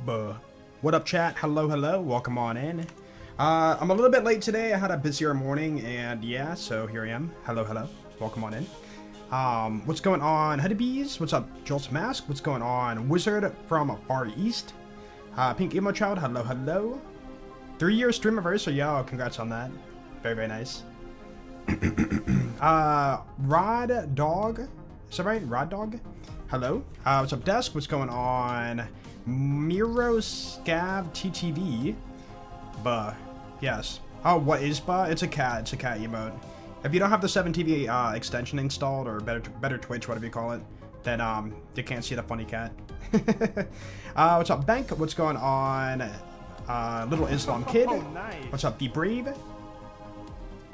Buh. What up, chat? Hello, hello. Welcome on in. I'm a little bit late today. I had a busier morning, and yeah, so here I am. Hello, hello. Welcome on in. What's going on, Honeybees? What's up, Jolt's Mask? What's going on, Wizard from Far East? Pink Emo Child, hello, hello. 3-year stream anniversary, yo, congrats on that. Very, very nice. Rod Dog, is that right? Rod Dog? Hello. What's up, Desk? What's going on? Miro Scav TTV. Buh. Yes. Oh, what is Buh? It's a cat. It's a cat emote. If you don't have the 7TV extension installed, or better Twitch, whatever you call it, then you can't see the funny cat. What's up, Bank? What's going on? Little Islam Kid. Oh, nice. What's up, Be Brave?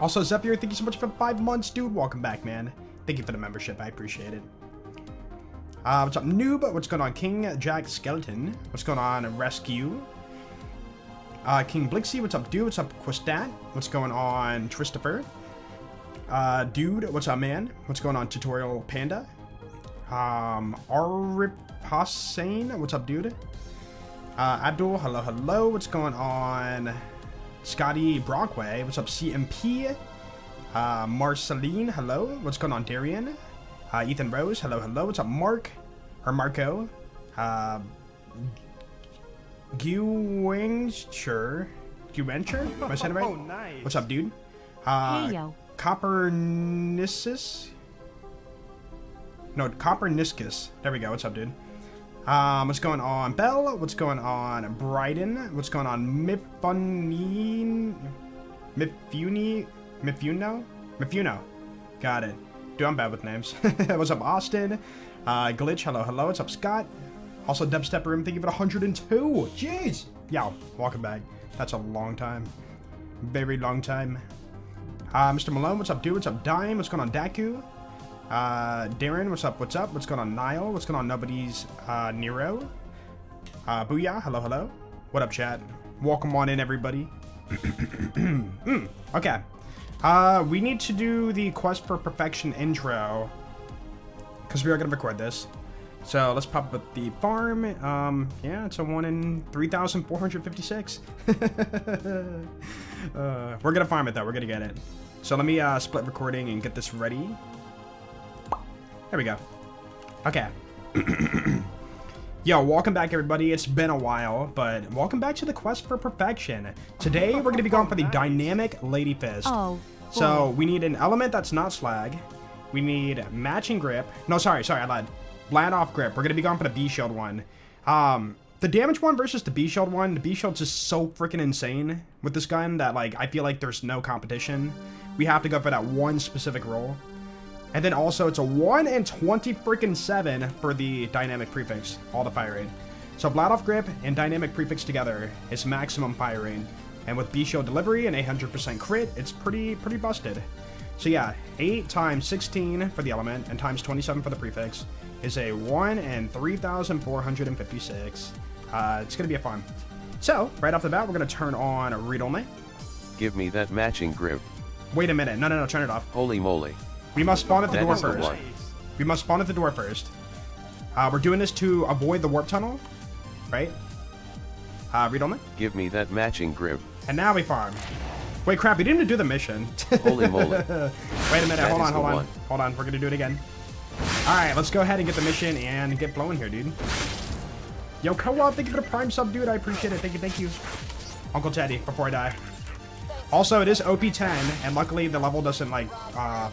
Also, Zephyr, thank you so much for the 5 months, dude. Welcome back, man. Thank you for the membership. I appreciate it. What's up, Noob? What's going on, King Jack Skeleton? What's going on, Rescue? King Blixie, what's up, dude? What's up, Quistat? What's going on, Christopher? Dude, what's up, man? What's going on, Tutorial Panda? Arif Hossein, what's up, dude? Abdul, hello, hello. What's going on, Scotty Brockway? What's up, CMP? Marceline, hello. What's going on, Darian? Ethan Rose, hello, hello. What's up, Mark? Or Marco? Guwencher? Am I saying it right? Oh, nice. What's up, dude? Hey, yo. Copernicus? No, Copernicus. There we go. What's up, dude? What's going on, Bell? What's going on, Bryden? What's going on, Mifuno? Got it. Dude, I'm bad with names. What's up, Austin? Glitch, hello, hello. What's up, Scott? Also, Dubstep Room, thank you for 102. Jeez. Yo, welcome back. That's a long time. Very long time. Mr. Malone, what's up, dude? What's up, Dime? What's going on, Daku? Darren, what's up? What's up? What's going on, Niall? What's going on, Nobody's Nero? Booyah, hello, hello. What up, chat? Welcome on in, everybody. Okay. We need to do the Quest for Perfection intro, because we are going to record this. So let's pop up the farm. Yeah, it's a 1 in 3,456. We're going to farm it, though. We're going to get it. So let me split recording and get this ready. There we go. Okay. Yo, welcome back, everybody. It's been a while, but welcome back to the Quest for Perfection. Today, we're going to be going for the Dynamic Lady Fist. Oh. So we need an element that's not slag. We need matching grip. No, sorry, I lied. Bland off grip. We're going to be going for the B-Shield one. The damage one versus the B-Shield one. The B-Shield's just so freaking insane with this gun that, like, I feel like there's no competition. We have to go for that one specific roll. And then also, it's a 1 in 20 freaking 7 for the dynamic prefix, all the fire rate. So Blast Off Grip and dynamic prefix together is maximum fire rate. And with B-Shield delivery and 800% crit, it's pretty busted. So yeah, 8 times 16 for the element and times 27 for the prefix is a 1 in 3,456. It's gonna be a fun. So right off the bat, we're gonna turn on read only. Give me that matching grip. Wait a minute, no, turn it off. Holy moly. We must spawn at the That door is the first. one. We must spawn at the door first. We're doing this to avoid the warp tunnel, right? Read only. Give me that matching grip. And now we farm. Wait, crap, we didn't even do the mission. Holy moly. Wait a minute, That hold is on, the one. Hold on, we're gonna do it again. Alright, let's go ahead and get the mission and get blowing here, dude. Yo, Co-op, thank you for the prime sub, dude. I appreciate it. Thank you. Uncle Teddy, before I die. Also, it is OP10, and luckily the level doesn't, like,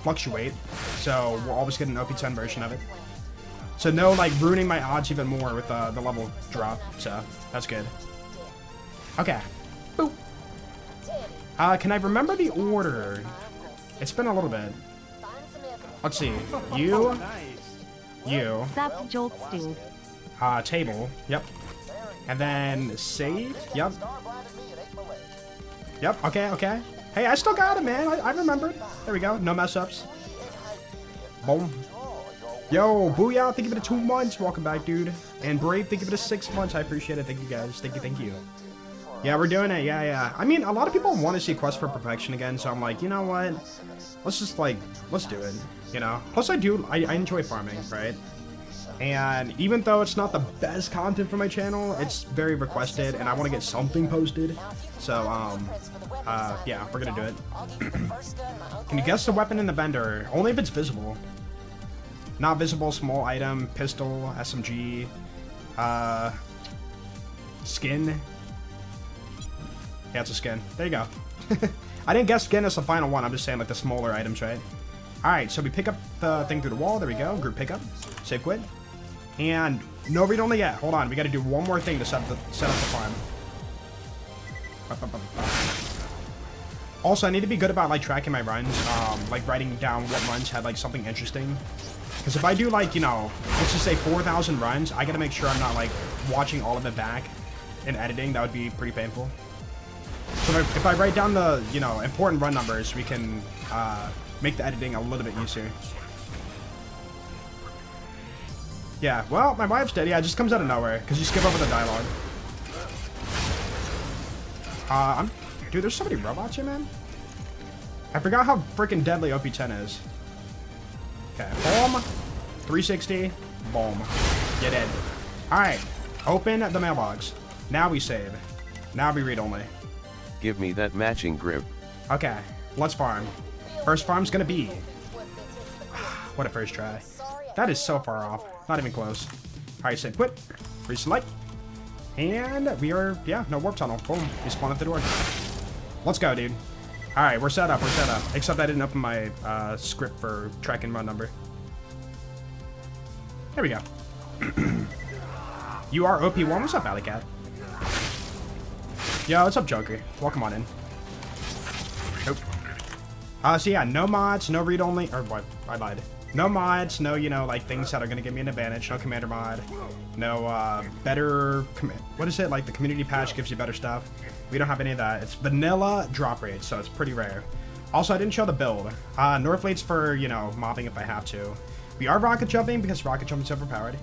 fluctuate. So we'll always get an OP10 version of it. So no, like, ruining my odds even more with the level drop. So that's good. Okay. Boop. Can I remember the order? It's been a little bit. Let's see. You. You. That's Jolt's dude. Table. Yep. And then save. Yep. Yep. Okay. Hey, I still got it, man. I remembered. There we go. No mess ups. Boom. Yo, Booyah, thank you for the 2 months. Welcome back, dude. And Brave, thank you for the 6 months. I appreciate it. Thank you, guys. Thank you. Yeah, we're doing it. Yeah. I mean, a lot of people want to see Quest for Perfection again, so I'm like, you know what? Let's just, like, let's do it, you know? Plus, I enjoy farming, right? And even though it's not the best content for my channel, it's very requested, and I want to get something posted. So, yeah, we're gonna do it. Can you guess the weapon in the vendor? Only if it's visible. Not visible, small item, pistol, SMG, skin. Yeah, it's a skin. There you go. I didn't guess skin as the final one. I'm just saying, like, the smaller items, right? Alright, so we pick up the thing through the wall. There we go. Group pickup. Save quit. And no read only yet. Hold on. We got to do one more thing to set up the farm. Also, I need to be good about, like, tracking my runs. Like, writing down what runs had, like, something interesting. Because if I do, like, you know, let's just say 4,000 runs, I got to make sure I'm not, like, watching all of it back and editing. That would be pretty painful. So if I write down the, you know, important run numbers, we can make the editing a little bit easier. Yeah, well, my wife's dead. Yeah, it just comes out of nowhere because you skip over the dialogue. Dude, there's so many robots here, man. I forgot how freaking deadly OP10 is. Okay, boom. 360. Boom. You're dead. Alright, open the mailbox. Now we save. Now we read only. Give me that matching grip. Okay, let's farm. First farm's gonna be... What a first try. That is so far off. Not even close. Alright, save quit. Reselect. And we are... Yeah, no warp tunnel. Boom. We spawn at the door. Let's go, dude. Alright, we're set up. We're set up. Except I didn't open my script for track and run number. There we go. You are OP1. What's up, Alley Cat? Yo, what's up, Joker? Welcome on in. Nope. So yeah, no mods, no read-only, or what? I lied. No mods, no, you know, like, things that are gonna give me an advantage. No commander mod. No, better, what is it? Like, the community patch gives you better stuff. We don't have any of that. It's vanilla drop rate, so it's pretty rare. Also, I didn't show the build. Northflate's for, you know, mobbing if I have to. We are rocket jumping because rocket jumping's overpowered.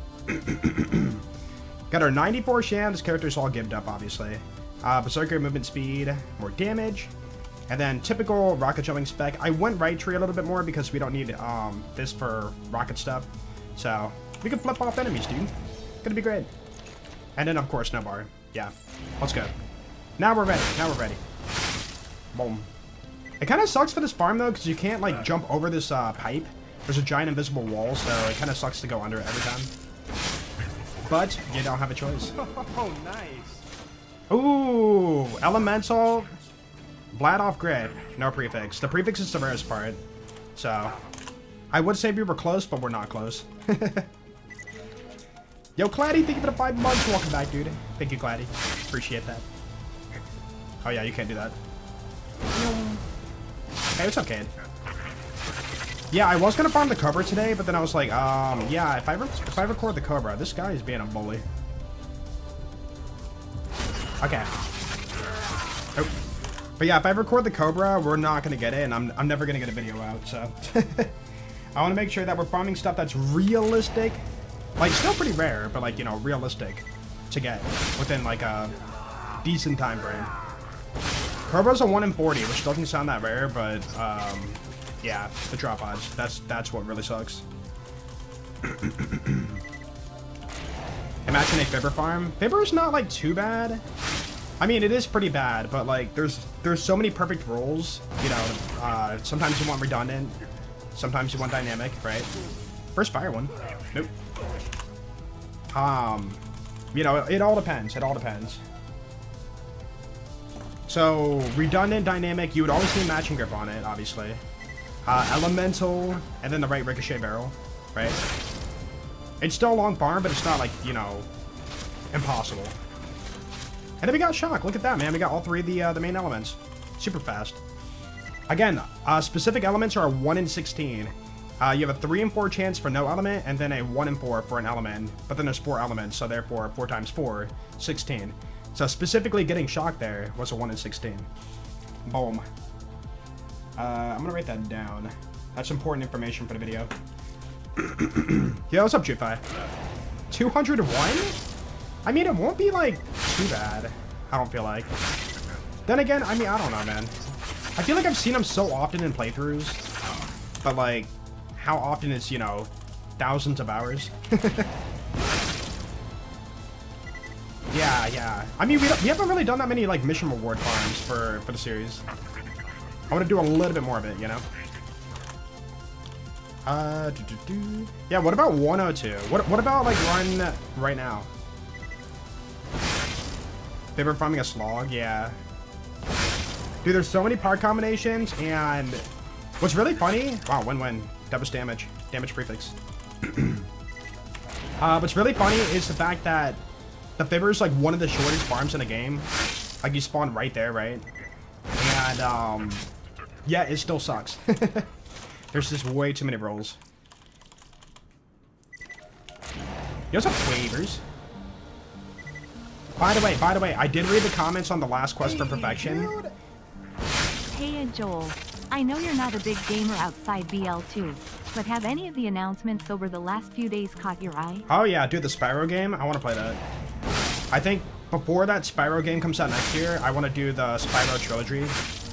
Got our 94 sham. This character's all gibbed up, obviously. Berserker movement speed, more damage. And then typical rocket jumping spec. I went right tree a little bit more because we don't need this for rocket stuff. So we can flip off enemies, dude. Gonna be great. And then of course no bar. Yeah. Let's go. Now we're ready. Now we're ready. Boom. It kind of sucks for this farm though, because you can't like jump over this pipe. There's a giant invisible wall, so it kind of sucks to go under it every time. But you don't have a choice. Oh, nice. Ooh, elemental, Vlad off grid, no prefix. The prefix is the rarest part. So, I would say we were close, but we're not close. Yo, Claddy, thank you for the 5 months. Welcome back, dude. Thank you, Claddy. Appreciate that. Oh yeah, you can't do that. Hey, what's up, Cade? Yeah, I was gonna farm the Cobra today, but then I was like, yeah, if I record the Cobra, this guy is being a bully. Okay. Oh. But yeah, if I record the Cobra, we're not gonna get it, and I'm never gonna get a video out, so. I wanna make sure that we're farming stuff that's realistic. Like, still pretty rare, but like, you know, realistic to get within like a decent time frame. Cobra's a 1 in 40, which doesn't sound that rare, but, yeah, the drop odds. That's what really sucks. Imagine a Fibber farm. Fibber's not like too bad. I mean, it is pretty bad, but like there's so many perfect rolls. You know, sometimes you want redundant, sometimes you want dynamic, right? First fire one. Nope. You know, it all depends. It all depends. So redundant, dynamic, you would always need matching grip on it, obviously. Elemental, and then the right ricochet barrel, right? It's still a long farm, but it's not like, you know, impossible. And then we got shock. Look at that, man. We got all 3 of the main elements. Super fast. Again, specific elements are 1 in 16. You have a 3 in 4 chance for no element, and then a 1 in 4 for an element. But then there's 4 elements, so therefore 4 times 4, 16. So specifically getting shock there was a 1 in 16. Boom. I'm gonna write that down. That's important information for the video. Yo, what's up, Jufi? 201? I mean, it won't be, like, too bad. I don't feel like. Then again, I mean, I don't know, man. I feel like I've seen him so often in playthroughs. But, like, how often is, you know, thousands of hours. Yeah. I mean, we haven't really done that many like mission reward farms for the series. I want to do a little bit more of it, you know. Yeah. What about 102? What about like run right now? Favorite farming a slog? Yeah. Dude, there's so many part combinations, and what's really funny... Wow, win-win. Double damage. Damage prefix. What's really funny is the fact that the Fibber is like one of the shortest farms in the game. Like, you spawn right there, right? And, yeah, it still sucks. There's just way too many rolls. You also have waivers. By the way, I did read the comments on the last quest for perfection. Hey Joel, I know you're not a big gamer outside BL2, but have any of the announcements over the last few days caught your eye? Oh yeah, dude, the Spyro game, I want to play that. I think before that Spyro game comes out next year, I want to do the Spyro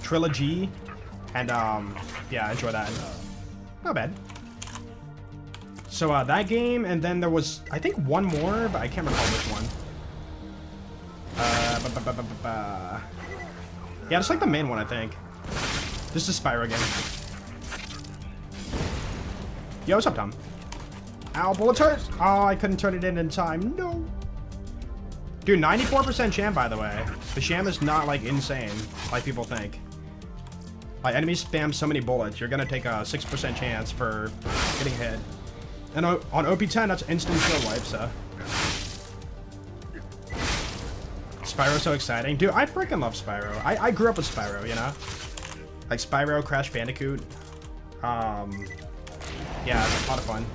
trilogy, and yeah, enjoy that. Not bad. So that game, and then there was, I think, one more, but I can't recall which one. Yeah, it's like the main one, I think. This is Spyro game. Yo, what's up, Tom? Ow, bullets hurt! Oh, I couldn't turn it in time. No. Dude, 94% sham, by the way. The sham is not, like, insane, like people think. Like, enemies spam so many bullets, you're gonna take a 6% chance for getting hit. And on OP10, that's instant kill wipe, so. Spyro's so exciting. Dude, I freaking love Spyro. I grew up with Spyro, you know? Like Spyro, Crash Bandicoot. Yeah, it's a lot of fun.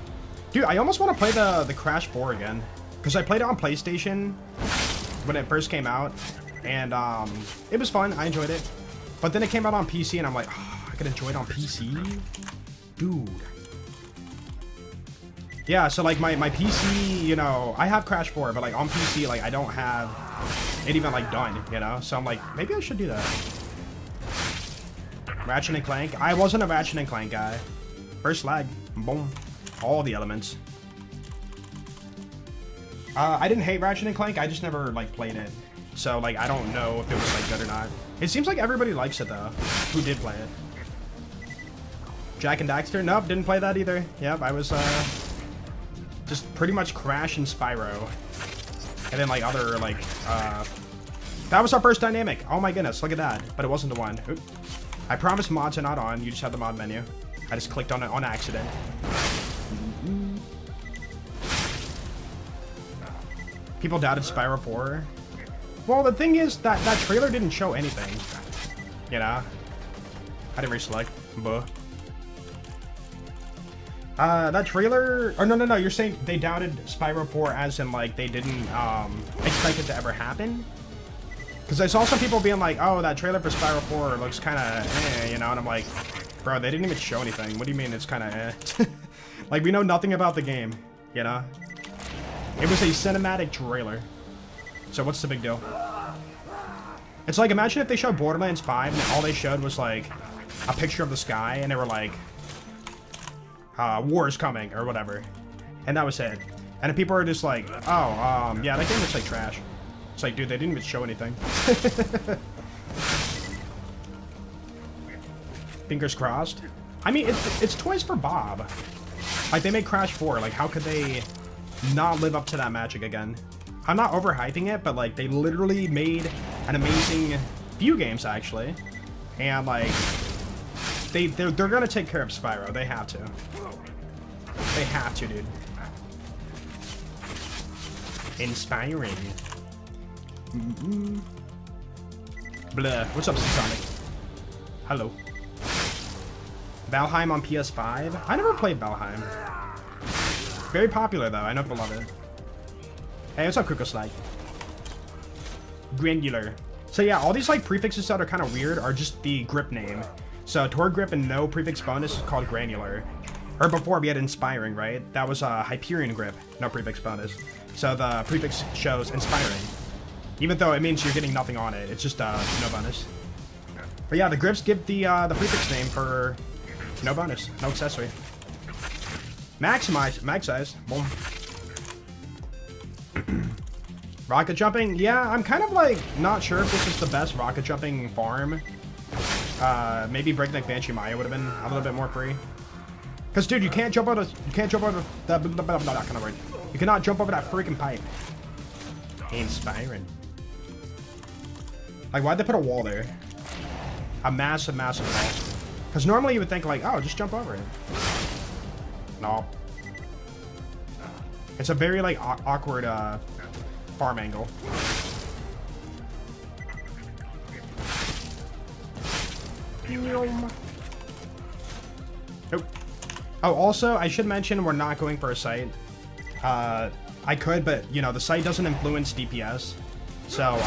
Dude, I almost want to play the Crash 4 again. Because I played it on PlayStation when it first came out. And it was fun. I enjoyed it. But then it came out on PC and I'm like, oh, I could enjoy it on PC? Dude. Yeah, so like my PC, you know, I have Crash 4, but like on PC, like I don't have it even like done, you know? So I'm like, maybe I should do that. Ratchet and Clank. I wasn't a Ratchet and Clank guy. First lag. Boom. All the elements. I didn't hate Ratchet and Clank, I just never like played it. So like I don't know if it was like good or not. It seems like everybody likes it though, who did play it. Jak and Daxter? Nope, didn't play that either. Yep, I was just pretty much Crash and Spyro. And then like other like that was our first dynamic. Oh my goodness, look at that. But it wasn't the one. Oop. I promise mods are not on, you just have the mod menu. I just clicked on it on accident. People doubted Spyro 4. Well, the thing is that that trailer didn't show anything. You know? I didn't reselect. Buh. That trailer... Or no, you're saying they doubted Spyro 4 as in, like, they didn't, expect it to ever happen? Because I saw some people being like, oh, that trailer for Spyro 4 looks kind of you know? And I'm like, bro, they didn't even show anything. What do you mean it's kind of Like, we know nothing about the game, you know? It was a cinematic trailer. So what's the big deal? It's like, imagine if they showed Borderlands 5 and all they showed was, like, a picture of the sky, and they were like, war is coming, or whatever. And that was it. And then people are just like, oh, yeah, that game looks like trash. It's like, dude, they didn't even show anything. Fingers crossed. I mean, it's Toys for Bob. Like, they made Crash 4. Like, how could they not live up to that magic again? I'm not overhyping it, but, like, they literally made an amazing few games, actually. And, like, they're gonna take care of Spyro. They have to. They have to, dude. Inspiring. Blah. What's up, Sonic? Hello. Valheim on PS5? I never played Valheim. Very popular, though. I know people love it. Hey, what's up, Kukoslide? Granular. So yeah, all these like prefixes that are kind of weird are just the grip name. So Tor grip and no prefix bonus is called granular. Or before we had inspiring, right? That was a Hyperion grip, no prefix bonus. So the prefix shows inspiring. Even though it means you're getting nothing on it, it's just no bonus. But yeah, the grips give the prefix name for no bonus, no accessory. Maximize. Mag size. Boom. Rocket jumping. Yeah, I'm kind of like not sure if this is the best rocket jumping farm. Maybe Breakneck Banshee Maya would have been a little bit more free. Cause dude, you can't jump over that kind of word. You cannot jump over that freaking pipe. Inspiring. Like, why'd they put a wall there? A massive, massive wall. Cause normally you would think like, oh, just jump over it. No. It's a very like awkward farm angle. Nope. Oh, also, I should mention we're not going for a site. I could, but, you know, the site doesn't influence DPS. So,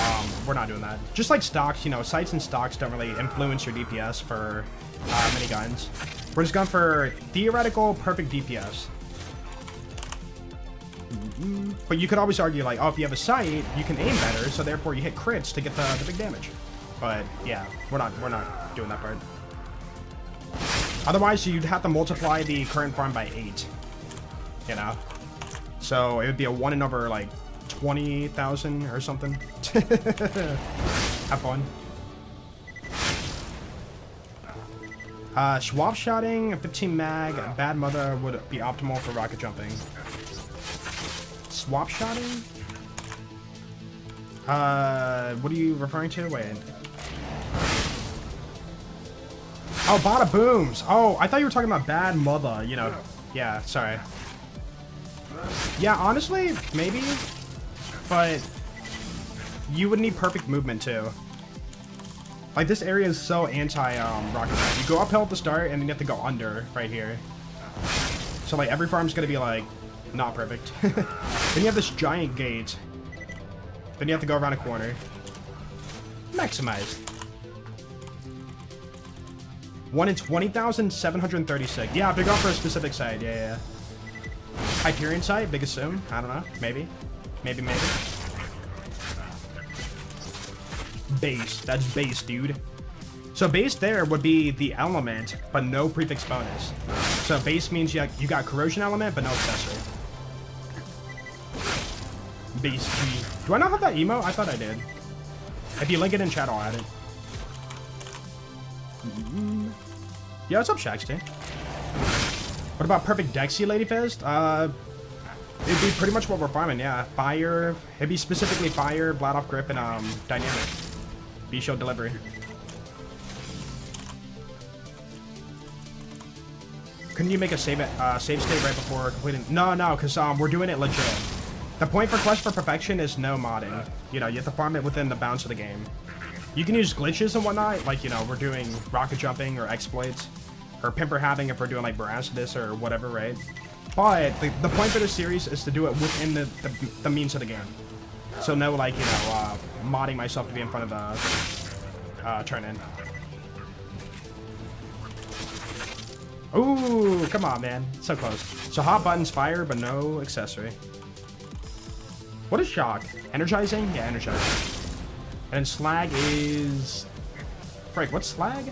we're not doing that. Just like stocks, you know, sites and stocks don't really influence your DPS for many guns. We're just going for theoretical perfect DPS. But you could always argue, like, oh, if you have a site, you can aim better, so therefore you hit crits to get the big damage. But, yeah, we're not doing that part. Otherwise, you'd have to multiply the current farm by 8. You know? So, it would be a 1 in over, like, 20,000 or something. Have fun. Swap shotting, 15 mag, Bad Mother would be optimal for rocket jumping. Swap shotting? What are you referring to? Wait. Oh, Bada Booms. Oh, I thought you were talking about Bad Mother, you know. Yeah, sorry. Yeah, honestly, maybe. But you would need perfect movement too. Like, this area is so anti-rocket jump. You go uphill at the start, and then you have to go under right here. So, like, every farm's gonna be, like, not perfect. Then you have this giant gate. Then you have to go around a corner. Maximized. 1 in 20,736. Yeah, if you're going for a specific site, yeah. Hyperion site, big assume. I don't know. Maybe. Maybe. Base. That's base, dude. So base there would be the element, but no prefix bonus. So base means you got corrosion element, but no accessory. Base G. Do I not have that emo? I thought I did. If you link it in chat, I'll add it. Yeah, what's up, Shaxty? What about perfect Dexy, Lady Fist? It'd be pretty much what we're farming, yeah. Fire. It'd be specifically fire, Blast Off Grip, and dynamic. B-Shield delivery. Couldn't you make a save state right before completing? No, because we're doing it legit. The point for Quest for Perfection is no modding. You know, you have to farm it within the bounds of the game. You can use glitches and whatnot, like, you know, we're doing rocket jumping or exploits, or Pimper Having if we're doing, like, Bracidus or whatever, right? But the point for this series is to do it within the means of the game. So no, like, you know, modding myself to be in front of the turn-in. Ooh, come on, man. So close. So hot buttons fire, but no accessory. What is shock? Energizing? Yeah, energizing. And slag is... Frank, what's slag?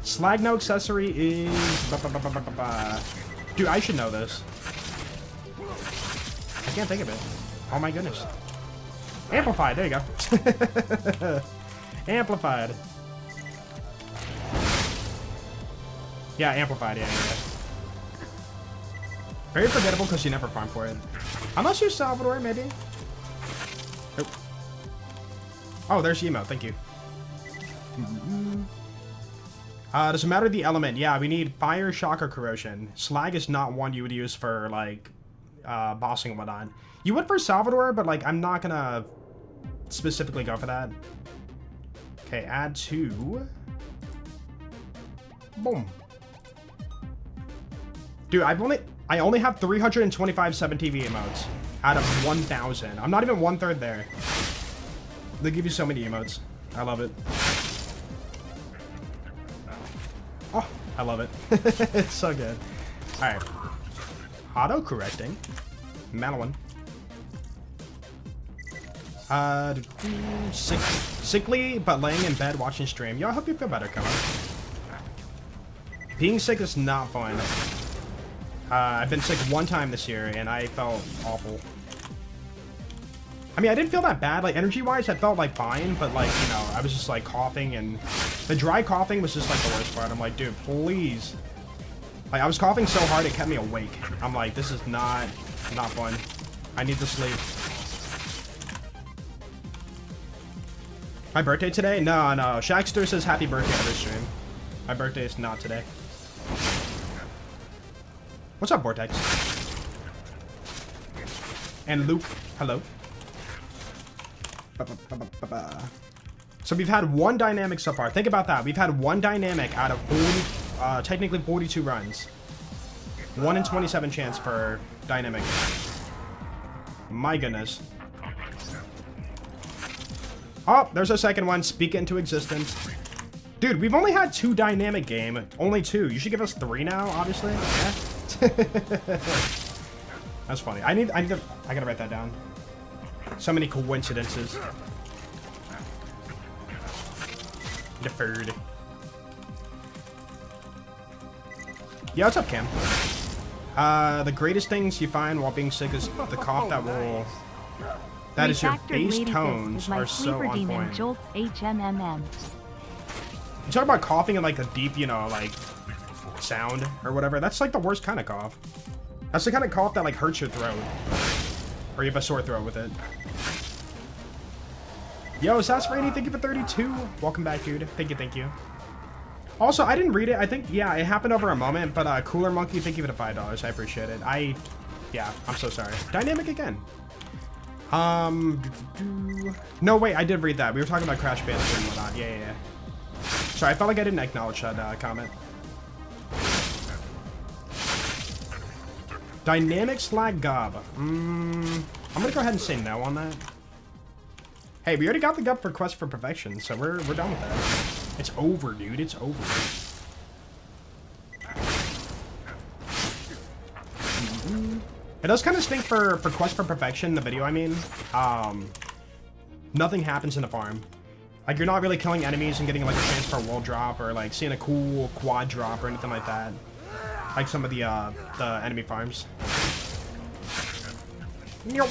Slag no accessory is... Dude, I should know this. I can't think of it. Oh my goodness. Amplified, there you go. Amplified. Yeah, amplified, yeah. Very forgettable because you never farm for it. Unless you're Salvador, maybe. Nope. Oh, there's Emo, thank you. Does it matter the element? Yeah, we need fire, shock, or corrosion. Slag is not one you would use for, like, bossing and whatnot. You would for Salvador, but, like, I'm not gonna specifically go for that. Okay, add to... Boom. Dude, I only have 325 7TV emotes out of 1,000. I'm not even 1/3 there. They give you so many emotes. I love it. Oh, I love it. It's so good. Alright. Auto-correcting. Malowin. Sickly, but laying in bed watching stream. Yo, I hope you feel better, Cohen. Being sick is not fun. I've been sick one time this year, and I felt awful. I mean, I didn't feel that bad. Like, energy-wise, I felt, like, fine. But, like, you know, I was just, like, coughing. And the dry coughing was just, like, the worst part. I'm like, dude, please. Like, I was coughing so hard, it kept me awake. I'm like, this is not fun. I need to sleep. My birthday today? No. Shaxter says happy birthday every stream. My birthday is not today. What's up, Vortex? And Luke, hello. So we've had one dynamic so far. Think about that. We've had one dynamic out of 40, technically 42 runs. 1 in 27 chance for dynamic. My goodness. Oh, there's a second one. Speak it into existence. Dude, we've only had 2 dynamic game. Only 2. You should give us 3 now, obviously. Yeah. That's funny. I gotta write that down. So many coincidences. Deferred. Yeah, what's up, Cam? The greatest things you find while being sick is the cough that will... That is your bass tones are so on point. Jolt HMMM. You talk about coughing in like a deep, you know, like sound or whatever. That's like the worst kind of cough. That's the kind of cough that like hurts your throat. Or you have a sore throat with it. Yo, Sassafrani, thank you for 32. Welcome back, dude. Thank you. Also, I didn't read it. I think, yeah, it happened over a moment. But Cooler Monkey, thank you for the $5. I appreciate it. Yeah, I'm so sorry. Dynamic again. No, wait, I did read that. We were talking about Crash Bandicoot and whatnot. Yeah. Sorry, I felt like I didn't acknowledge that comment. Dynamic Slag Gob. I'm gonna go ahead and say no on that. Hey, we already got the Gob for Quest for Perfection, so we're done with that. It's over, dude. It's over. It does kind of stink for Quest for Perfection, the video, I mean. Nothing happens in the farm. Like, you're not really killing enemies and getting, like, a chance for a wall drop or, like, seeing a cool quad drop or anything like that. Like some of the enemy farms. Nope.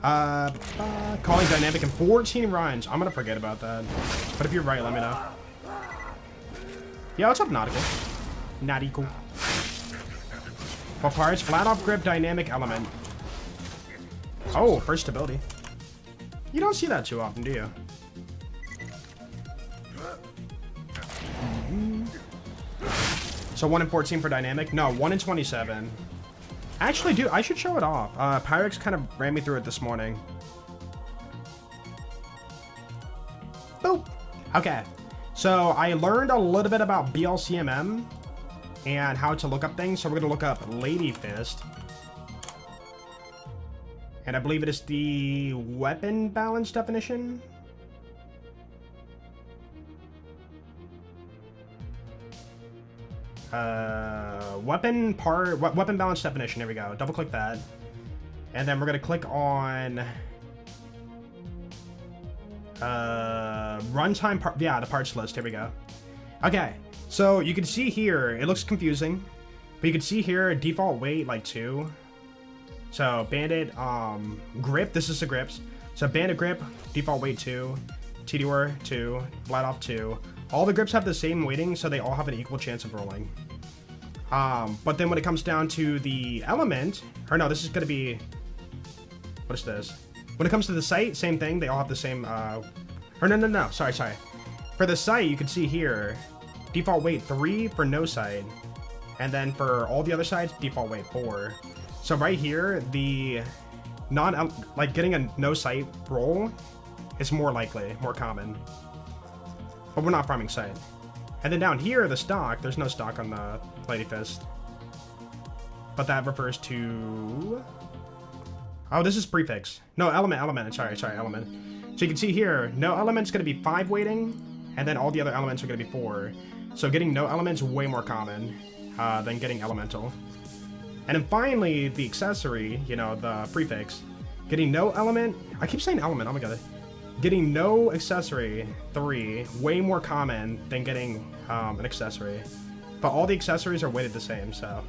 Calling dynamic in 14 runs. I'm gonna forget about that. But if you're right, let me know. Yeah, what's up, Nautical? Nautical. What parts? Flat off grip, dynamic element. Oh, first stability. You don't see that too often, do you? So 1 in 14 for dynamic? No, 1 in 27. Actually, dude, I should show it off. Pyrex kind of ran me through it this morning. Boop. Okay. So I learned a little bit about BLCMM and how to look up things. So we're going to look up Lady Fist. And I believe it is the weapon balance definition. Weapon balance definition. There we go. Double click that. And then we're going to click on runtime part. Yeah, the parts list. Here we go. Okay. So you can see here, it looks confusing, but you can see here default weight like 2. So bandit grip, this is the grips. So bandit grip, default weight 2, TDOR 2, flat off 2. All the grips have the same weighting, so they all have an equal chance of rolling. But then when it comes down to the element, or no, this is gonna be, what is this? When it comes to the sight, same thing, they all have the same, or no, sorry. For the sight, you can see here, default weight 3 for no sight, and then for all the other sides, default weight 4. So right here, the like getting a no sight roll is more likely, more common. But we're not farming sight. And then down here, the stock, there's no stock on the Lady Fist. But that refers to... Oh, this is prefix. No, element. Sorry, element. So you can see here, no element's going to be 5 weighting, and then all the other elements are going to be 4. So getting no element's way more common than getting elemental. And then finally, the accessory, you know, the prefix. Getting no element... I keep saying element, oh my god. Getting no accessory, 3, way more common than getting an accessory. But all the accessories are weighted the same, so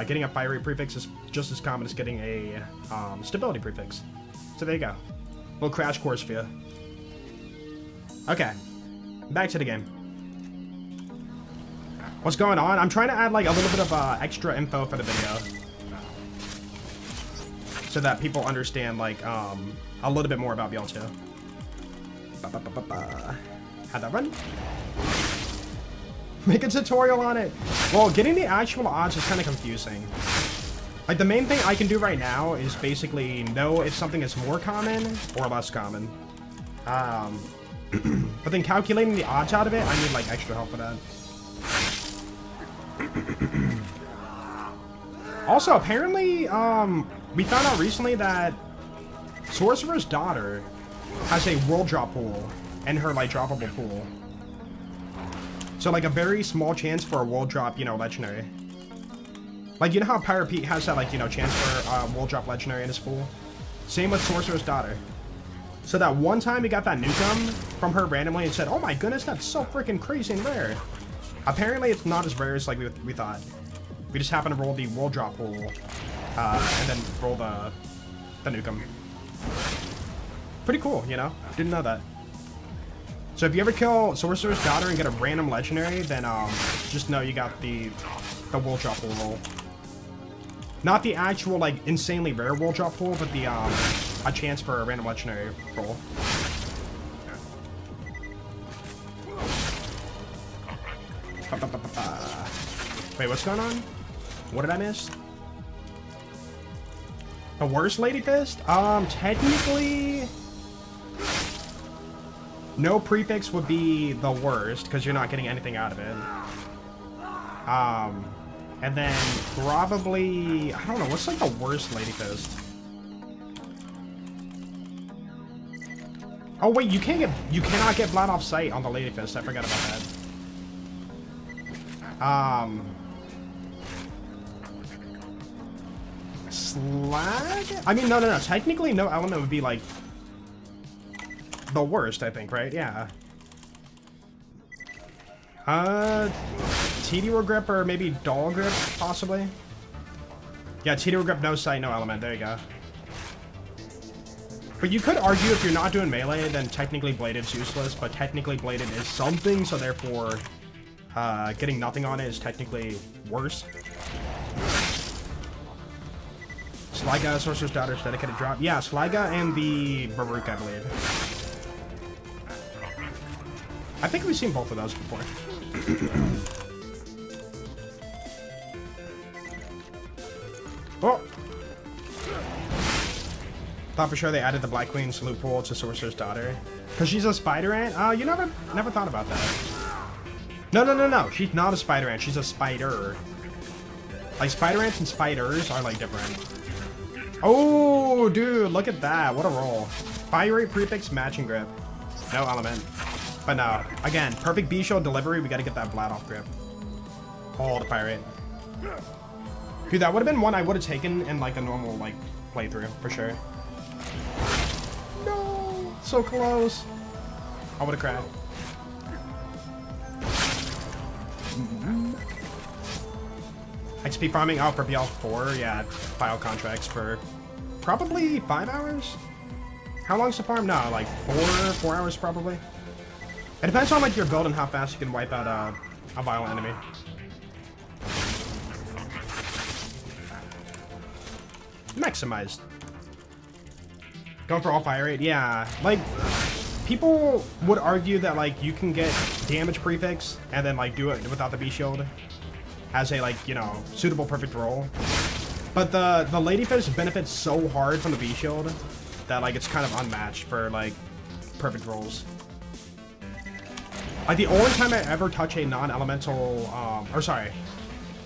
getting a fire rate prefix is just as common as getting a stability prefix. So there you go. Little crash course for you. Okay, back to the game. What's going on? I'm trying to add like a little bit of extra info for the video, so that people understand like a little bit more about BL2. How'd that run? Make a tutorial on it. Well, getting the actual odds is kind of confusing. Like the main thing I can do right now is basically know if something is more common or less common. But then calculating the odds out of it, I need like extra help for that. Also, apparently, we found out recently that Sorcerer's Daughter has a world drop pool in her like droppable pool. So like a very small chance for a world drop, you know, legendary. Like, you know how Pirate Pete has that like, you know, chance for world drop legendary in his pool? Same with Sorcerer's Daughter. So that one time we got that Nukem from her randomly and said, oh my goodness, that's so freaking crazy and rare. Apparently it's not as rare as like we thought. We just happened to roll the world drop pool and then roll the Nukem. Pretty cool, you know? Didn't know that. So if you ever kill Sorcerer's Daughter and get a random legendary, then just know you got the world drop pool roll. Not the actual like insanely rare world drop pool, but the a chance for a random legendary roll. Wait, what's going on? What did I miss? The worst Lady Fist? Technically, no prefix would be the worst because you're not getting anything out of it. And then probably, I don't know, what's like the worst Lady Fist? Oh wait, you cannot get Blood Off Sight on the Lady Fist. I forgot about that. Slag? I mean, no. Technically, no element would be like the worst, I think, right? Yeah. TD Grip or maybe Doll Grip, possibly. Yeah, TD Grip, no sight, no element. There you go. But you could argue if you're not doing melee, then technically Bladed's useless, but technically Bladed is something, so therefore getting nothing on it is technically worse. Sliga, Sorcerer's Daughter's dedicated drop. Yeah, Sliga and the Baruch, I believe. I think we've seen both of those before. Oh! Thought for sure they added the Black Queen salute pool to Sorcerer's Daughter. Because she's a spider ant? You never thought about that. No. She's not a spider ant. She's a spider. Like, spider ants and spiders are, like, different. Oh, dude, look at that. What a roll. Fire rate prefix, matching grip. No element. But no. Again, perfect B-Shield delivery. We gotta get that Blood Off grip. Oh, the fire rate. Dude, that would have been one I would have taken in, like, a normal, like, playthrough, for sure. No! So close. I would have cried. XP farming out for BL4, yeah, file contracts for probably 5 hours? How long's the farm? No, like 4 hours probably. It depends on like your build and how fast you can wipe out a violent enemy. Maximized. Going for all fire rate, yeah. Like, people would argue that like you can get damage prefix and then like do it without the B shield as a, like, you know, suitable perfect roll. But the Lady Fist benefits so hard from the B shield that like it's kind of unmatched for like perfect rolls. Like the only time I ever touch a non-elemental,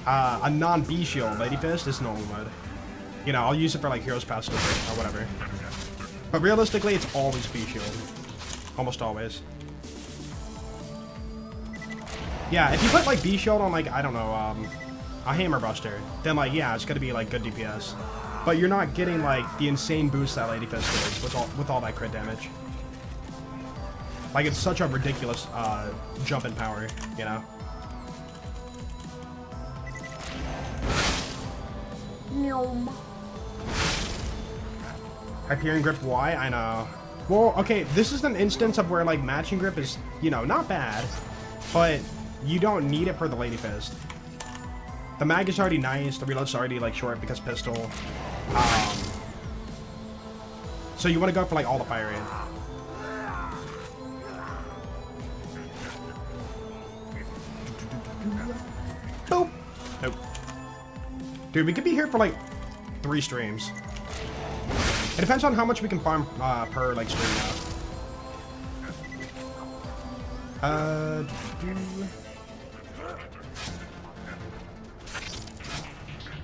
a non-B shield Lady Fist is normal mode. You know, I'll use it for like Hero's Passive or whatever. But realistically, it's always B shield. Almost always. Yeah, if you put like B shield on like, I don't know, a Hammer Buster, then like, yeah, it's gonna be like good DPS. But you're not getting like the insane boost that Lady Fist is with all that crit damage. Like, it's such a ridiculous jump in power, you know? Hyperion Grip, why? I know. Well, okay, this is an instance of where, like, Matching Grip is, you know, not bad, but you don't need it for the Lady Fist. The mag is already nice, the reload's already, like, short because pistol. So you want to go for, like, all the fire rate. Boop. Nope. Dude, we could be here for, like, 3 streams. It depends on how much we can farm per, like, stream now.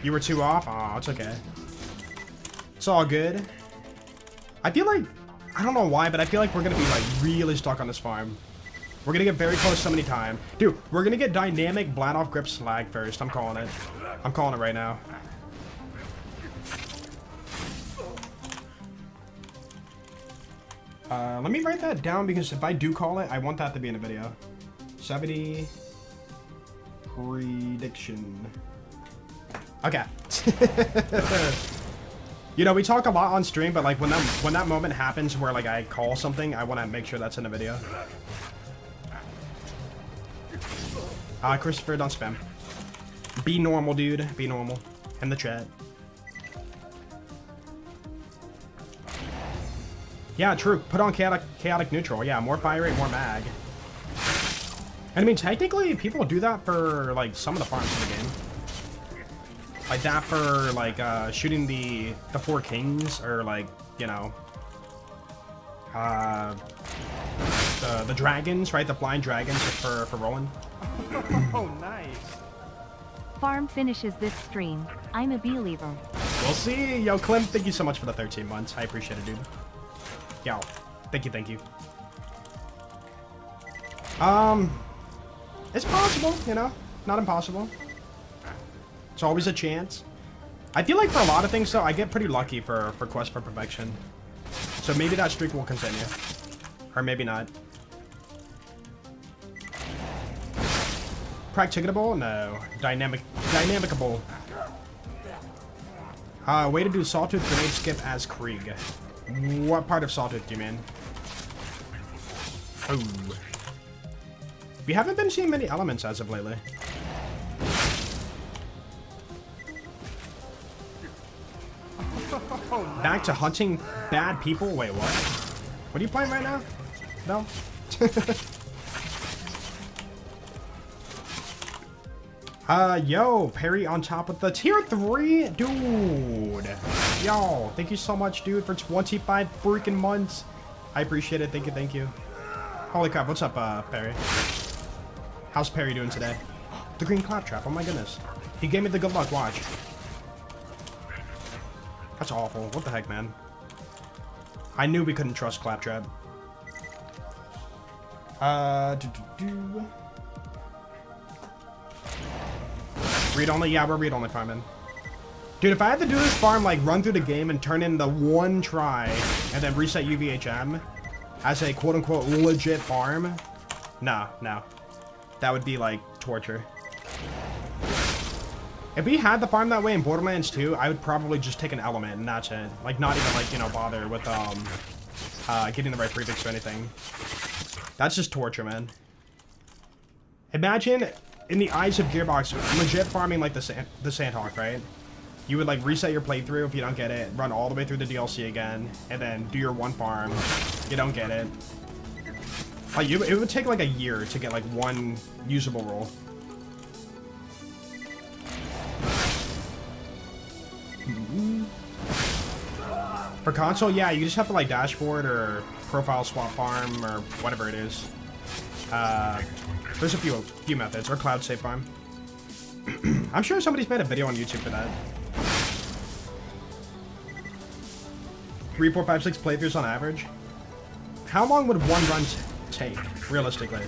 You were too off? Aw, it's okay. It's all good. I feel like, I don't know why, but I feel like we're gonna be, like, really stuck on this farm. We're gonna get very close so many times. Dude, we're gonna get dynamic Blat off grip slag first. I'm calling it. I'm calling it right now. Let me write that down because if I do call it, I want that to be in a video. 70 prediction. Okay. You know, we talk a lot on stream, but like when that moment happens where like I call something, I want to make sure that's in a video. Christopher, don't spam. Be normal, dude. Be normal. In the chat. Yeah, true. Put on chaotic neutral. Yeah, more fire rate, more mag. And I mean, technically, people do that for like some of the farms in the game. Like that for like shooting the 4 kings, or like, you know, the dragons, right? The blind dragons for rolling. Oh, nice. Farm finishes this stream. I'm a believer. We'll see. Yo, Clem, thank you so much for the 13 months. I appreciate it, dude. Yo, thank you, thank you. It's possible, you know, not impossible. It's always a chance. I feel like for a lot of things, though, I get pretty lucky for Quest for Perfection. So maybe that streak will continue. Or maybe not. Practicable? No. Dynamicable. Way to do Sawtooth Grenade Skip as Krieg. What part of Sawtooth do you mean? Oh. We haven't been seeing many elements as of lately. Back to hunting bad people? Wait, what? What are you playing right now? No? Yo, Perry on top with the tier 3, dude. Yo, thank you so much, dude, for 25 freaking months. I appreciate it. Thank you, thank you. Holy crap, what's up, Perry? How's Perry doing today? The green claptrap, oh my goodness. He gave me the good luck, watch. That's awful. What the heck, man? I knew we couldn't trust claptrap. Read only? Yeah, we're read only farming. Dude, if I had to do this farm, like, run through the game and turn in the 1 try and then reset UVHM as a quote-unquote legit farm, no. That would be, like, torture. If we had the farm that way in Borderlands 2, I would probably just take an element and that's it. Like, not even, like, you know, bother with, getting the right prefix or anything. That's just torture, man. Imagine, in the eyes of Gearbox, legit farming like the Sandhawk, right? You would like reset your playthrough if you don't get it, run all the way through the DLC again, and then do your 1 farm. You don't get it. Like, it would take like a year to get like 1 usable roll. For console, yeah, you just have to like dashboard or profile swap farm or whatever it is. There's a few methods, or cloud save farm. I'm sure somebody's made a video on YouTube for that. 3, 4, 5, 6 playthroughs on average. How long would 1 run take, realistically?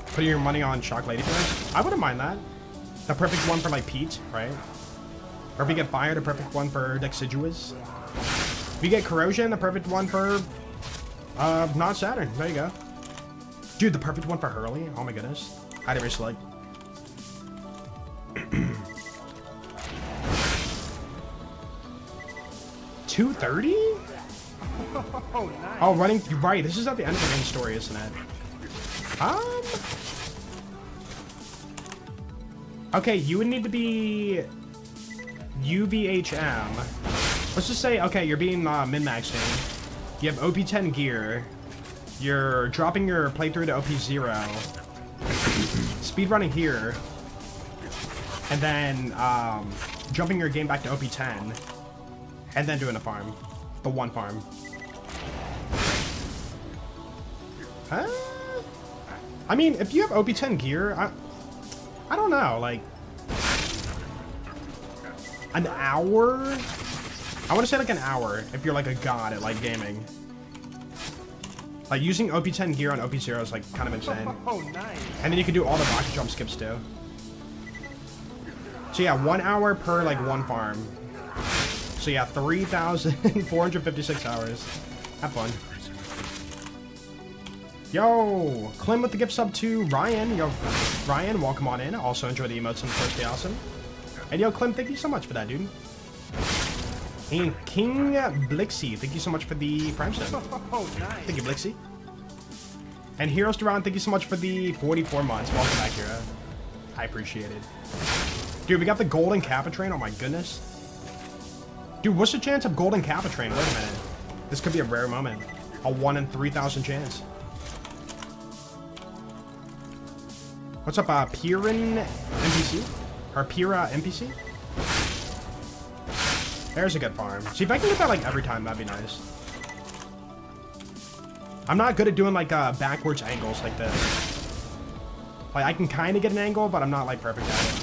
Putting your money on Shock Lady first? I wouldn't mind that. The perfect one for like Pete, right? Or if we get fired, a perfect one for Deciduous. We get Corrosion, the perfect one for not Saturn. There you go. Dude, the perfect one for Hurley. Oh my goodness. I'd ever select. 230? Oh, nice. Oh, running. You're right. This is at the end of the main story, isn't it? Okay, you would need to be UVHM. Let's just say, okay, you're being min-maxing. You have OP10 gear. You're dropping your playthrough to OP0. Speedrunning here. And then jumping your game back to OP10. And then doing a farm. The one farm. I mean, if you have OP10 gear, I don't know, like, an hour? I want to say like an hour if you're like a god at like gaming. Like using OP10 gear on OP0 is like kind of insane. Oh, nice. And then you can do all the rocket jump skips too. So yeah, 1 hour per like one farm. So yeah, 3,456 hours. Have fun. Yo, Clem with the gift sub to Ryan. Yo, Ryan, welcome on in. Also enjoy the emotes on the first day, awesome. And yo, Clem, thank you so much for that, dude. And King Blixie, thank you so much for the Prime Stone. Oh, nice. Thank you, Blixie. And Heroes Duran, thank you so much for the 44 months. Welcome back, Hero. I appreciate it. Dude, we got the Golden Kappa Train. Oh my goodness. Dude, what's the chance of Golden Kappa Train? Wait a minute. This could be a rare moment. A 1 in 3,000 chance. What's up, Piran NPC? Or Pira NPC? There's a good farm. See, if I can get that, like, every time, that'd be nice. I'm not good at doing, like, backwards angles like this. Like, I can kind of get an angle, but I'm not, like, perfect at it.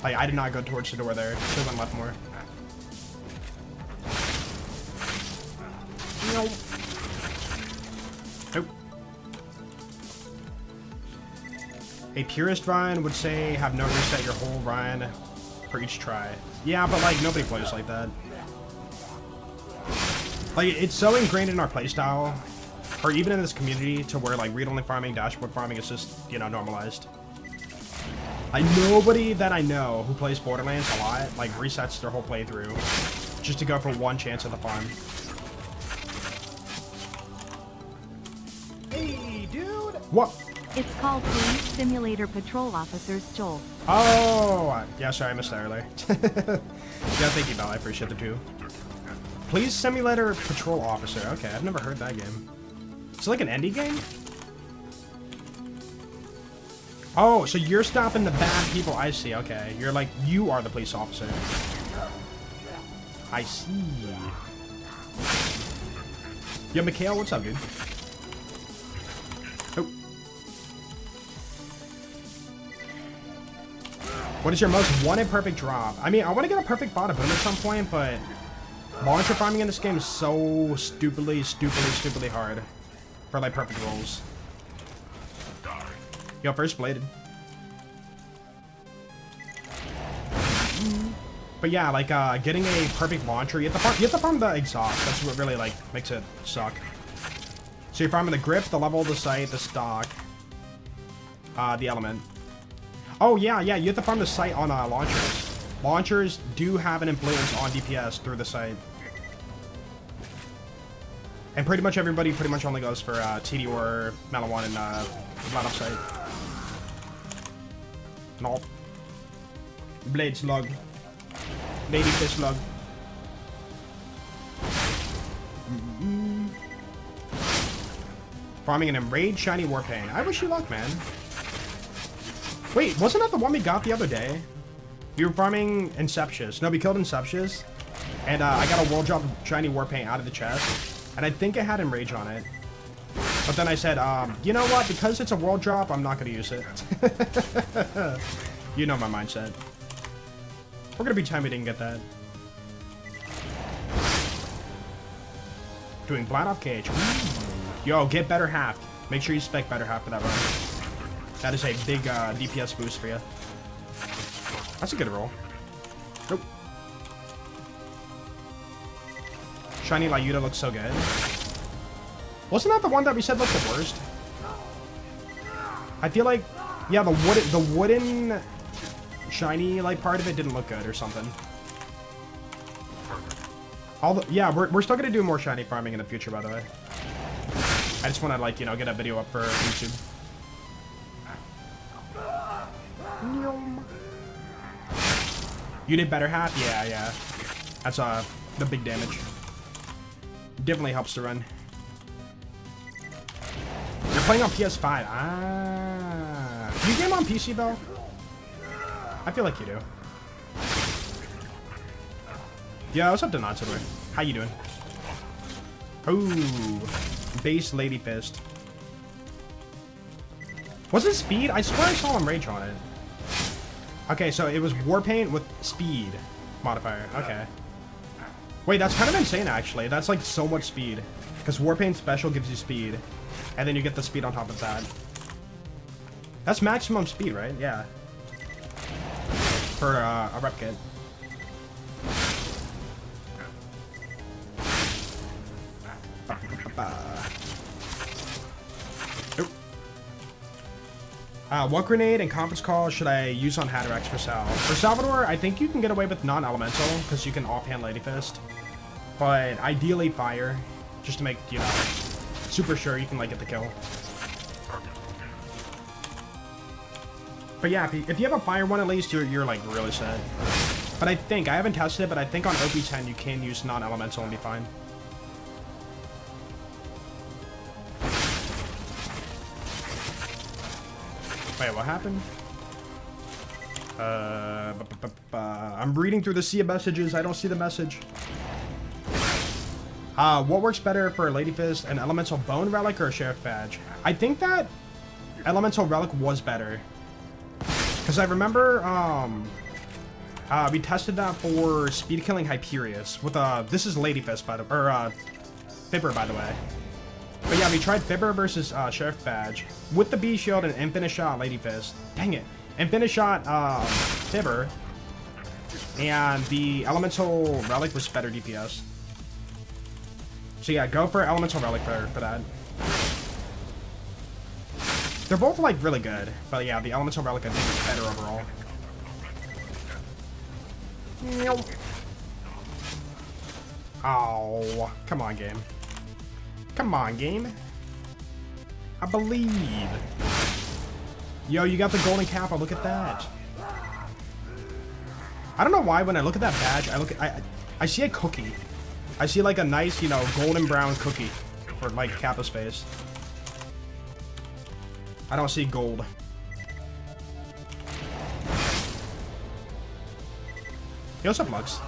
Like, I did not go towards the door there. Should have left more. Nope. Nope. A purist Ryan would say have no reset your whole Ryan for each try. Yeah, but like nobody plays like that. Like it's so ingrained in our playstyle, or even in this community, to where like read-only farming, dashboard farming is just, you know, normalized. Like nobody that I know who plays Borderlands a lot like resets their whole playthrough just to go for one chance at the farm. Hey, dude! What? It's called Police Simulator Patrol Officers, Joel. Oh, yeah, sorry, I missed that earlier. Yeah, thank you, Belle. I appreciate the two. Please Simulator Patrol Officer. Okay, I've never heard that game. It's like an indie game? Oh, so you're stopping the bad people. I see, okay. You're like, you are the police officer. I see. Yo, Mikhail, what's up, dude? Oh. What is your most wanted perfect drop? I mean, I want to get a perfect bottom boom at some point, but launcher farming in this game is so stupidly hard for like perfect rolls. Yo, first bladed. But yeah, like getting a perfect launcher, you have to farm the exhaust. That's what really like makes it suck. So you're farming the grip, the level, the sight, the stock, the element. Oh yeah, you have to farm the sight on launchers. Launchers do have an influence on DPS through the sight. And pretty much everybody only goes for TD or Malawan and Blood Off Sight. Nope. Blade Slug. Lady Fish Slug. Farming an Enraged Shiny Warpaint. I wish you luck, man. Wait, wasn't that the one we got the other day? We were farming Inceptious. No, we killed Inceptious. And I got a World Drop Shiny Warpaint out of the chest. And I think it had Enrage on it. But then I said, you know what? Because it's a World Drop, I'm not going to use it. You know my mindset. We're going to be time we didn't get that. Doing Blind Off Cage. Yo, get Better Half. Make sure you spec Better Half for that run. That is a big DPS boost for you. That's a good roll. Nope. Shiny Lyuda looks so good. Wasn't that the one that we said looked the worst? I feel like, yeah, the wooden shiny like part of it didn't look good or something. Yeah, we're still gonna do more shiny farming in the future, by the way. I just want to, like, you know, get a video up for YouTube. You did better half? Yeah. That's the big damage. Definitely helps to run. You're playing on PS5. Ah. Do you game on PC, though? I feel like you do. Yeah, what's up to Natsume? How you doing? Ooh. Base Lady Fist. Was it speed? I swear I saw him rage on it. Okay, so it was Warpaint with speed modifier. Okay. Wait, that's kind of insane, actually. That's like so much speed. Because Warpaint special gives you speed. And then you get the speed on top of that. That's maximum speed, right? Yeah. For a rep kit. What grenade and conference call should I use on Hatterax for Sal? For Salvador, I think you can get away with non-elemental because you can offhand Lady Fist. But ideally fire, just to make, you know, super sure you can, like, get the kill. But yeah, if you have a fire one at least, you're like really set. But I think, I haven't tested it, but I think on OP10 you can use non-elemental and be fine. Wait, what happened? I'm reading through the sea of messages. I don't see the message. What works better for a Lady Fist, an Elemental Bone Relic or a Sheriff Badge? I think that Elemental Relic was better. Because I remember, we tested that for speed killing Hyperius with, this is Lady Fist, by the, or, Fibber, by the way. But yeah, we tried Fibber versus Sheriff Badge with the B Shield and Infinite Shot Lady Fist. Dang it. Infinite Shot Fibber. And the Elemental Relic was better DPS. So yeah, go for Elemental Relic for that. They're both like really good. But yeah, the Elemental Relic I think is better overall. Oh, come on, game. Come on, game. I believe. Yo, you got the golden kappa. Look at that. I don't know why when I look at that badge, I see a cookie. I see like a nice, you know, golden brown cookie for like Kappa's face. I don't see gold. Yo, what's up, Lux?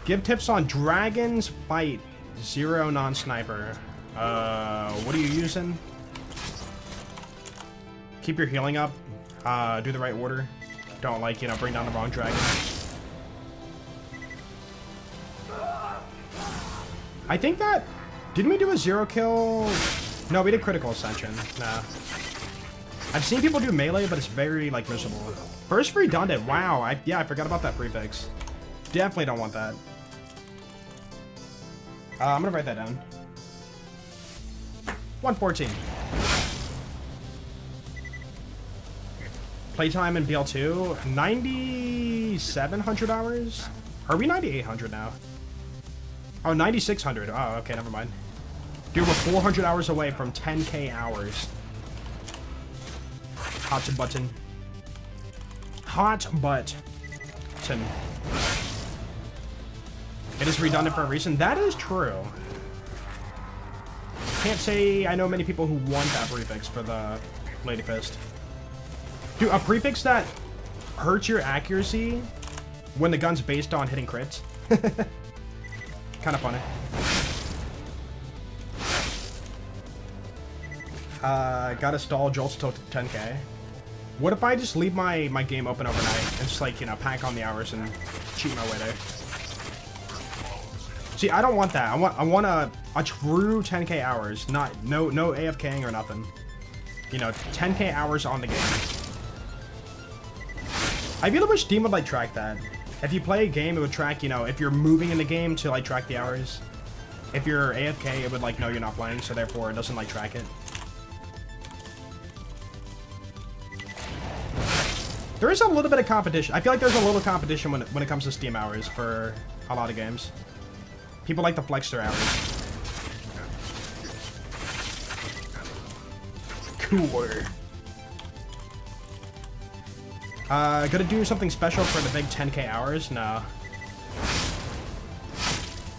Give tips on Dragon's Fight Zero non-sniper. What are you using? Keep your healing up. Do the right order. Don't, like, you know, bring down the wrong dragon. I think that... Didn't we do a 0 kill? No, we did critical ascension. Nah. I've seen people do melee, but it's very, like, miserable. First redundant. Wow. Yeah, I forgot about that prefix. Definitely don't want that. I'm gonna write that down. 114. Playtime in BL2, 9,700 hours? Are we 9,800 now? Oh, 9,600. Oh, okay, never mind. Dude, we're 400 hours away from 10k hours. Hot button. Hot button. It is redundant for a reason. That is true. Can't say I know many people who want that prefix for the Lady Fist. Dude, a prefix that hurts your accuracy when the gun's based on hitting crits. Kind of funny. Gotta stall jolts till 10k. What if I just leave my game open overnight and just, like, you know, pack on the hours and cheat my way there? See, I don't want that. I want a true 10k hours, no AFKing or nothing. You know, 10k hours on the game. I really wish Steam would, like, track that. If you play a game, it would track, you know, if you're moving in the game to, like, track the hours. If you're AFK, it would, like, know you're not playing, so therefore it doesn't, like, track it. There is a little bit of competition. I feel like there's a little competition when it comes to Steam hours for a lot of games. People like to flex their hours. Cool. Gonna do something special for the big 10k hours? No.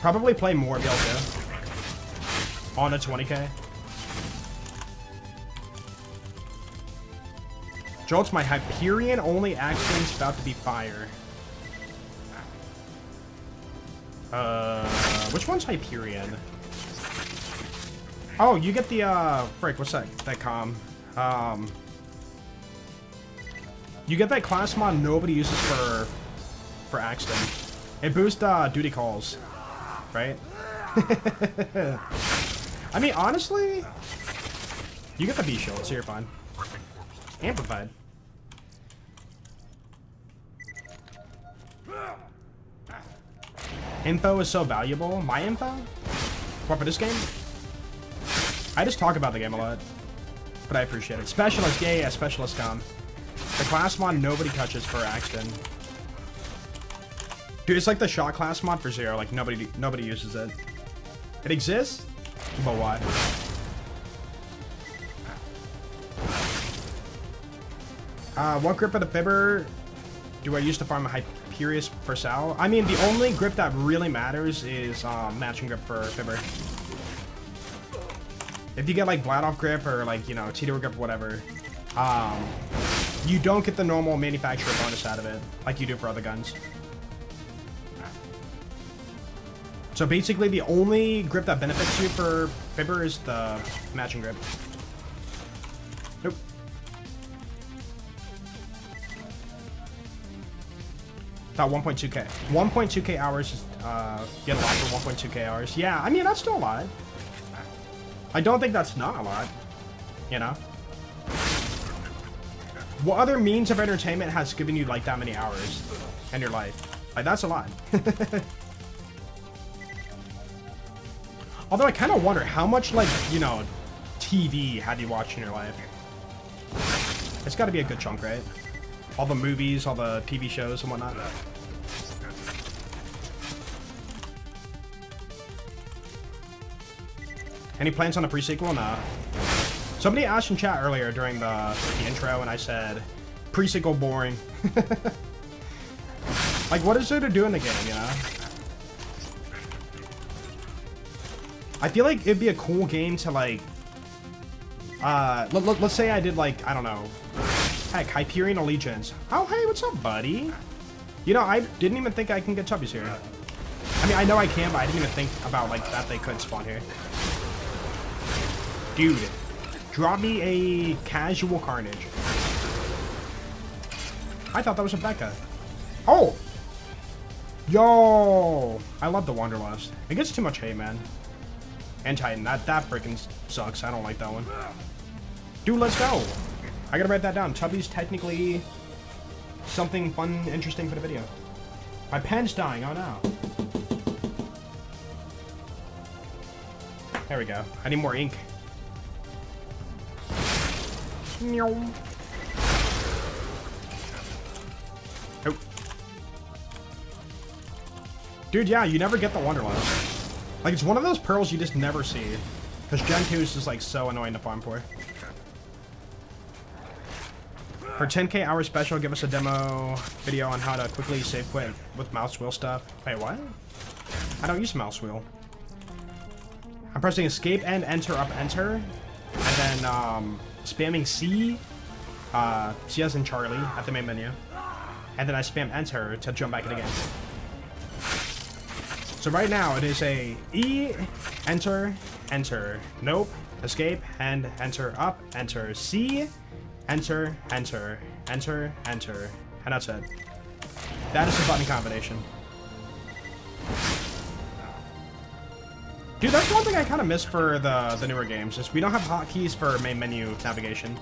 Probably play more BL2 on a 20k. Jolt's my Hyperion only action's about to be fire. Which one's Hyperion? Oh, you get the, frick, what's that comm? You get that class mod nobody uses for Axton. It boosts, duty calls, right? I mean, honestly, you get the B shield, so you're fine. Amplified. Info is so valuable. My info? What, for this game? I just talk about the game a lot, but I appreciate it. Specialist, yeah, Specialist com. The class mod nobody touches for Axton. Dude, it's like the shot class mod for Zero. Like nobody uses it. It exists, but what? What grip of the Fibber do I use to farm a Hyperion for Sal? I mean, the only grip that really matters is matching grip for Fibber. If you get like Bladoff grip or like, you know, Tito grip or whatever, you don't get the normal manufacturer bonus out of it like you do for other guns. So basically the only grip that benefits you for Fibber is the matching grip. Nope. About 1.2k. 1.2k hours is, get a lot for 1.2k hours. Yeah, I mean, that's still a lot. I don't think that's not a lot, you know? What other means of entertainment has given you, like, that many hours in your life? Like, that's a lot. Although I kind of wonder how much, like, you know, TV have you watched in your life? It's got to be a good chunk, right? All the movies, all the TV shows and whatnot. Any plans on a pre-sequel? Nah. Somebody asked in chat earlier during the intro, and I said, pre-sequel boring. Like, what is there to do in the game, you know? I feel like it'd be a cool game to, like, let's say I did, like, I don't know, heck, Hyperion Allegiance. Oh, hey, what's up, buddy? You know, I didn't even think I can get chubbies here. I mean, I know I can, but I didn't even think about, like, that they could spawn here. Dude, drop me a casual Carnage. I thought that was a Becca. Oh! Yo! I love the Wanderlust. It gets too much hate, man. And Titan, that freaking sucks. I don't like that one. Dude, let's go! I gotta write that down. Chubby's technically something fun, interesting for the video. My pen's dying, oh no. There we go. I need more ink. Oh. Dude, yeah, you never get the Wanderlust. Like, it's one of those pearls you just never see. Because Gen 2 is just, like, so annoying to farm for. For 10k hour special, give us a demo video on how to quickly save quit with mouse wheel stuff. Wait, what? I don't use mouse wheel. I'm pressing escape and enter up enter. And then, spamming C, C as in Charlie, at the main menu. And then I spam enter to jump back in again. So right now, it is a E, enter, enter, nope, escape, and enter up, enter, C, enter, enter, enter, enter, and that's it. That is the button combination. Dude, that's one thing I kind of miss for the newer games, is we don't have hotkeys for main menu navigation.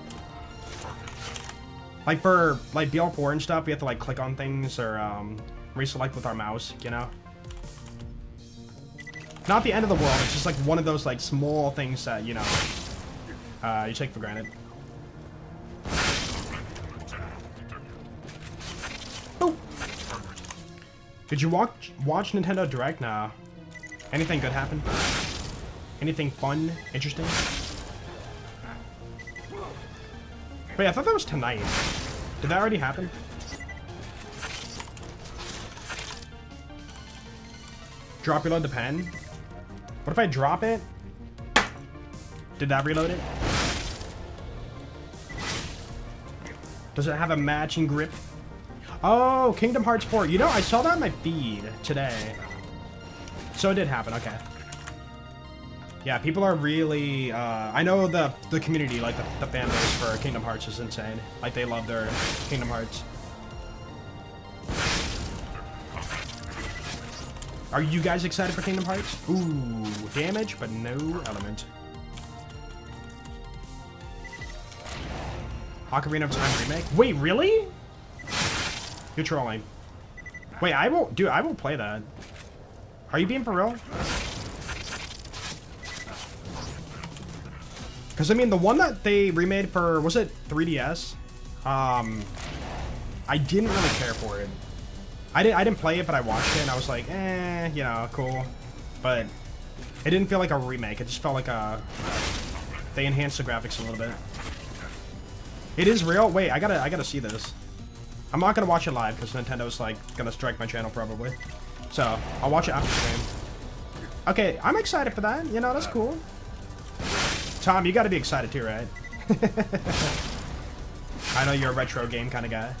Like for, like, BL4 and stuff, we have to, like, click on things, or, reselect with our mouse, you know? Not the end of the world, it's just like one of those like small things that, you know, you take for granted. Oh! Did you watch Nintendo Direct? Nah. Anything good happen? Anything fun? Interesting? Wait, I thought that was tonight. Did that already happen? Drop reload the pen? What if I drop it? Did that reload it? Does it have a matching grip? Oh, Kingdom Hearts 4. You know, I saw that in my feed today. So it did happen, okay. Yeah, people are really, I know the community, like the fan base for Kingdom Hearts is insane. Like, they love their Kingdom Hearts. Are you guys excited for Kingdom Hearts? Ooh, damage, but no element. Ocarina of Time remake? Wait, really? You're trolling. Wait, I will play that. Are you being for real? Because, I mean, the one that they remade for, was it 3DS? I didn't really care for it. I didn't play it, but I watched it, and I was like, eh, you know, cool. But it didn't feel like a remake. It just felt like they enhanced the graphics a little bit. It is real? Wait, I gotta see this. I'm not gonna watch it live, because Nintendo's, like, gonna strike my channel, probably. So, I'll watch it after stream. Okay, I'm excited for that. You know, that's cool. Tom, you gotta be excited too, right? I know you're a retro game kind of guy.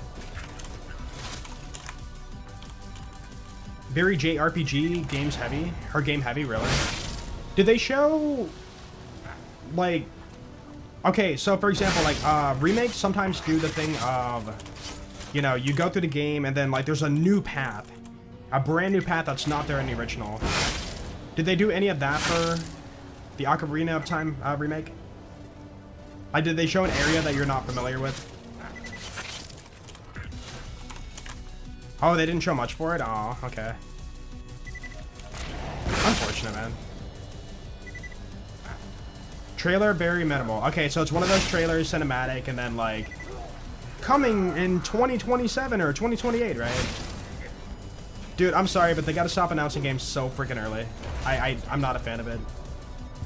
Very JRPG, games heavy. Or game heavy, really? Did they show, like... Okay, so for example, like, remakes sometimes do the thing of, you know, you go through the game and then, like, there's a new path. A brand new path that's not there in the original. Did they do any of that for the Ocarina of Time remake? Like, did they show an area that you're not familiar with? Oh, they didn't show much for it? Oh, okay. Unfortunate, man. Trailer, very minimal. Okay, so it's one of those trailers, cinematic, and then, like, coming in 2027 or 2028, right? Dude, I'm sorry, but they gotta stop announcing games so freaking early. I'm not a fan of it.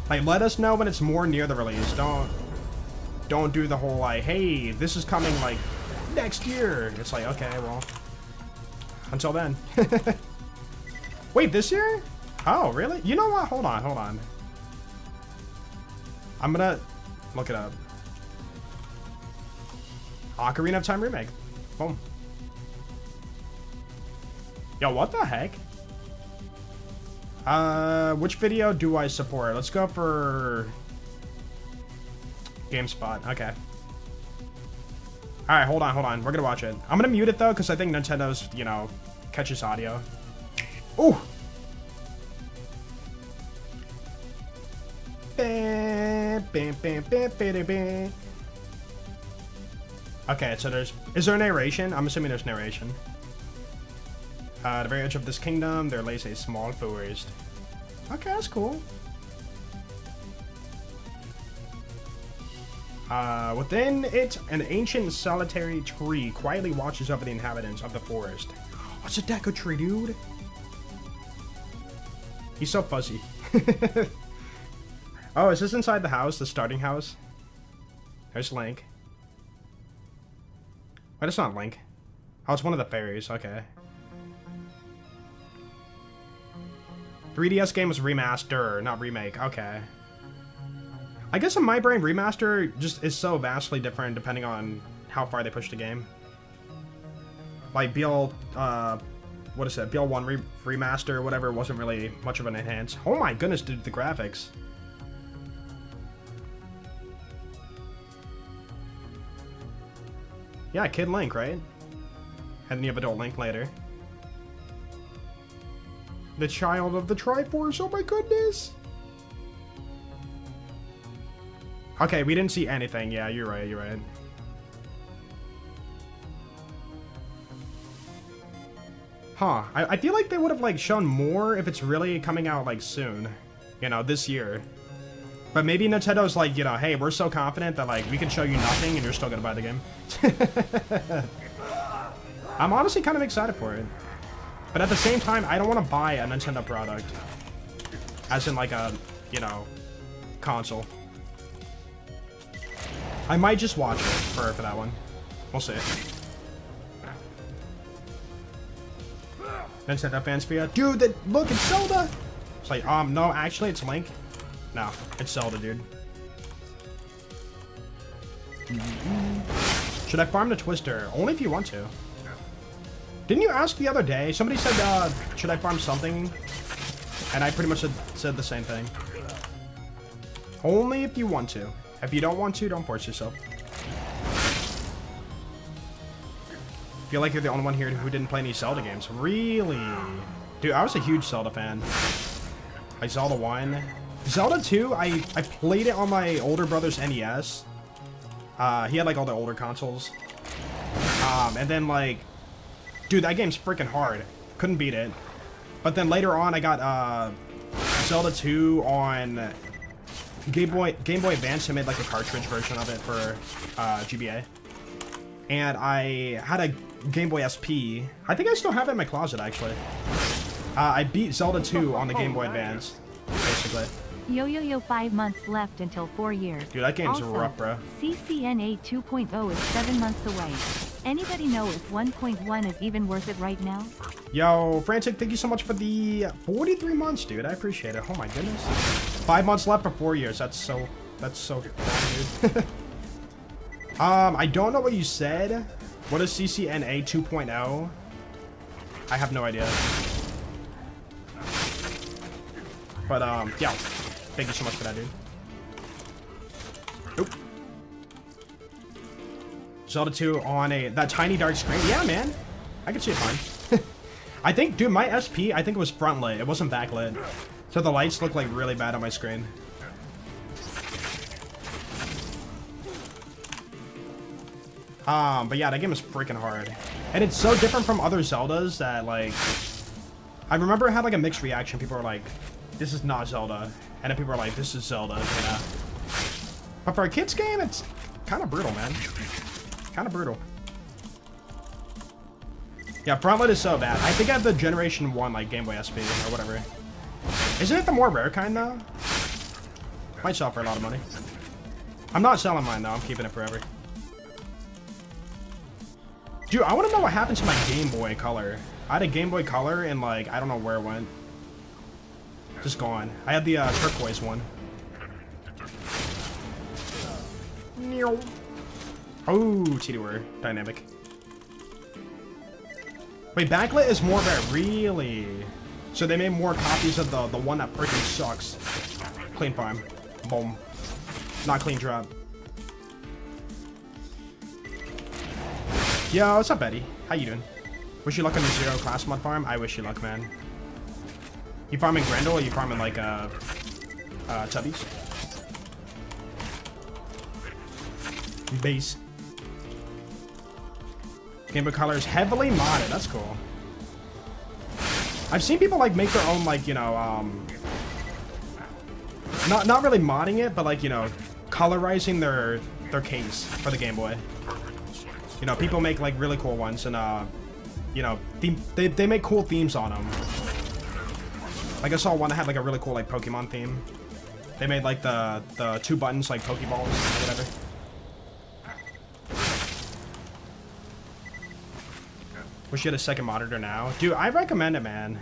Like, let us know when it's more near the release. Don't do the whole, like, hey, this is coming, like, next year. It's like, okay, well, until then. Wait, this year? Oh, really? You know what? Hold on. I'm gonna look it up. Ocarina of Time remake. Boom. Yo, what the heck? Which video do I support? Let's go for GameSpot. Okay. Alright, hold on. We're gonna watch it. I'm gonna mute it, though, because I think Nintendo's, you know, catches audio. Ooh! Okay, so is there a narration? I'm assuming there's narration. At the very edge of this kingdom, there lays a small forest. Okay, that's cool. Within it, an ancient solitary tree quietly watches over the inhabitants of the forest. Oh, it's a Deku tree, dude. He's so fuzzy. Oh, is this inside the house, the starting house? There's Link. Wait, it's not Link. Oh, it's one of the fairies, okay. 3DS game was remaster, not remake, okay. I guess in my brain, remaster just is so vastly different depending on how far they push the game. Like BL, what is it? BL1 remaster or whatever wasn't really much of an enhance. Oh my goodness, dude, the graphics. Yeah, Kid Link, right? And then you have Adult Link later. The child of the Triforce, oh my goodness! Okay, we didn't see anything. Yeah, you're right. Huh. I feel like they would have, like, shown more if it's really coming out, like, soon. You know, this year. But maybe Nintendo's like, you know, hey, we're so confident that, like, we can show you nothing and you're still gonna buy the game. I'm honestly kind of excited for it. But at the same time, I don't want to buy a Nintendo product. As in, like, a, you know, console. I might just watch it for that one. We'll see. Nintendo fans for you. Dude, look, it's Zelda! It's like, no, actually, it's Link. No, it's Zelda, dude. Should I farm the Twister? Only if you want to. Didn't you ask the other day? Somebody said, should I farm something? And I pretty much said the same thing. Only if you want to. If you don't want to, don't force yourself. Feel like you're the only one here who didn't play any Zelda games. Really? Dude, I was a huge Zelda fan. Like Zelda 1. Zelda 2, I played it on my older brother's NES. He had like all the older consoles. And then like, dude, that game's freaking hard. Couldn't beat it. But then later on, I got Zelda 2 on Game Boy Advance. I made like a cartridge version of it for GBA. And I had a Game Boy SP. I think I still have it in my closet, actually. I beat Zelda 2 on the Game Boy Advance, basically. Yo, 5 months left until 4 years. Dude, that game's also, rough, bro. CCNA 2.0 is 7 months away. Anybody know if 1.1 is even worth it right now? Yo, Frantic, thank you so much for the 43 months, dude. I appreciate it. Oh my goodness. 5 months left for 4 years. That's so long, dude. I don't know what you said. What is CCNA 2.0? I have no idea. But, yeah. Thank you so much for that, dude. Nope. Zelda 2 on that tiny dark screen. Yeah, man. I can see it fine. I think, dude, my SP, I think it was front lit. It wasn't backlit. So the lights look like really bad on my screen. But yeah, that game is freaking hard. And it's so different from other Zeldas that, like, I remember it had, like, a mixed reaction. People were like, this is not Zelda. And then people were like, this is Zelda, you know? But for a kid's game, it's kind of brutal, man. Kind of brutal. Yeah, frontlit is so bad. I think I have the Generation 1, like, Game Boy SP or whatever. Isn't it the more rare kind, though? Might sell for a lot of money. I'm not selling mine, though. I'm keeping it forever. Dude, I want to know what happened to my Game Boy Color. I had a Game Boy Color and, like, I don't know where it went. Just gone. I had the turquoise one. Oh, TDWR. Dynamic. Wait, backlit is more rare. Really? So they made more copies of the one that freaking sucks. Clean farm. Boom. Not clean drop. Yo, what's up, Betty? How you doing? Wish you luck on the Zero class mod farm? I wish you luck, man. You farming Grendel or you farming like Tubbies? Base. Game Boy Color is heavily modded. That's cool. I've seen people like make their own, like, you know, not really modding it, but like, you know, colorizing their case for the Game Boy. You know, people make like really cool ones, and you know, they make cool themes on them. Like I saw one that had like a really cool like Pokemon theme. They made like the 2 buttons like Pokeballs or whatever. Wish you had a second monitor now. Dude, I recommend it, man.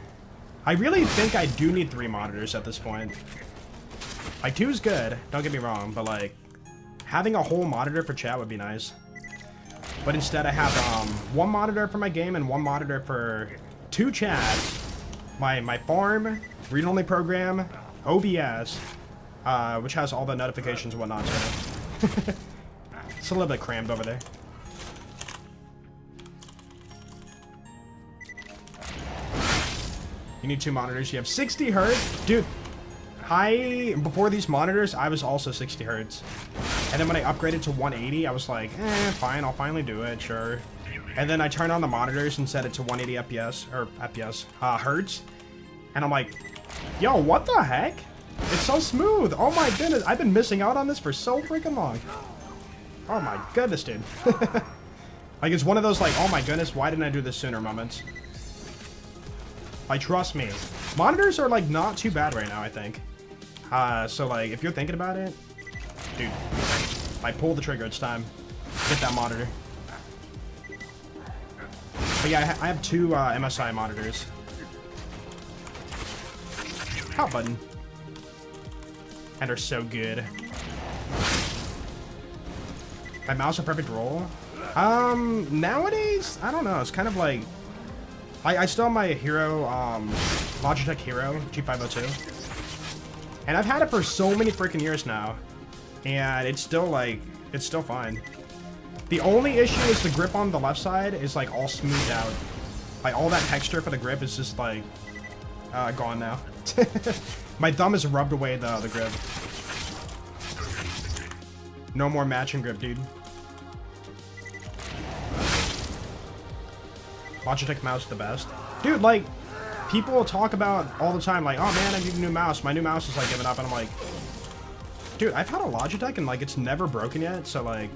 I really think I do need 3 monitors at this point. Like 2 is good, don't get me wrong, but like having a whole monitor for chat would be nice. But instead I have 1 monitor for my game and 1 monitor for 2 chats. My farm, read-only program, OBS, which has all the notifications and whatnot. So it's a little bit crammed over there. You need 2 monitors. You have 60 hertz, dude. Before these monitors, I was also 60 hertz. And then when I upgraded to 180, I was like, fine, I'll finally do it, sure. And then I turned on the monitors and set it to 180 FPS, or FPS, hertz. And I'm like, yo, what the heck? It's so smooth. Oh my goodness, I've been missing out on this for so freaking long. Oh my goodness, dude. Like, it's one of those, like, oh my goodness, why didn't I do this sooner moments. Like, trust me. Monitors are, like, not too bad right now, I think. So, like, if you're thinking about it, dude, like, pull the trigger, it's time. Get that monitor. But yeah, I have two MSI monitors. Hot button. And they're so good. My mouse a perfect roll? Nowadays, I don't know. It's kind of like... I still have my Hero, Logitech Hero G502. And I've had it for so many freaking years now. And it's still, like, it's still fine. The only issue is the grip on the left side is, like, all smoothed out. Like, all that texture for the grip is just, like, gone now. My thumb has rubbed away the grip. No more matching grip, dude. Logitech mouse the best. Dude, like, people talk about all the time, like, oh man, I need a new mouse. My new mouse is, like, giving up, and I'm like, dude, I've had a Logitech, and, like, it's never broken yet, so, like,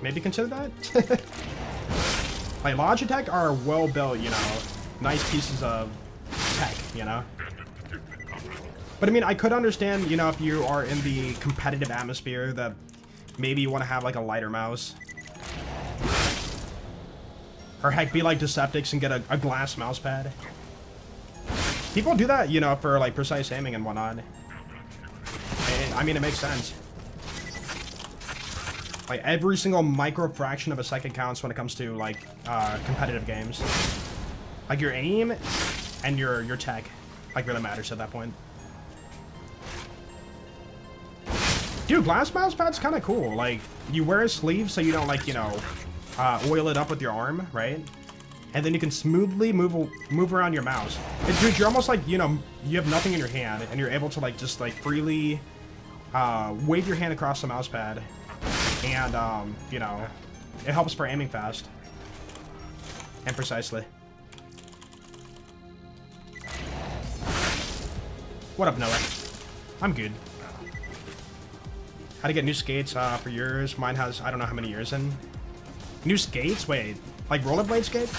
maybe consider that? Like, Logitech are well built, you know, nice pieces of tech, you know? But, I mean, I could understand, you know, if you are in the competitive atmosphere that maybe you want to have, like, a lighter mouse. Or heck, be like Deceptix and get a glass mouse pad. People do that, you know, for like precise aiming and whatnot. And, I mean, it makes sense. Like, every single micro fraction of a second counts when it comes to, like, competitive games. Like, your aim and your tech, like, really matters at that point. Dude, glass mouse pad's kind of cool. Like, you wear a sleeve so you don't, like, you know, oil it up with your arm, right? And then you can smoothly move around your mouse. Dude, you're almost like, you know, you have nothing in your hand, and you're able to, like, just, like, freely wave your hand across the mouse pad. And, you know, it helps for aiming fast. And precisely. What up, Noah? I'm good. How to get new skates for yours? Mine has, I don't know how many years in. New skates? Wait, like rollerblade skates?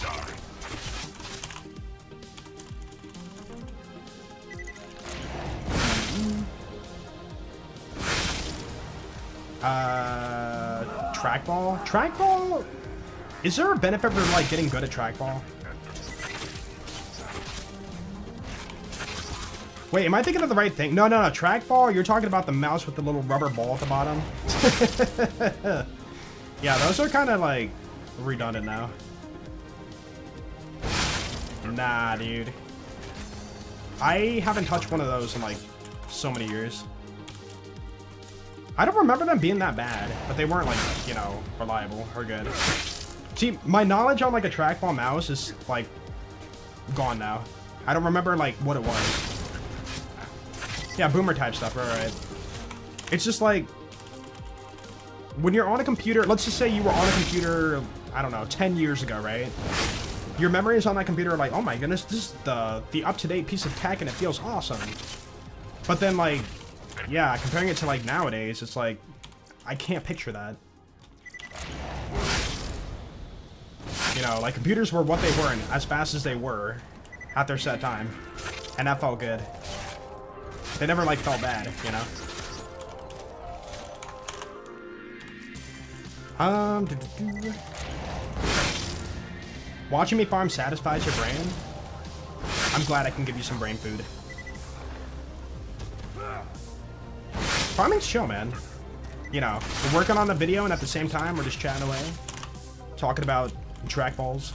Trackball? Trackball? Is there a benefit for, like, getting good at trackball? Wait, am I thinking of the right thing? No, trackball, you're talking about the mouse with the little rubber ball at the bottom. Yeah, those are kind of, like, redundant now. Nah, dude. I haven't touched one of those in, like, so many years. I don't remember them being that bad, but they weren't, like, you know, reliable or good. See, my knowledge on, like, a trackball mouse is, like, gone now. I don't remember, like, what it was. Yeah, boomer type stuff, right. It's just, like, when you're on a computer, let's just say you were on a computer, I don't know, 10 years ago, right? Your memories on that computer are like, oh my goodness, this is the up-to-date piece of tech and it feels awesome. But then, like, yeah, comparing it to, like, nowadays, it's like, I can't picture that. You know, like, computers were what they were and as fast as they were at their set time. And that felt good. They never, like, felt bad, you know? Watching me farm satisfies your brain? I'm glad I can give you some brain food. Farming's chill, man. You know, we're working on the video and at the same time we're just chatting away. Talking about trackballs.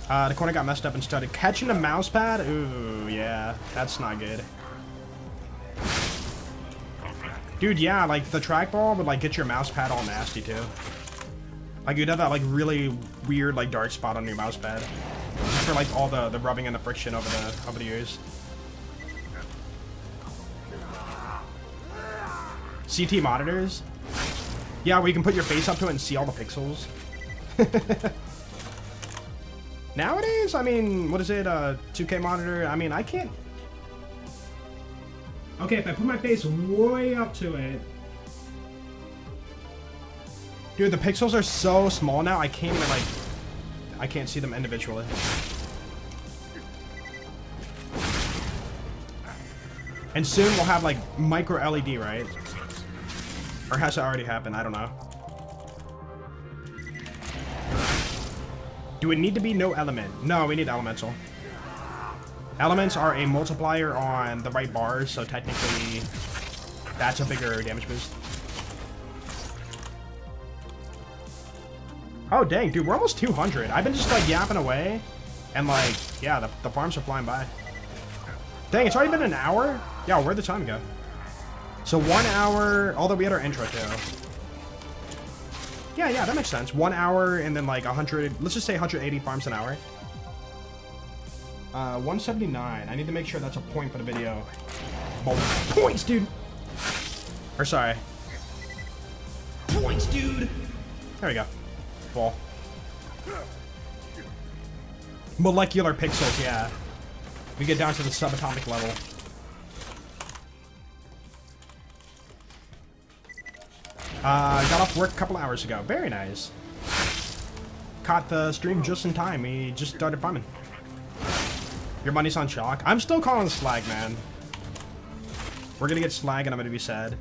The corner got messed up and started catching a mouse pad. Ooh, yeah, that's not good. Dude, yeah, like, the trackball would, like, get your mouse pad all nasty, too. Like, you'd have that, like, really weird, like, dark spot on your mouse pad. Just for, like, all the rubbing and the friction over the years. CT monitors? Yeah, where you can put your face up to it and see all the pixels. Nowadays, I mean, what is it, 2K monitor? I mean, I can't... Okay, if I put my face way up to it... Dude, the pixels are so small now, I can't even, like... I can't see them individually. And soon we'll have, like, micro LED, right? Or has it already happened? I don't know. Do it need to be no element? No, we need elemental. Elements are a multiplier on the right bars, so technically that's a bigger damage boost. Oh, dang, dude, we're almost 200. I've been just, like, yapping away, and, like, yeah, the farms are flying by. Dang, it's already been an hour? Yeah, where'd the time go? So 1 hour, although we had our intro, too. Yeah, that makes sense. 1 hour and then like 100, let's just say 180 farms an hour. 179. I need to make sure that's a point for the video. Oh, points, dude! Or sorry. Points, dude! There we go. Ball. Molecular pixels, yeah. We get down to the subatomic level. Got off work a couple hours ago. Very nice. Caught the stream just in time. We just started farming. Your money's on chalk. I'm still calling slag, man. We're gonna get slag and I'm gonna be sad.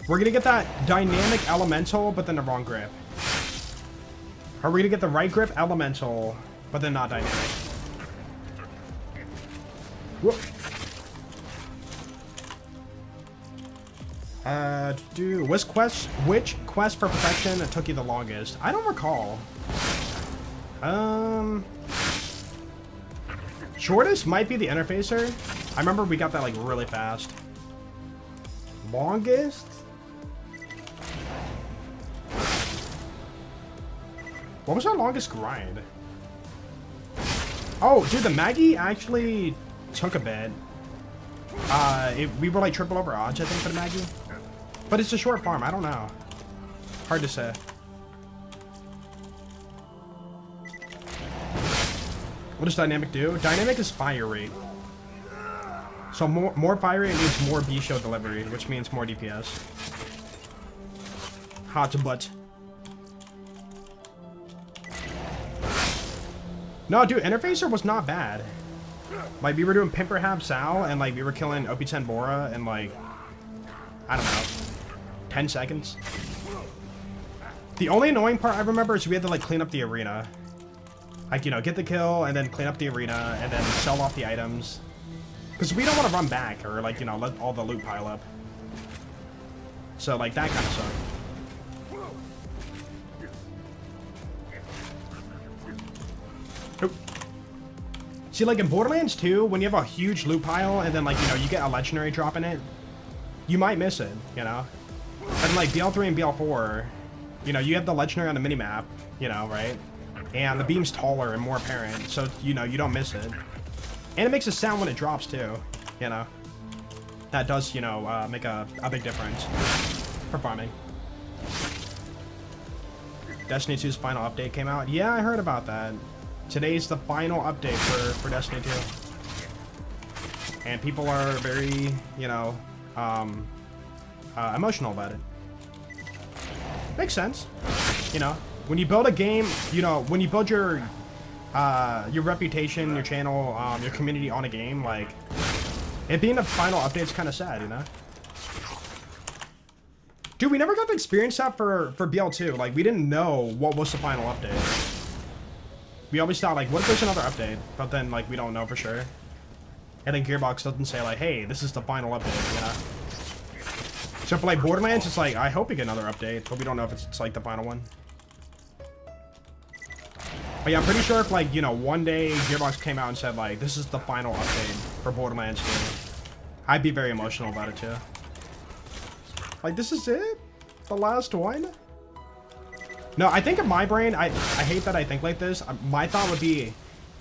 We're gonna get that dynamic elemental, but then the wrong grip. Are we gonna get the right grip elemental, but then not dynamic? Whoop. Which quest for perfection took you the longest? I don't recall. Shortest might be the interfacer. I remember we got that like really fast. Longest? What was our longest grind? Oh, dude, the Maggie actually took a bit. We were like triple over odds, I think, for the Maggie. But it's a short farm, I don't know. Hard to say. What does dynamic do? Dynamic is fire rate. So more fire rate means more B-show delivery, which means more DPS. Hot butt. No, dude, Interfacer was not bad. Like, we were doing Pimper Hab Sal, and like, we were killing OP10 Bora in like, I don't know, 10 seconds. The only annoying part I remember is we had to like clean up the arena. Like, you know, get the kill, and then clean up the arena, and then sell off the items. Because we don't want to run back, or like, you know, let all the loot pile up. So like, that kind of sucked. See, like in Borderlands 2, when you have a huge loot pile and then, like, you know, you get a legendary drop in it, you might miss it, you know? And like BL3 and BL4, you know, you have the legendary on the minimap, you know, right? And the beam's taller and more apparent, so, you know, you don't miss it. And it makes a sound when it drops, too, you know? That does, you know, make a big difference for farming. Destiny 2's final update came out. Yeah, I heard about that. Today's the final update for Destiny 2. And people are very, you know, emotional about it. Makes sense. You know, when you build a game, you know, when you build your reputation, your channel, your community on a game, like, it being a final update is kind of sad, you know? Dude, we never got to experience that for BL2. Like, we didn't know what was the final update. We always thought, like, what if there's another update? But then, like, we don't know for sure. And then Gearbox doesn't say, like, hey, this is the final update, you know? So for, like, Borderlands, it's like, I hope we get another update, but we don't know if it's like, the final one. But yeah, I'm pretty sure if, like, you know, one day Gearbox came out and said, like, this is the final update for Borderlands 2, I'd be very emotional about it, too. Like, this is it? The last one? No, I think in my brain, I hate that I think like this. My thought would be,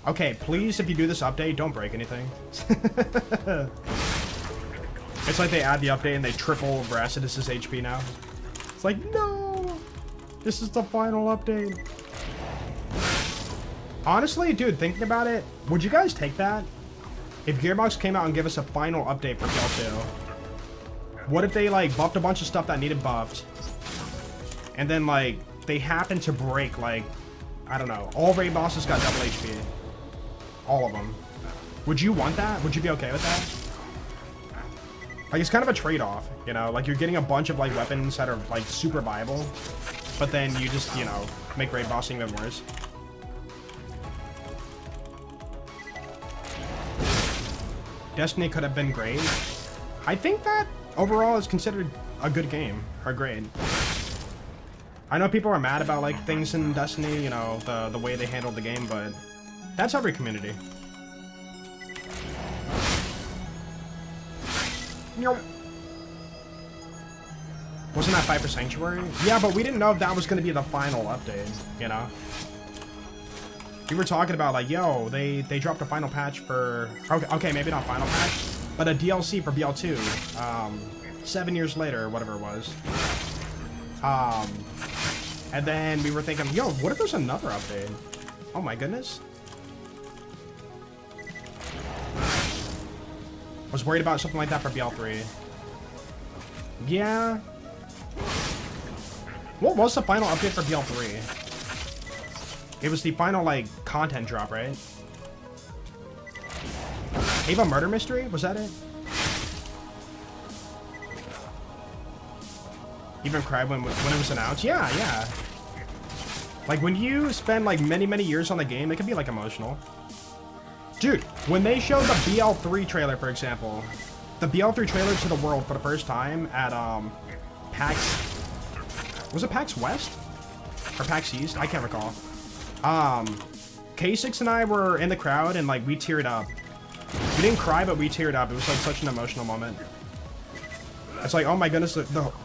okay, please, if you do this update, don't break anything. It's like they add the update and they triple Bracidus's HP now. It's like, no! This is the final update. Honestly, dude, thinking about it, would you guys take that? If Gearbox came out and gave us a final update for BL2, what if they, like, buffed a bunch of stuff that needed buffed, and then, like, they happened to break, like, I don't know, all raid bosses got double HP. All of them. Would you want that? Would you be okay with that? Like, it's kind of a trade-off, you know? Like, you're getting a bunch of, like, weapons that are, like, super viable, but then you just, you know, make raid bossing even worse. Destiny could have been great. I think that overall is considered a good game, or great. I know people are mad about, like, things in Destiny, you know, the way they handled the game, but that's every community. Wasn't that fight for Sanctuary? Yeah, but we didn't know if that was going to be the final update, you know? We were talking about, like, yo, they dropped a final patch for... Okay, maybe not final patch, but a DLC for BL2. 7 years later, or whatever it was. And then we were thinking, yo, what if there's another update? Oh my goodness. I was worried about something like that for BL3. Yeah. What was the final update for BL3? It was the final, like, content drop, right? Ava Murder Mystery? Was that it? Even cried when it was announced? Yeah, yeah. Like, when you spend, like, many years on the game, it can be, like, emotional. Dude, when they showed the BL3 trailer, for example, the BL3 trailer to the world for the first time at, PAX... Was it PAX West? Or PAX East? I can't recall. K6 and I were in the crowd, and, like, we teared up. We didn't cry, but we teared up. It was, like, such an emotional moment. It's like, oh my goodness,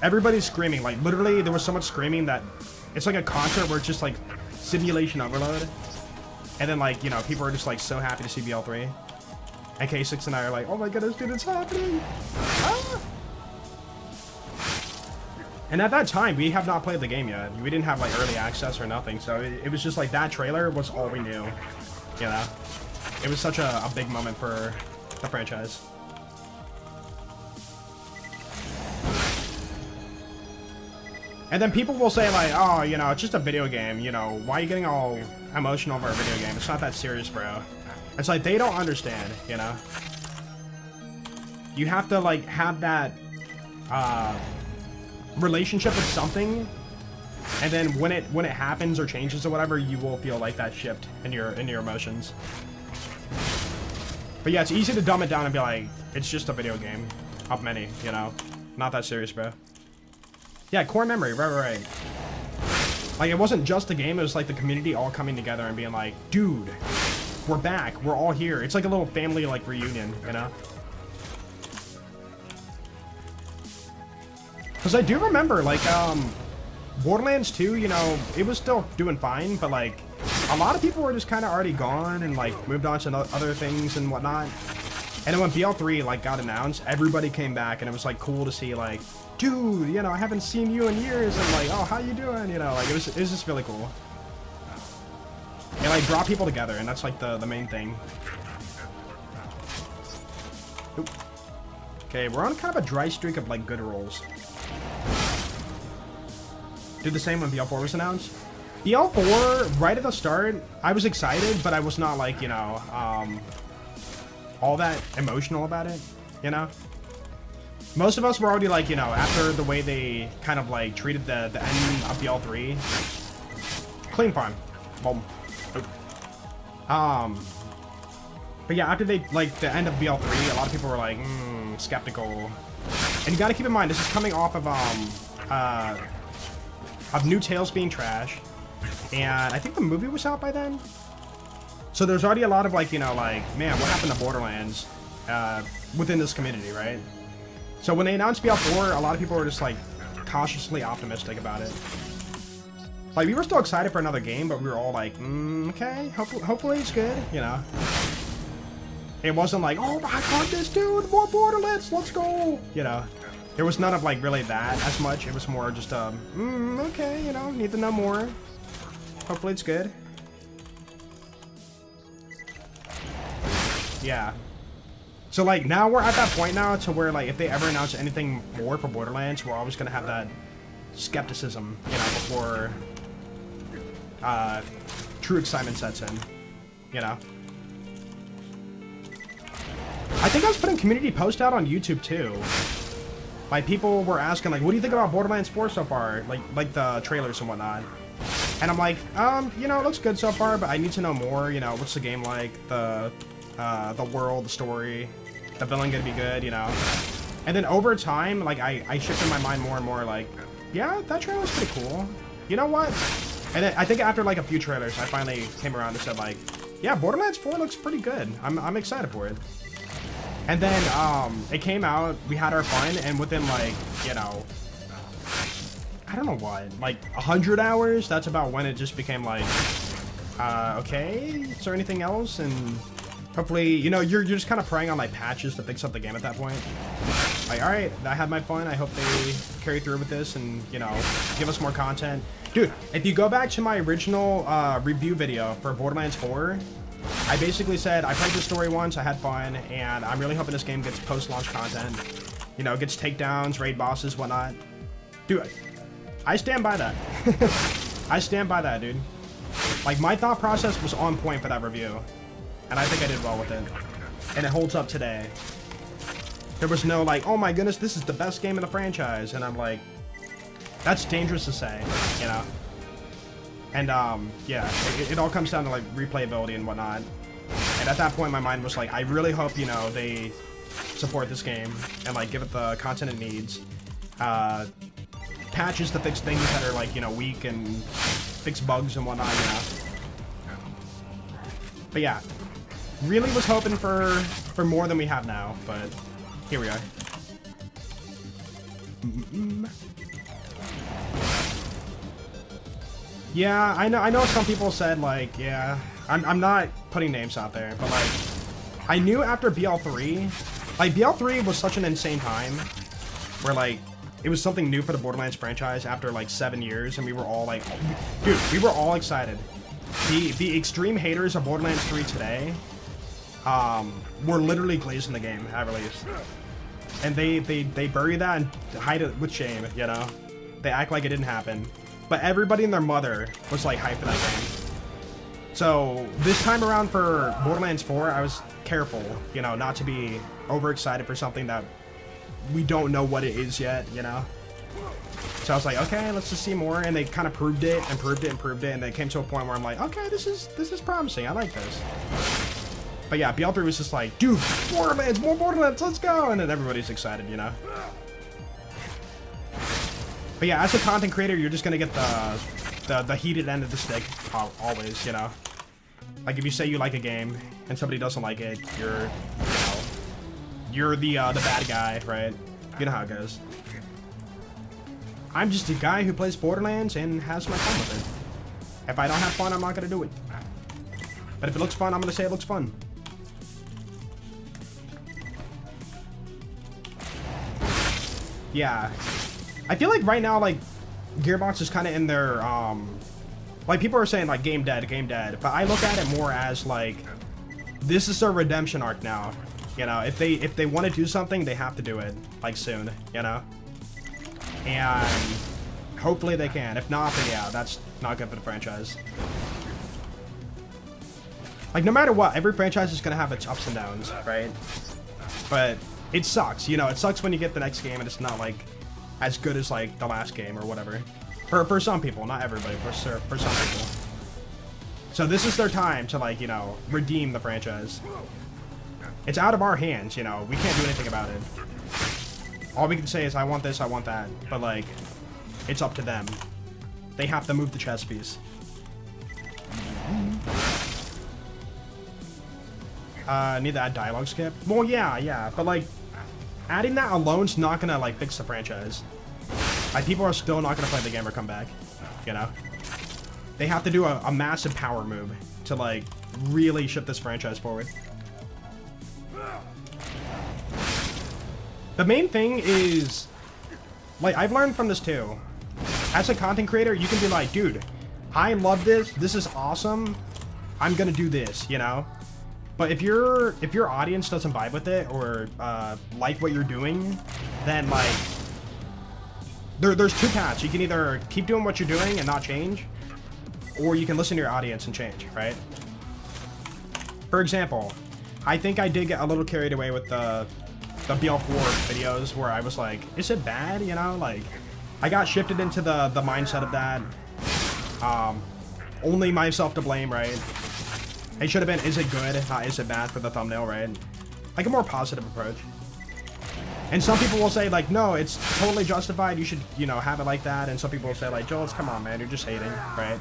everybody's screaming. Like, literally, there was so much screaming that it's like a concert where it's just, like, simulation overload. And then, like, you know, people are just, like, so happy to see BL3. And K6 and I are like, oh my goodness, dude, it's happening! Ah! And at that time, we have not played the game yet. We didn't have, like, early access or nothing. So it was just, like, that trailer was all we knew. You know? It was such a big moment for the franchise. And then people will say, like, oh, you know, it's just a video game, you know, why are you getting all emotional over a video game? It's not that serious, bro. It's like, they don't understand, you know? You have to, like, have that, relationship with something, and then when it happens or changes or whatever, you will feel, like, that shift in your emotions. But yeah, it's easy to dumb it down and be like, it's just a video game of many, you know? Not that serious, bro. Yeah, core memory, right. Like, it wasn't just the game, it was like the community all coming together and being like, dude, we're back, we're all here. It's like a little family, like, reunion, you know? Because I do remember, like, Borderlands 2, you know, it was still doing fine, but, like, a lot of people were just kind of already gone and, like, moved on to other things and whatnot. And then when BL3, like, got announced, everybody came back, and it was, like, cool to see, like, dude, you know, I haven't seen you in years, and, like, oh, how you doing? You know, like, it was just really cool. It, like, brought people together, and that's, like, the main thing. Oop. Okay, we're on kind of a dry streak of, like, good rolls. Did the same when BL4 was announced. BL4, right at the start, I was excited, but I was not, like, you know, all that emotional about it, you know? Most of us were already, like, you know, after the way they kind of, like, treated the end of BL3. Clean farm. Boom. But yeah, after they, like, the end of BL3, a lot of people were, like, skeptical. And you gotta keep in mind, this is coming off of New Tales being trash. And I think the movie was out by then. So there's already a lot of, like, you know, like, man, what happened to Borderlands within this community, right? So when they announced BL4, a lot of people were just, like, cautiously optimistic about it. Like, we were still excited for another game, but we were all like, okay, hopefully it's good, you know? It wasn't like, oh my goodness, dude, more Borderlands, let's go. You know, there was none of like really that as much. It was more just, okay, you know, need to know more. Hopefully it's good. Yeah. So like now we're at that point now to where like if they ever announce anything more for Borderlands, we're always gonna have that skepticism, you know, before true excitement sets in, you know. I think I was putting community post out on YouTube too. Like people were asking like, what do you think about Borderlands 4 so far? Like the trailers and whatnot. And I'm like, you know, it looks good so far, but I need to know more, you know, what's the game like, the world, the story, the villain gonna be good, you know. And then over time, like I shifted my mind more and more like, yeah, that trailer's pretty cool. You know what? And then I think after like a few trailers, I finally came around and said like, yeah, Borderlands 4 looks pretty good. I'm excited for it. And then it came out, we had our fun, and within like, you know, I don't know what, like 100 hours, that's about when it just became like, okay, is there anything else? And hopefully, you know, you're just kind of preying on like patches to fix up the game at that point. Like, all right, I had my fun. I hope they carry through with this and, you know, give us more content. Dude, if you go back to my original review video for Borderlands 4, I basically said I played the story once, I had fun, and I'm really hoping this game gets post-launch content. You know, gets takedowns, raid bosses, whatnot. Dude, I stand by that. I stand by that, dude. Like, my thought process was on point for that review. And I think I did well with it. And it holds up today. There was no like, oh my goodness, this is the best game in the franchise. And I'm like, that's dangerous to say, you know? And yeah, it all comes down to like replayability and whatnot. And at that point, my mind was like, I really hope, you know, they support this game and like give it the content it needs. Patches to fix things that are like, you know, weak and fix bugs and whatnot, you know? But yeah, really was hoping for more than we have now, but here we are. Yeah, I know some people said like, yeah, I'm not putting names out there, but like, I knew after BL3, like BL3 was such an insane time where like, it was something new for the Borderlands franchise after like 7 years, and we were all like, dude, we were all excited. The extreme haters of Borderlands 3 today, were literally glazing the game at release. And they bury that and hide it with shame, you know? They act like it didn't happen. But everybody and their mother was like hyped for that game. So this time around for Borderlands 4, I was careful, you know, not to be overexcited for something that we don't know what it is yet, you know? So I was like, okay, let's just see more, and they kind of proved it, and proved it, and proved it, and they came to a point where I'm like, okay, this is promising, I like this. But yeah, BL3 was just like, dude, Borderlands, more Borderlands, let's go! And then everybody's excited, you know? But yeah, as a content creator, you're just gonna get the heated end of the stick, always, you know? Like, if you say you like a game, and somebody doesn't like it, you're the bad guy, right? You know how it goes. I'm just a guy who plays Borderlands and has my fun with it. If I don't have fun, I'm not gonna do it. But if it looks fun, I'm gonna say it looks fun. Yeah. I feel like right now, like, Gearbox is kind of in their, like, people are saying, like, game dead, but I look at it more as, like, this is their redemption arc now. You know, if they want to do something, they have to do it, like, soon, you know? And hopefully they can. If not, then yeah, that's not good for the franchise. Like, no matter what, every franchise is gonna have its ups and downs, right? But it sucks, you know, it sucks when you get the next game and it's not, like, as good as, like, the last game or whatever. For some people, not everybody, for some people. So this is their time to, like, you know, redeem the franchise. It's out of our hands, you know, we can't do anything about it. All we can say is, I want this, I want that, but, like, it's up to them. They have to move the chess piece. Need to add dialogue skip? Well, yeah, but, like, adding that alone's not gonna, like, fix the franchise. Like, people are still not gonna play the game or come back, you know? They have to do a massive power move to, like, really shift this franchise forward. The main thing is, like, I've learned from this too. As a content creator, you can be like, dude, I love this. This is awesome. I'm gonna do this, you know? But if your audience doesn't vibe with it or like what you're doing, then like there's two paths. You can either keep doing what you're doing and not change, or you can listen to your audience and change, right? For example, I think I did get a little carried away with the BL4 videos where I was like, is it bad? You know, like I got shifted into the mindset of that. Only myself to blame, right? It should have been, is it good? Is it bad for the thumbnail, right? Like a more positive approach. And some people will say like, no, it's totally justified. You should, you know, have it like that. And some people will say like, Joel, come on, man, you're just hating, right?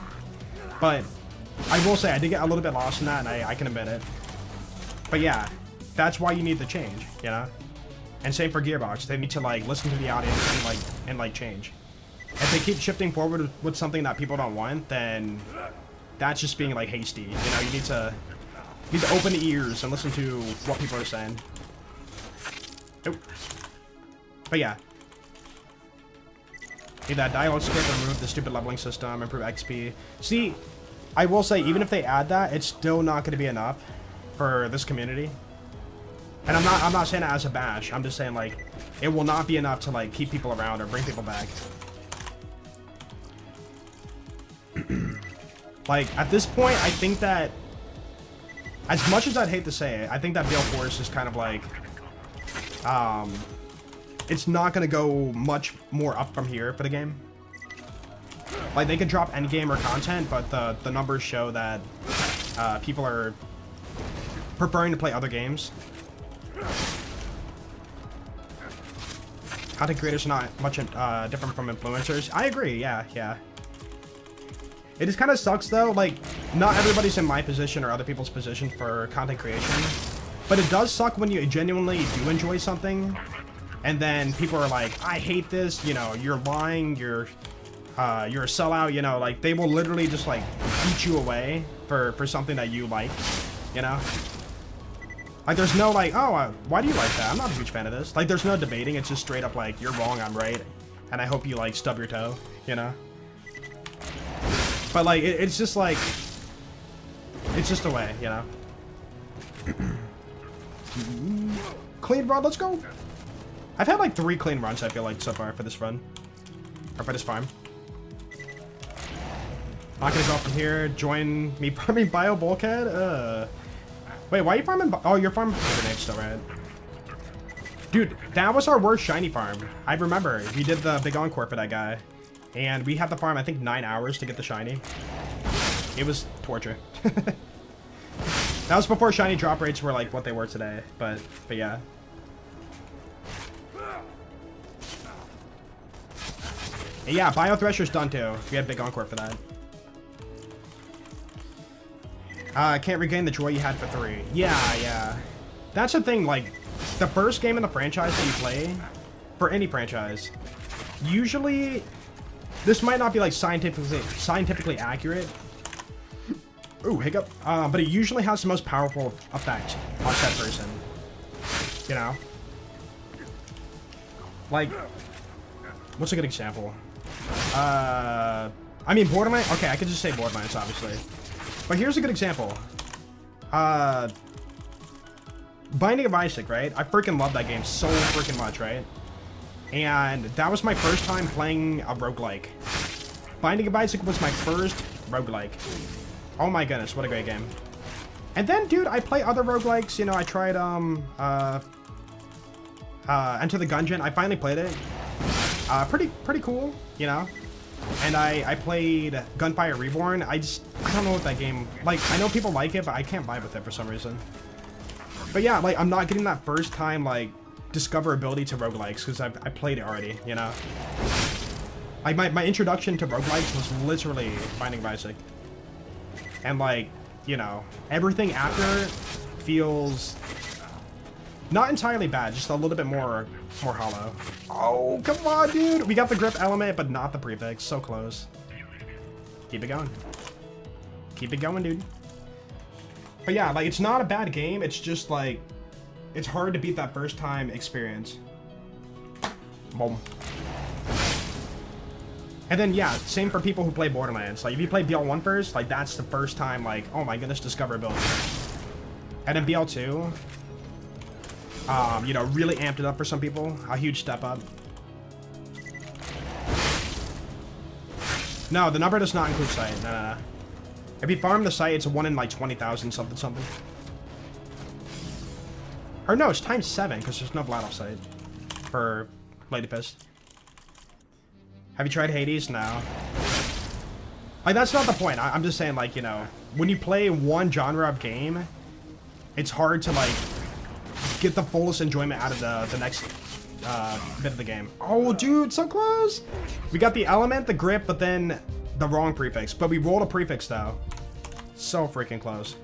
But I will say I did get a little bit lost in that, and I can admit it. But yeah, that's why you need the change, you know? And same for Gearbox. They need to like listen to the audience and like change. If they keep shifting forward with something that people don't want, then that's just being like hasty. You know, you need to open the ears and listen to what people are saying. Nope. But yeah. Need that dialogue script, remove the stupid leveling system, improve XP. See, I will say, even if they add that, it's still not going to be enough for this community. And I'm not saying it as a bash. I'm just saying like, it will not be enough to like keep people around or bring people back. Like, at this point, I think that, as much as I'd hate to say it, I think that BL4 is just kind of like, it's not going to go much more up from here for the game. Like, they could drop endgame or content, but the numbers show that people are preferring to play other games. Content creators are not much different from influencers. I agree, yeah. It just kind of sucks though, like, not everybody's in my position or other people's position for content creation, but it does suck when you genuinely do enjoy something, and then people are like, I hate this, you know, you're lying, you're a sellout, you know, like, they will literally just, like, beat you away for something that you like, you know? Like, there's no, like, oh, why do you like that? I'm not a huge fan of this. Like, there's no debating, it's just straight up like, you're wrong, I'm right, and I hope you, like, stub your toe, you know? But, like, it's just, like, it's just a way, you know? Clean run, let's go! I've had, like, 3 clean runs, I feel like, so far for this run. Or for this farm. Not gonna go up from here, join me farming Bio Bulkhead? Wait, why are you farming oh, you're farming Hibernate still, right? Dude, that was our worst shiny farm. I remember, we did the big encore for that guy. And we had to farm, I think, 9 hours to get the shiny. It was torture. That was before shiny drop rates were like what they were today, but yeah. And yeah, Bio Thresher's done too. We had big encore for that. Can't regain the joy you had for 3. Yeah. That's the thing, like, the first game in the franchise that you play, for any franchise, usually, this might not be, like, scientifically accurate. Ooh, hiccup. But it usually has the most powerful effect on that person. You know? Like, what's a good example? I mean, Borderlands. Okay, I could just say Borderlands, obviously. But here's a good example. Binding of Isaac, right? I freaking love that game so freaking much, right? And that was my first time playing a roguelike. Binding of Isaac was my first roguelike. Oh my goodness, what a great game. And then, dude, I play other roguelikes. You know, I tried, Enter the Gungeon. I finally played it. Pretty cool, you know? And I played Gunfire Reborn. I don't know what that game... Like, I know people like it, but I can't vibe with it for some reason. But yeah, like, I'm not getting that first time, like, discoverability to roguelikes, because I played it already, you know? Like, my introduction to roguelikes was literally Binding of Isaac. And, like, you know, everything after feels... not entirely bad, just a little bit more hollow. Oh, come on, dude! We got the grip element, but not the prefix. So close. Keep it going. Keep it going, dude. But yeah, like, it's not a bad game. It's just, like, it's hard to beat that first time experience. Boom. And then, yeah, same for people who play Borderlands. Like, if you play BL1 first, like, that's the first time, like, oh my goodness, discoverability. And then BL2, you know, really amped it up for some people. A huge step up. No, the number does not include sight. No. If you farm the sight, it's a 1 in, like, 20,000 something. Or no, it's times 7, because there's no Blood Off sight for Lady Fist. Have you tried Hades? No. Like, that's not the point. I'm just saying, like, you know, when you play one genre of game, it's hard to, like, get the fullest enjoyment out of the next bit of the game. Oh, dude, so close! We got the element, the grip, but then the wrong prefix. But we rolled a prefix, though. So freaking close.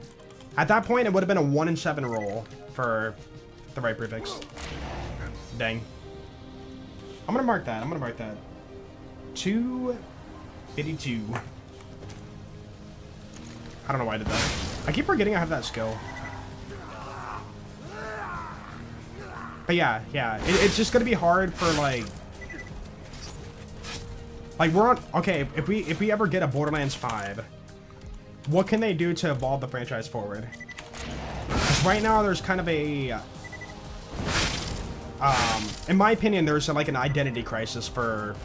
At that point, it would have been a 1 in 7 roll for the right prefix. Dang. I'm gonna mark that. 252. I don't know why I did that. I keep forgetting I have that skill. But yeah, it's just gonna be hard for like we're on. Okay, if we ever get a Borderlands 5, what can they do to evolve the franchise forward? 'Cause right now there's kind of a in my opinion, there's like an identity crisis for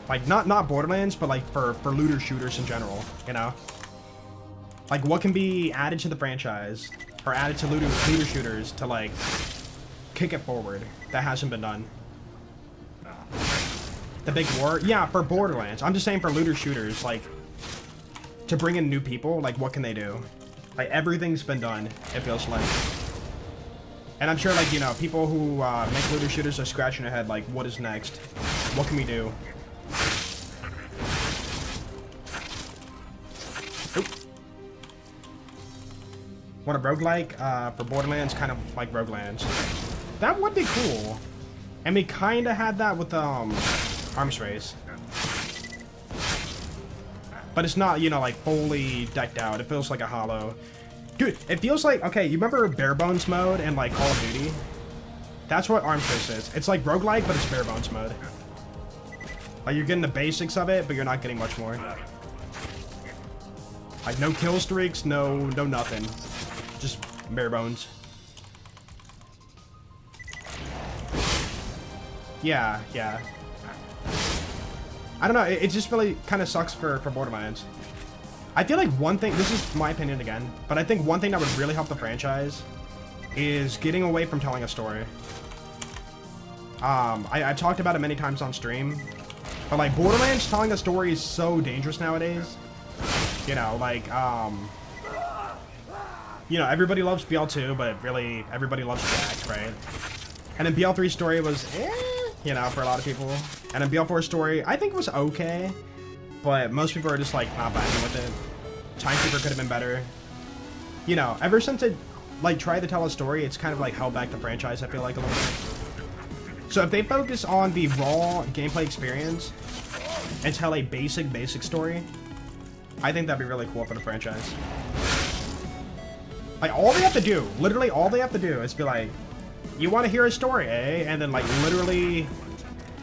like not Borderlands, but like for looter shooters in general, you know? Like what can be added to the franchise or added to looter shooters to like kick it forward that hasn't been done. The big war? Yeah, for Borderlands. I'm just saying for looter shooters, like to bring in new people, like what can they do? Like everything's been done, it feels like. And I'm sure, like, you know, people who make looter shooters are scratching their head, like, what is next? What can we do? Oop. Want a roguelike for Borderlands, kind of like Roguelands. That would be cool. And we kind of had that with Arms Race. But it's not, you know, like, fully decked out. It feels like a hollow. Dude, it feels like, okay, you remember bare bones mode in like Call of Duty? That's what Arms Race is. It's like roguelike, but it's bare bones mode. Like you're getting the basics of it, but you're not getting much more. Like no kill streaks, no nothing. Just bare bones. Yeah. I don't know, it just really kind of sucks for Borderlands. I feel like one thing, this is my opinion again, but I think one thing that would really help the franchise is getting away from telling a story. I've talked about it many times on stream, but like Borderlands telling a story is so dangerous nowadays. You know, like, you know, everybody loves BL2, but really everybody loves Jack, right? And then BL3's story was, you know, for a lot of people. And then BL4's story, I think was okay. But most people are just like not vibing with it. Timekeeper could have been better. You know, ever since it like tried to tell a story, it's kind of like held back the franchise, I feel like, a little bit. So if they focus on the raw gameplay experience and tell a basic story, I think that'd be really cool for the franchise. Like all they have to do, literally all they have to do is be like, you want to hear a story, eh? And then like literally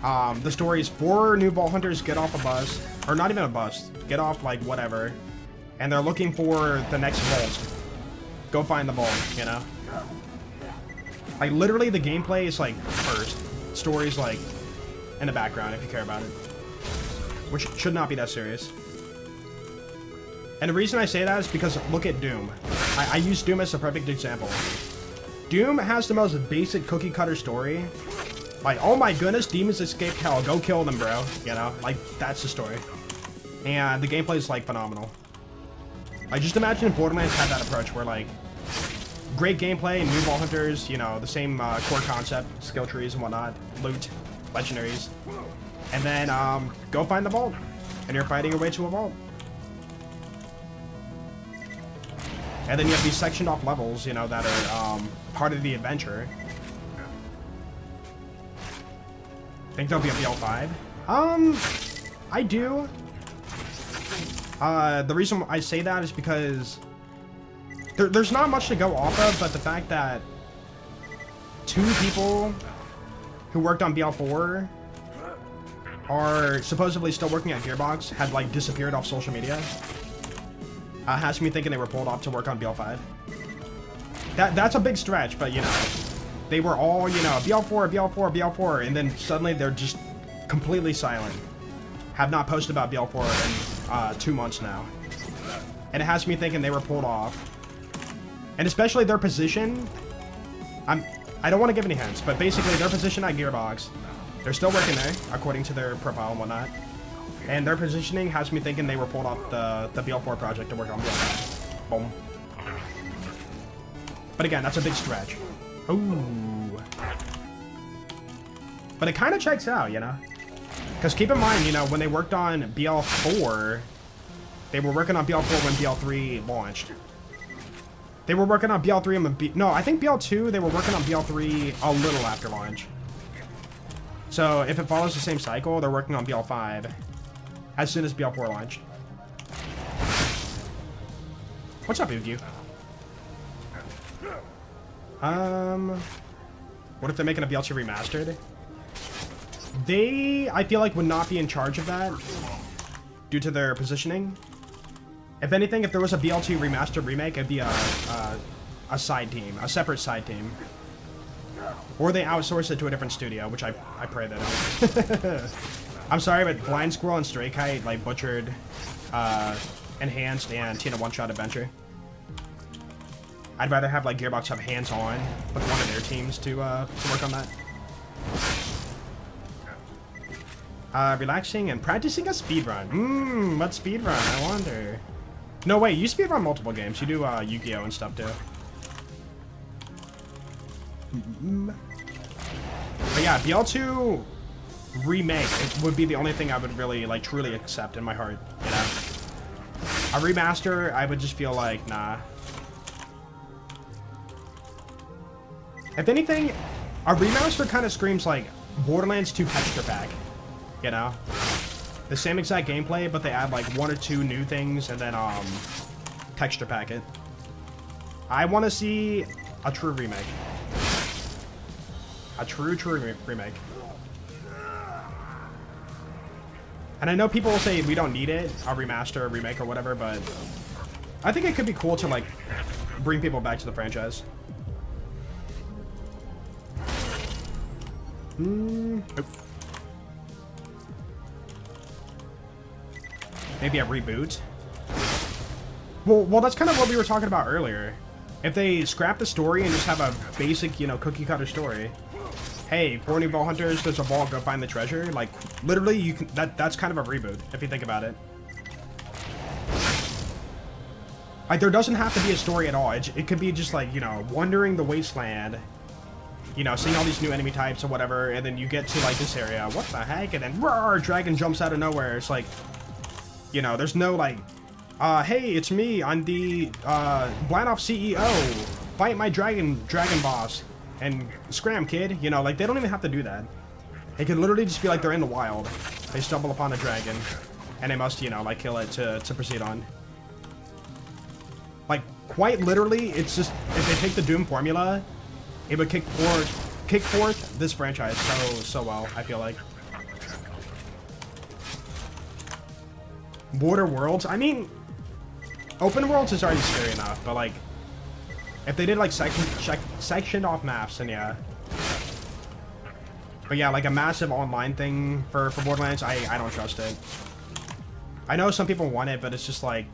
the story is 4 new Vault Hunters get off a bus, or not even a bus, get off like whatever, and they're looking for the next vault. Go find the vault, you know? Like literally the gameplay is like first, story's like in the background if you care about it. Which should not be that serious. And the reason I say that is because look at Doom. I use Doom as a perfect example. Doom has the most basic cookie cutter story. Like, oh my goodness, demons escaped hell. Go kill them, bro. You know, like, that's the story. And the gameplay is, like, phenomenal. Like, just imagine if Borderlands had that approach where, like, great gameplay, new Vault Hunters, you know, the same core concept, skill trees and whatnot, loot, legendaries. And then, go find the vault. And you're fighting your way to a vault. And then you have these sectioned off levels, you know, that are part of the adventure. Think there'll be a BL5? I do. The reason I say that is because there's not much to go off of, but the fact that 2 people who worked on BL4 are supposedly still working at Gearbox had like disappeared off social media. Has me thinking they were pulled off to work on BL5. That's a big stretch, but you know, they were all, you know, BL4, BL4, BL4, and then suddenly they're just completely silent. Have not posted about BL4 in 2 months now. And it has me thinking they were pulled off. And especially their position, I don't want to give any hints, but basically their position at Gearbox, they're still working there, according to their profile and whatnot. And their positioning has me thinking they were pulled off the BL4 project to work on BL5. Boom. But again, that's a big stretch. Ooh. But it kind of checks out, you know? Because keep in mind, you know, when they worked on BL4, they were working on BL4 when BL3 launched. They were working on BL3 and no, I think BL2, they were working on BL3 a little after launch. So if it follows the same cycle, they're working on BL5 as soon as BL4 launched. What's up, Ugu? What if they're making a BL2 remastered? They, I feel like, would not be in charge of that due to their positioning. If anything, if there was a BL2 remastered remake, it'd be a side team, a separate side team. Or they outsource it to a different studio, which I pray they don't. I'm sorry, but Blind Squirrel and Stray Kite, like, butchered Enhanced and Tina One Shot Adventure. I'd rather have, like, Gearbox have hands-on with one of their teams to work on that. Relaxing and practicing a speedrun. What speedrun? I wonder. No, wait, you speedrun multiple games. You do Yu-Gi-Oh! And stuff, too. But yeah, BL2 remake would be the only thing I would really, like, truly accept in my heart, you know? A remaster, I would just feel like, nah. If anything, a remaster kind of screams like Borderlands 2 texture pack, you know? The same exact gameplay, but they add like 1 or 2 new things and then texture pack it. I want to see a true remake. A true remake. And I know people will say we don't need it, a remaster, a remake, or whatever, but I think it could be cool to like bring people back to the franchise. Nope. Maybe a reboot. Well, that's kind of what we were talking about earlier. If they scrap the story and just have a basic, you know, cookie cutter story. Hey, 4 new vault hunters, there's a vault, go find the treasure. Like, literally, you can. That's kind of a reboot if you think about it. Like, there doesn't have to be a story at all. It could be just like, you know, wandering the wasteland. You know, seeing all these new enemy types or whatever, and then you get to like this area. What the heck? And then roar, dragon jumps out of nowhere. It's like, you know, there's no like, hey, it's me. I'm the Blanoff CEO. Fight my dragon boss and scram, kid. You know, like they don't even have to do that. It could literally just be like they're in the wild. They stumble upon a dragon, and they must, you know, like kill it to proceed on. Like quite literally, it's just if they take the Doom formula. It would kick forth this franchise so well, I feel like. Border Worlds? I mean, open worlds is already scary enough, but like, if they did like sectioned off maps, then yeah. But yeah, like a massive online thing for Borderlands, I don't trust it. I know some people want it, but it's just like,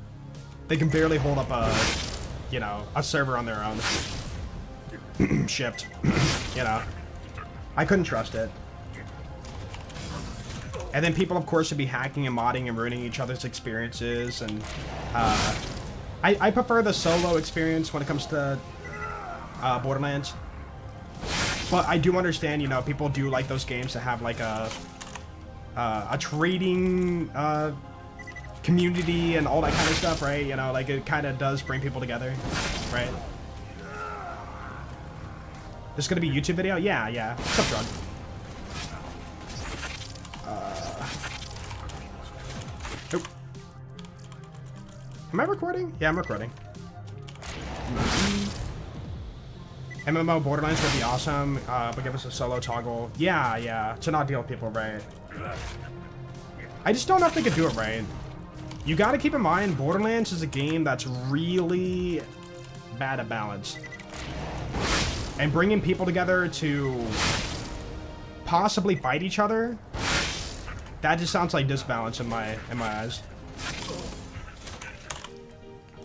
they can barely hold up a, you know, a server on their own. Shipped. You know, I couldn't trust it. And then people, of course, would be hacking and modding and ruining each other's experiences. And I prefer the solo experience when it comes to Borderlands. But I do understand, you know, people do like those games that have like a trading community and all that kind of stuff, right? You know, like it kind of does bring people together, right? This is gonna be a YouTube video? Yeah. What's up, Drug? Nope. Am I recording? Yeah, I'm recording. MMO Borderlands would be awesome, but give us a solo toggle. Yeah, to not deal with people, right? I just don't know if they could do it right. You gotta keep in mind, Borderlands is a game that's really bad at balance. And bringing people together to possibly fight each other, that just sounds like disbalance in my eyes.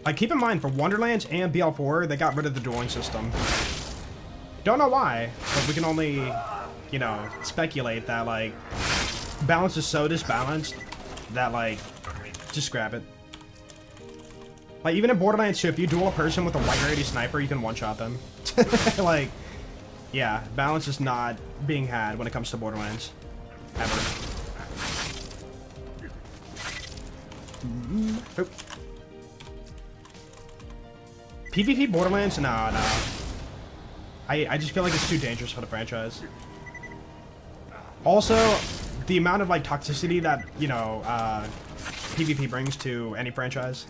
Like, keep in mind, for Wonderlands and BL4, they got rid of the dueling system. Don't know why, but we can only, you know, speculate that, like, balance is so disbalanced that, like, just grab it. Like, even in Borderlands 2, if you duel a person with a white rarity sniper, you can one-shot them. Like, yeah, balance is not being had when it comes to Borderlands. Ever. Oop. PvP Borderlands? No. I just feel like it's too dangerous for the franchise. Also, the amount of, like, toxicity that, you know, PvP brings to any franchise.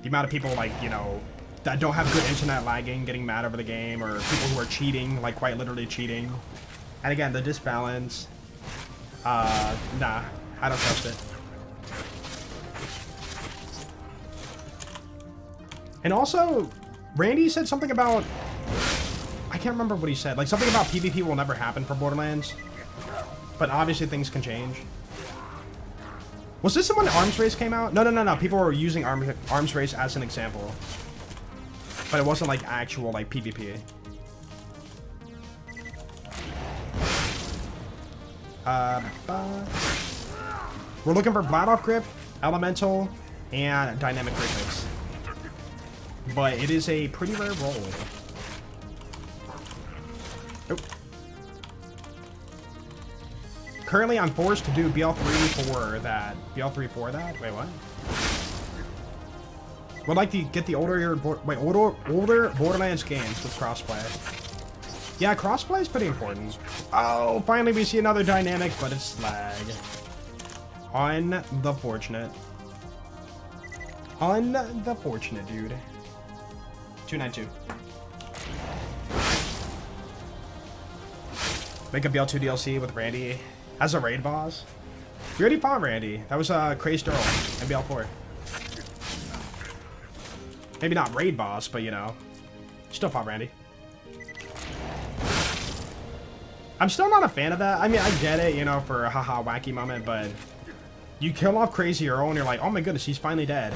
The amount of people, like, you know, that don't have good internet lagging, getting mad over the game, or people who are cheating, like, quite literally cheating. And again, the disbalance. Nah, I don't trust it. And also, Randy said something about... I can't remember what he said. Like, something about PvP will never happen for Borderlands. But obviously things can change. Was this when Arms Race came out? No. People were using Arms Race as an example. But it wasn't, like, actual, like, PvP. We're looking for Bladoff Grip, Elemental, and Dynamic Grip Mix. But it is a pretty rare roll. Nope. Currently, I'm forced to do BL3 for that. BL3 for that? Wait, what? Would like to get the older Borderlands games with crossplay. Yeah, crossplay is pretty important. Oh, finally we see another dynamic, but it's lag. Unfortunate. Unfortunate, dude. 292. Make a BL2 DLC with Randy as a raid boss. We already fought Randy. That was Crazed Earl in BL4. Maybe not raid boss, but you know, still fought Randy. I'm still not a fan of that. I mean, I get it, you know, for a haha wacky moment, but you kill off Crazy Earl and you're like, oh my goodness, he's finally dead.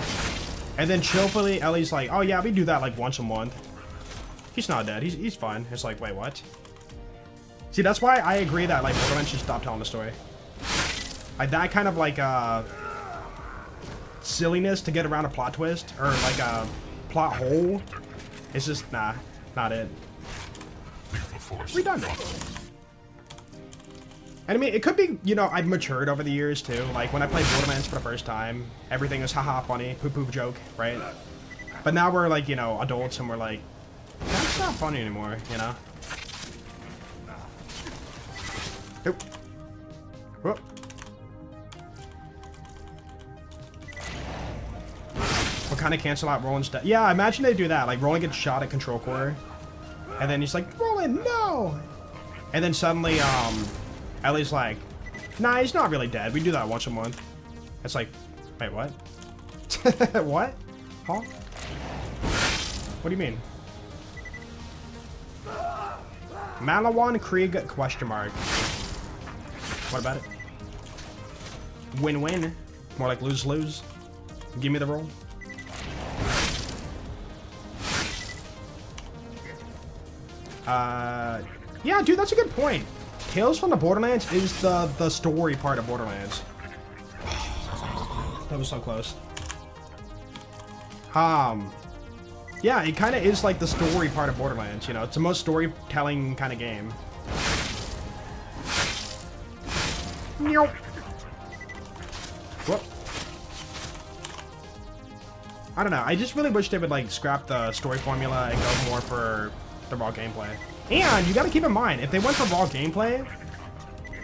And then chillfully, Ellie's like, oh yeah, we do that like once a month. He's not dead. He's fine. It's like, wait, what? See, that's why I agree that like Borderlands should stop telling the story. Like that kind of like silliness to get around a plot twist or like a plot hole. It's just not it. Redundant. And I mean, it could be, you know, I've matured over the years too. Like when I played Borderlands for the first time, everything was haha funny, poop joke, right? But now we're like, you know, adults and we're like, that's not funny anymore, you know? Nope. Whoop. What kind of cancel out Roland's death? Yeah, imagine they do that. Like Roland gets shot at Control Core, and then he's like, Roland, no! And then suddenly, Ellie's like, nah, he's not really dead. We do that once a month. It's like, wait, what? What? Huh? What do you mean? Malawan Krieg question mark. What about it? Win-win. More like lose-lose. Give me the roll. Yeah, dude, that's a good point. Tales from the Borderlands is the story part of Borderlands. That was so close. Yeah, it kind of is like the story part of Borderlands, you know? It's the most storytelling kind of game. Nope. Whoop. I don't know. I just really wish they would, like, scrap the story formula and go more for the raw gameplay. And you gotta keep in mind, if they went for raw gameplay,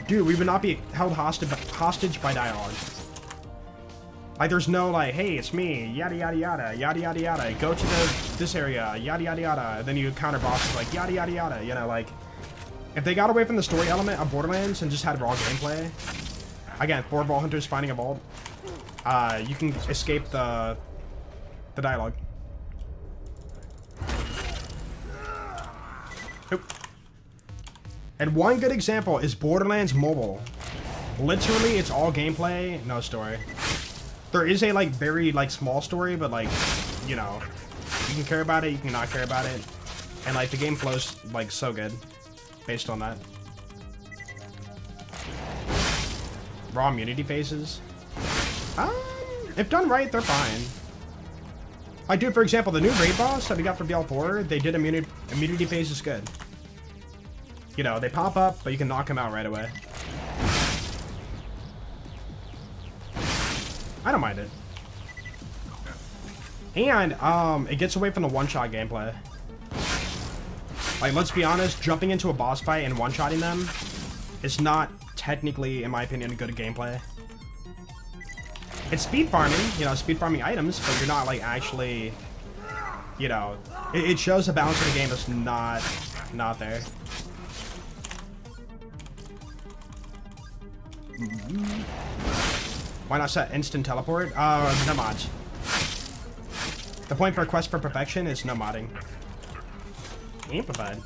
dude, we would not be held hostage by dialogue. Like, there's no, like, hey, it's me, yada, yada, yada, yada, yada, yada, go to this area, yada, yada, yada, and then you counter bosses like, yada, yada, yada, you know, like, if they got away from the story element of Borderlands and just had raw gameplay, Again, 4 Vault Hunters finding a vault. You can escape the dialogue. Nope. And one good example is Borderlands Mobile. Literally, it's all gameplay, no story. There is a, like, very, like, small story, but, like, you know, you can care about it, you can not care about it. And, like, the game flows, like, so good based on that. Raw immunity phases. If done right, they're fine. Like, dude, for example, the new raid boss that we got for BL4, they did immunity phases good. You know, they pop up, but you can knock them out right away. I don't mind it. And, it gets away from the one-shot gameplay. Like, let's be honest, jumping into a boss fight and one-shotting them is not technically, in my opinion, good gameplay. It's speed farming, you know, speed farming items, but you're not, like, actually, you know, it shows the balance of the game is not there. Why not set instant teleport? No mods. The point for Quest for Perfection is no modding. Amplified.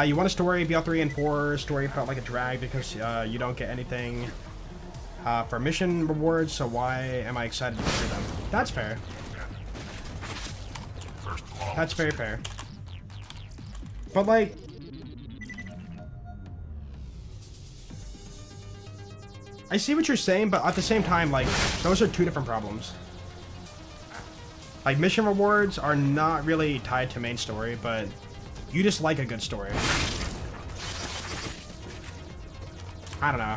You want a story, BL3 and 4 story felt like a drag because you don't get anything for mission rewards, so why am I excited to do them? That's fair. That's very fair. But like, I see what you're saying, but at the same time, like, those are two different problems. Like, mission rewards are not really tied to main story, but you just like a good story. I don't know.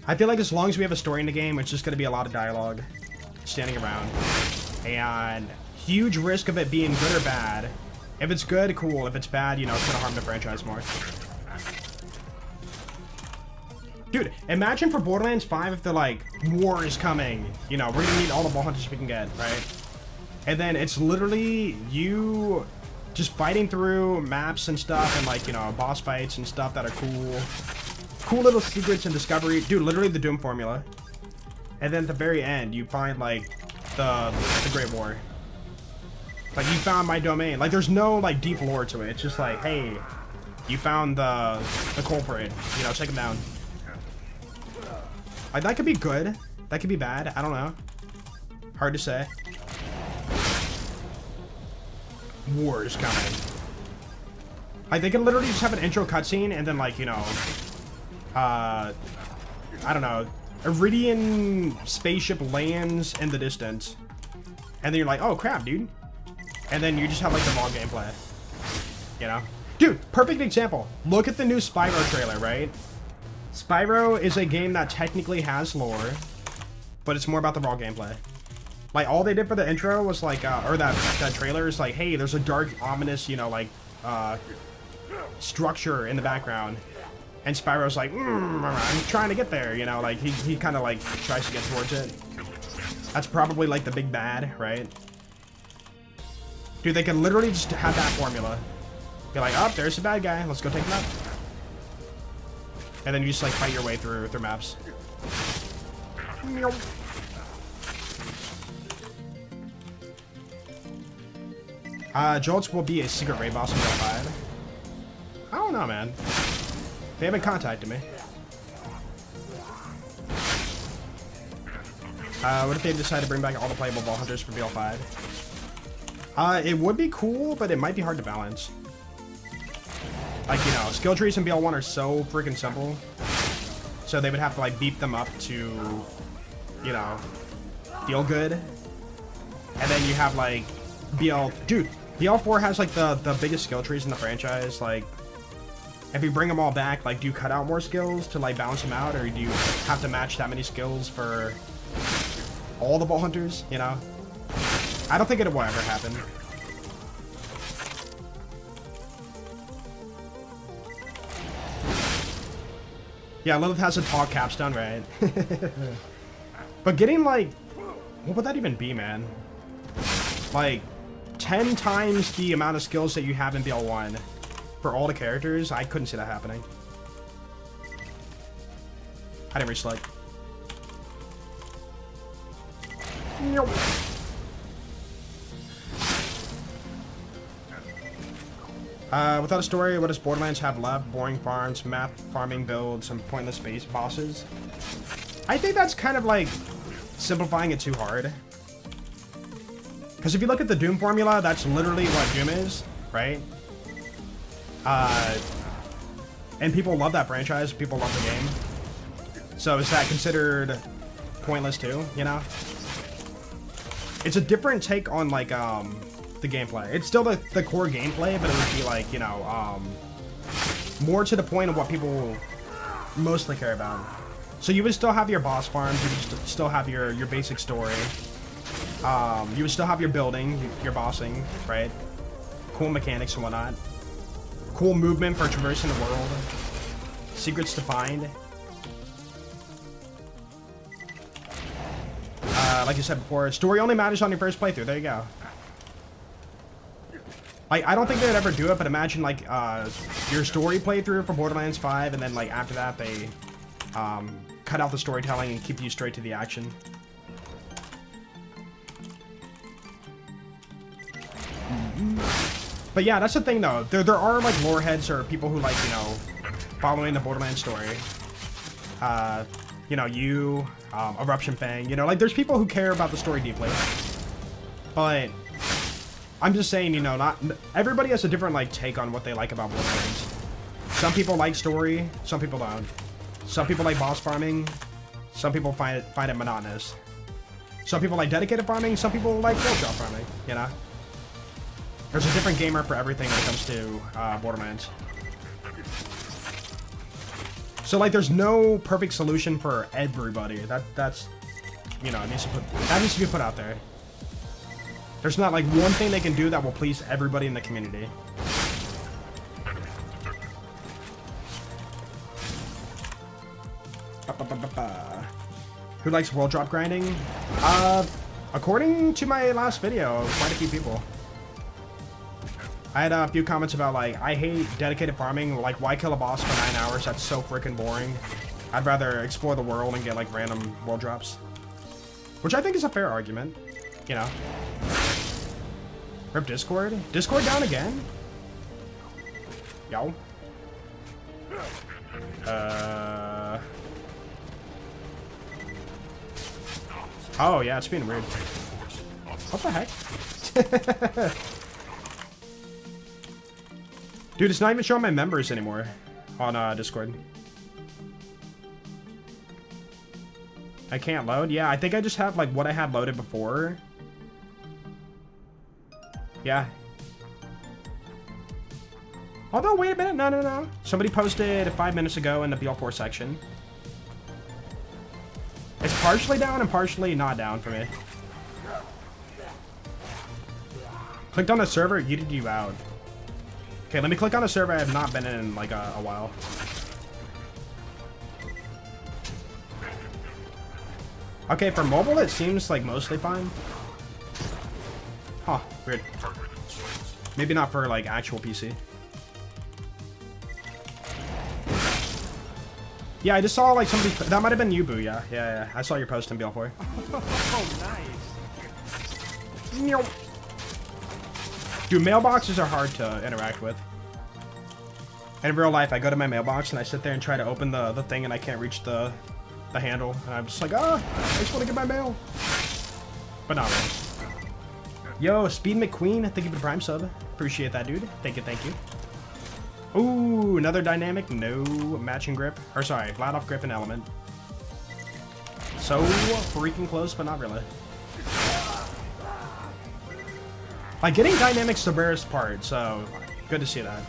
I feel like as long as we have a story in the game, it's just going to be a lot of dialogue standing around. And huge risk of it being good or bad. If it's good, cool. If it's bad, you know, it's going to harm the franchise more. Dude, imagine for Borderlands 5 if they're like, war is coming. You know, we're gonna need all the Vault Hunters we can get, right? And then it's literally you just fighting through maps and stuff and, like, you know, boss fights and stuff that are cool. Cool little secrets and discovery. Dude, literally the Doom formula. And then at the very end, you find, like, the Great War. Like, you found my domain. Like, there's no, like, deep lore to it. It's just like, hey, you found the culprit. You know, take him down. Like, that could be good. That could be bad. I don't know. Hard to say. War is coming. Like, they could literally just have an intro cutscene and then, like, you know, I don't know, Iridian spaceship lands in the distance. And then you're like, oh, crap, dude. And then you just have, like, the raw gameplay. You know? Dude, perfect example. Look at the new Spyro trailer, right? Spyro is a game that technically has lore, but it's more about the raw gameplay. Like, all they did for the intro was like, or that trailer is like, hey, there's a dark, ominous, you know, like, structure in the background. And Spyro's like, I'm trying to get there, you know, like, he kind of, like, tries to get towards it. That's probably, like, the big bad, right? Dude, they could literally just have that formula. Be like, oh, there's the bad guy, let's go take him out. And then you just, like, fight your way through maps. Jolts will be a secret raid boss in Battle 5. I don't know, man. They haven't contacted me. What if they decide to bring back all the playable Vault Hunters for BL5? It would be cool, but it might be hard to balance. Like, you know, skill trees in BL1 are so freaking simple. So they would have to, like, beef them up to, you know, feel good. And then you have, like, Dude, BL4 has, like, the biggest skill trees in the franchise. Like, if you bring them all back, like, do you cut out more skills to, like, balance them out? Or do you have to match that many skills for all the Vault Hunters, you know? I don't think it will ever happen. Yeah, Lilith has a tall capstone, right? But getting, like, what would that even be, man? Like, 10 times the amount of skills that you have in BL1. for all the characters, I couldn't see that happening. I didn't reach like. Nope. Without a story, what does Borderlands have left? Boring farms, map farming builds, and pointless base bosses. I think that's kind of like simplifying it too hard. Because if you look at the Doom formula, that's literally what Doom is, right? And people love that franchise. People love the game. So is that considered pointless too, you know? It's a different take on like the gameplay. It's still the core gameplay, but it would be like, you know, more to the point of what people mostly care about. So you would still have your boss farms, you would still have your basic story. You would still have your building, your bossing, right? Cool mechanics and whatnot. Cool movement for traversing the world. Secrets to find. Like you said before, story only matters on your first playthrough. There you go. Like, I don't think they'd ever do it, but imagine, like, your story playthrough for Borderlands 5, and then, like, after that, they, cut out the storytelling and keep you straight to the action. But yeah, that's the thing, though. There are, like, lore heads or people who, like, you know, following the Borderlands story. You know, Eruption Fang, you know, like, there's people who care about the story deeply. But I'm just saying, you know, not everybody has a different, like, take on what they like about Borderlands. Some people like story, some people don't. Some people like boss farming, some people find it monotonous. Some people like dedicated farming, some people like full drop farming, you know? There's a different gamer for everything when it comes to Borderlands. So, like, there's no perfect solution for everybody. That's, you know, that needs to be put out there. There's not, like, one thing they can do that will please everybody in the community. Who likes world drop grinding? According to my last video, quite a few people. I had a few comments about, like, I hate dedicated farming. Like, why kill a boss for 9 hours? That's so freaking boring. I'd rather explore the world and get, like, random world drops. Which I think is a fair argument. You know. Rip Discord? Discord down again? Yo. Oh, yeah, it's being weird. What the heck? Dude, it's not even showing my members anymore on Discord. I can't load? Yeah, I think I just have, like, what I had loaded before. Yeah. Although, wait a minute. No. Somebody posted 5 minutes ago in the BL4 section. It's partially down and partially not down for me. Clicked on the server, yeeted you out. Okay, let me click on a server I have not been in like a while. Okay, for mobile it seems like mostly fine. Huh, weird. Maybe not for like actual PC. Yeah, I just saw like somebody, that might have been you, Boo, yeah. I saw your post in BL4. Oh, nice. Dude, mailboxes are hard to interact with. In real life, I go to my mailbox and I sit there and try to open the thing and I can't reach the handle. And I'm just like, I just want to get my mail. But not really. Yo, Speed McQueen, thank you for the Prime sub. Appreciate that, dude. Thank you. Ooh, another dynamic. No matching grip. Or sorry, flat off grip and element. So freaking close, but not really. Like, getting dynamic's the rarest part, so good to see that.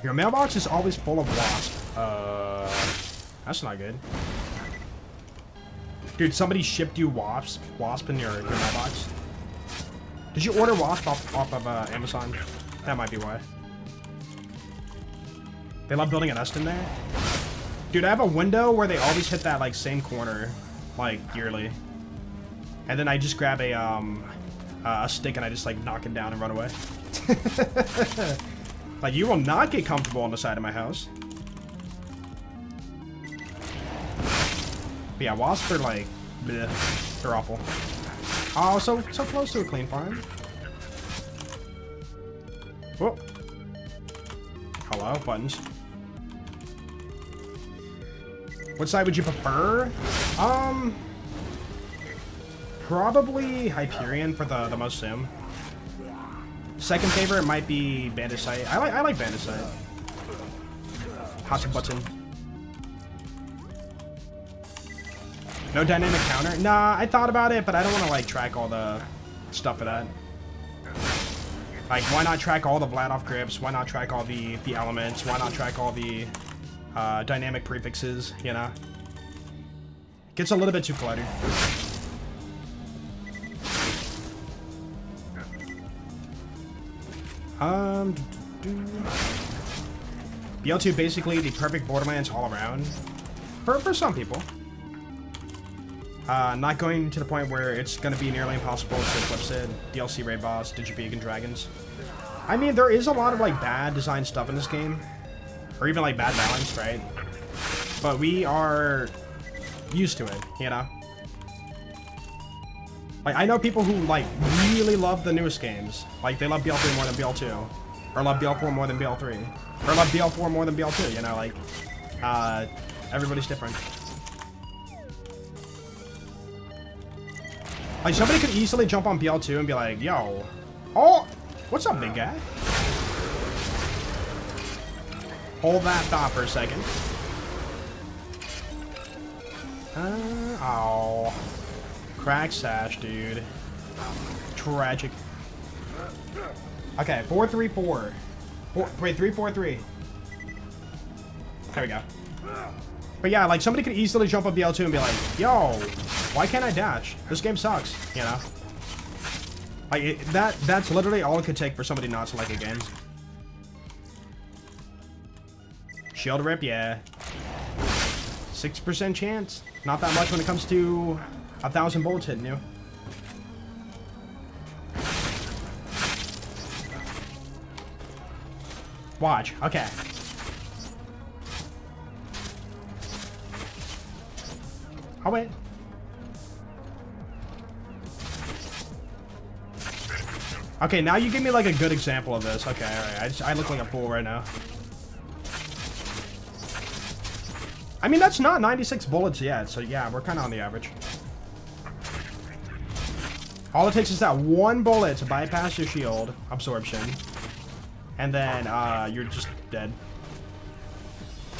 Your mailbox is always full of wasp. That's not good. Dude, somebody shipped you wasp in your mailbox. Did you order wasp off of Amazon? That might be why. They love building a nest in there. Dude, I have a window where they always hit that like same corner, like yearly. And then I just grab a a stick and I just like knock him down and run away. Like, you will not get comfortable on the side of my house. But yeah, wasps are like, bleh, they're awful. Oh, so close to a clean farm. Whoa. Hello, buttons. What side would you prefer? Probably Hyperion for the most sim. Second favorite might be Bandicite. I like Bandicite. Hot button. No dynamic counter? Nah, I thought about it, but I don't want to like track all the stuff for that. Like, why not track all the Vladoff grips? Why not track all the elements? Why not track all the dynamic prefixes, you know? Gets a little bit too cluttered. BL2 basically the perfect Borderlands all around. For some people. Not going to the point where it's going to be nearly impossible to eclipse it. DLC raid boss, Digibeacon dragons. I mean, there is a lot of like bad design stuff in this game. Or even like bad balance, right? But we are used to it, you know? Like, I know people who like really love the newest games. Like, they love BL3 more than BL2. Or love BL4 more than BL3. Or love BL4 more than BL2, you know? Like, everybody's different. Like, somebody could easily jump on BL2 and be like, yo, oh, what's up, big guy? Hold that thought for a second. Oh. Crack sash, dude. Tragic. Okay, 4-3-4. Wait, 3-4-3. There we go. But yeah, like, somebody could easily jump on BL2 and be like, yo, why can't I dash? This game sucks, you know? Like, that's literally all it could take for somebody not to like a game. Shield rip, yeah. 6% chance. Not that much when it comes to 1,000 bullets hitting you. Watch. Okay. I'll wait. Okay, now you give me like a good example of this. Okay, alright. I look like a fool right now. I mean, that's not 96 bullets yet, so yeah, we're kind of on the average. All it takes is that one bullet to bypass your shield absorption. And then, you're just dead.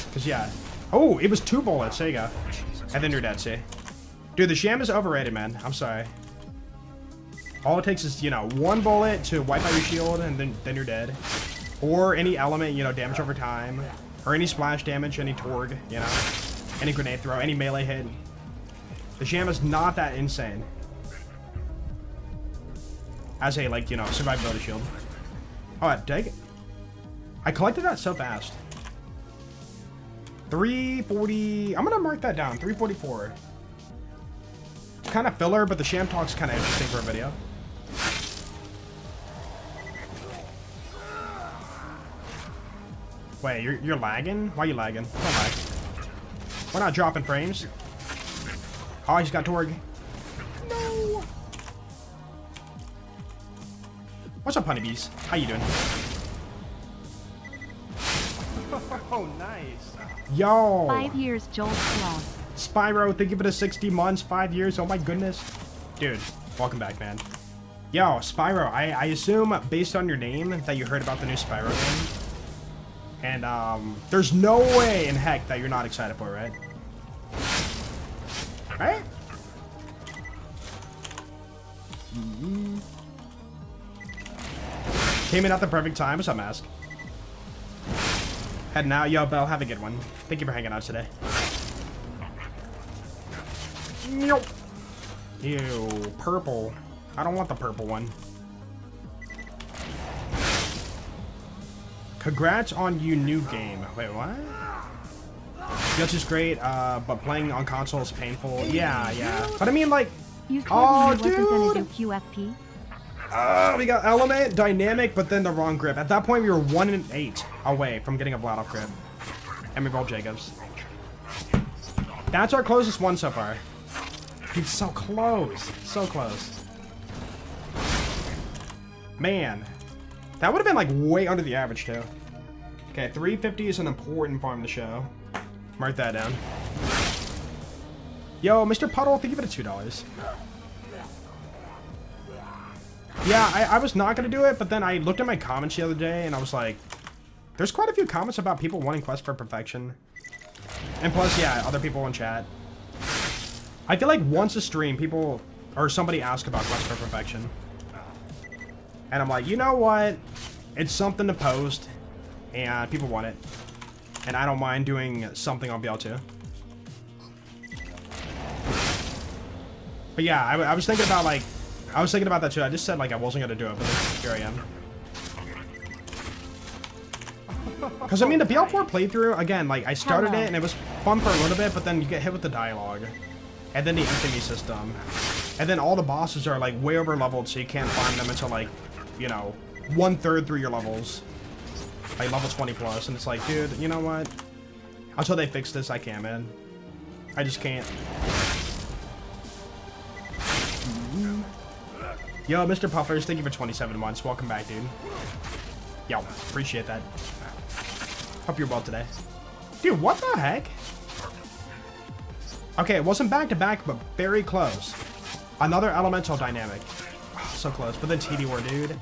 Because, yeah. Oh, it was 2 bullets. There you go. And then you're dead, see? Dude, the sham is overrated, man. I'm sorry. All it takes is, you know, 1 bullet to wipe out your shield, and then you're dead. Or any element, you know, damage over time. Or any splash damage, any Torg, you know. Any grenade throw, any melee hit. The sham is not that insane. As a, like, you know, survivability shield. Oh, dang it. I collected that so fast. 340... I'm gonna mark that down. 344. It's kind of filler, but the sham talk's kind of interesting for a video. Wait, you're lagging? Why are you lagging? Don't lag. We're not dropping frames. Oh, he's got Torg. No. What's up, honeybees? How you doing? Oh, nice. Yo. 5 years, Joel Club. Spyro, thank you for the 60 months, 5 years. Oh my goodness. Dude, welcome back, man. Yo, Spyro, I assume based on your name that you heard about the new Spyro game. And, there's no way in heck that you're not excited for it, right? Right? Came in at the perfect time. What's up, Mask? Heading out. Yo, Bell, have a good one. Thank you for hanging out today. Nope. Ew, purple. I don't want the purple one. Congrats on you new game. Wait, what? Guts is great, but playing on console is painful. Yeah. But I mean, like, You told me you wasn't gonna do QFP? We got element, dynamic, but then the wrong grip. At that point, we were 1 in 8 away from getting a Vladoff grip. And we rolled Jacobs. That's our closest one so far. Dude, so close. So close. Man. That would have been like way under the average too. Okay, 350 is an important farm to show. Mark that down. Yo, Mr. Puddle, thank you for the $2. Yeah, I was not going to do it, but then I looked at my comments the other day and I was like, there's quite a few comments about people wanting Quest for Perfection. And plus, yeah, other people in chat. I feel like once a stream, people, or somebody asked about Quest for Perfection. And I'm like, you know what? It's something to post, and people want it. And I don't mind doing something on BL2. But yeah, I was thinking about like, I was thinking about that too. I just said like I wasn't gonna do it, but here I am. Because I mean, the BL4 playthrough, again, like I started it and it was fun for a little bit, but then you get hit with the dialogue. And then the infamy system. And then all the bosses are like way over leveled, so you can't farm them until like, you know, 1/3 through your levels. Like level 20 plus. And it's like, dude, you know what? Until they fix this, I can't, man. I just can't. Yo, Mr. Puffers, thank you for 27 months. Welcome back, dude. Yo, appreciate that. Hope you're well today. Dude, what the heck? Okay, it wasn't back-to-back, but very close. Another elemental dynamic. Oh, so close, but then TD War, dude.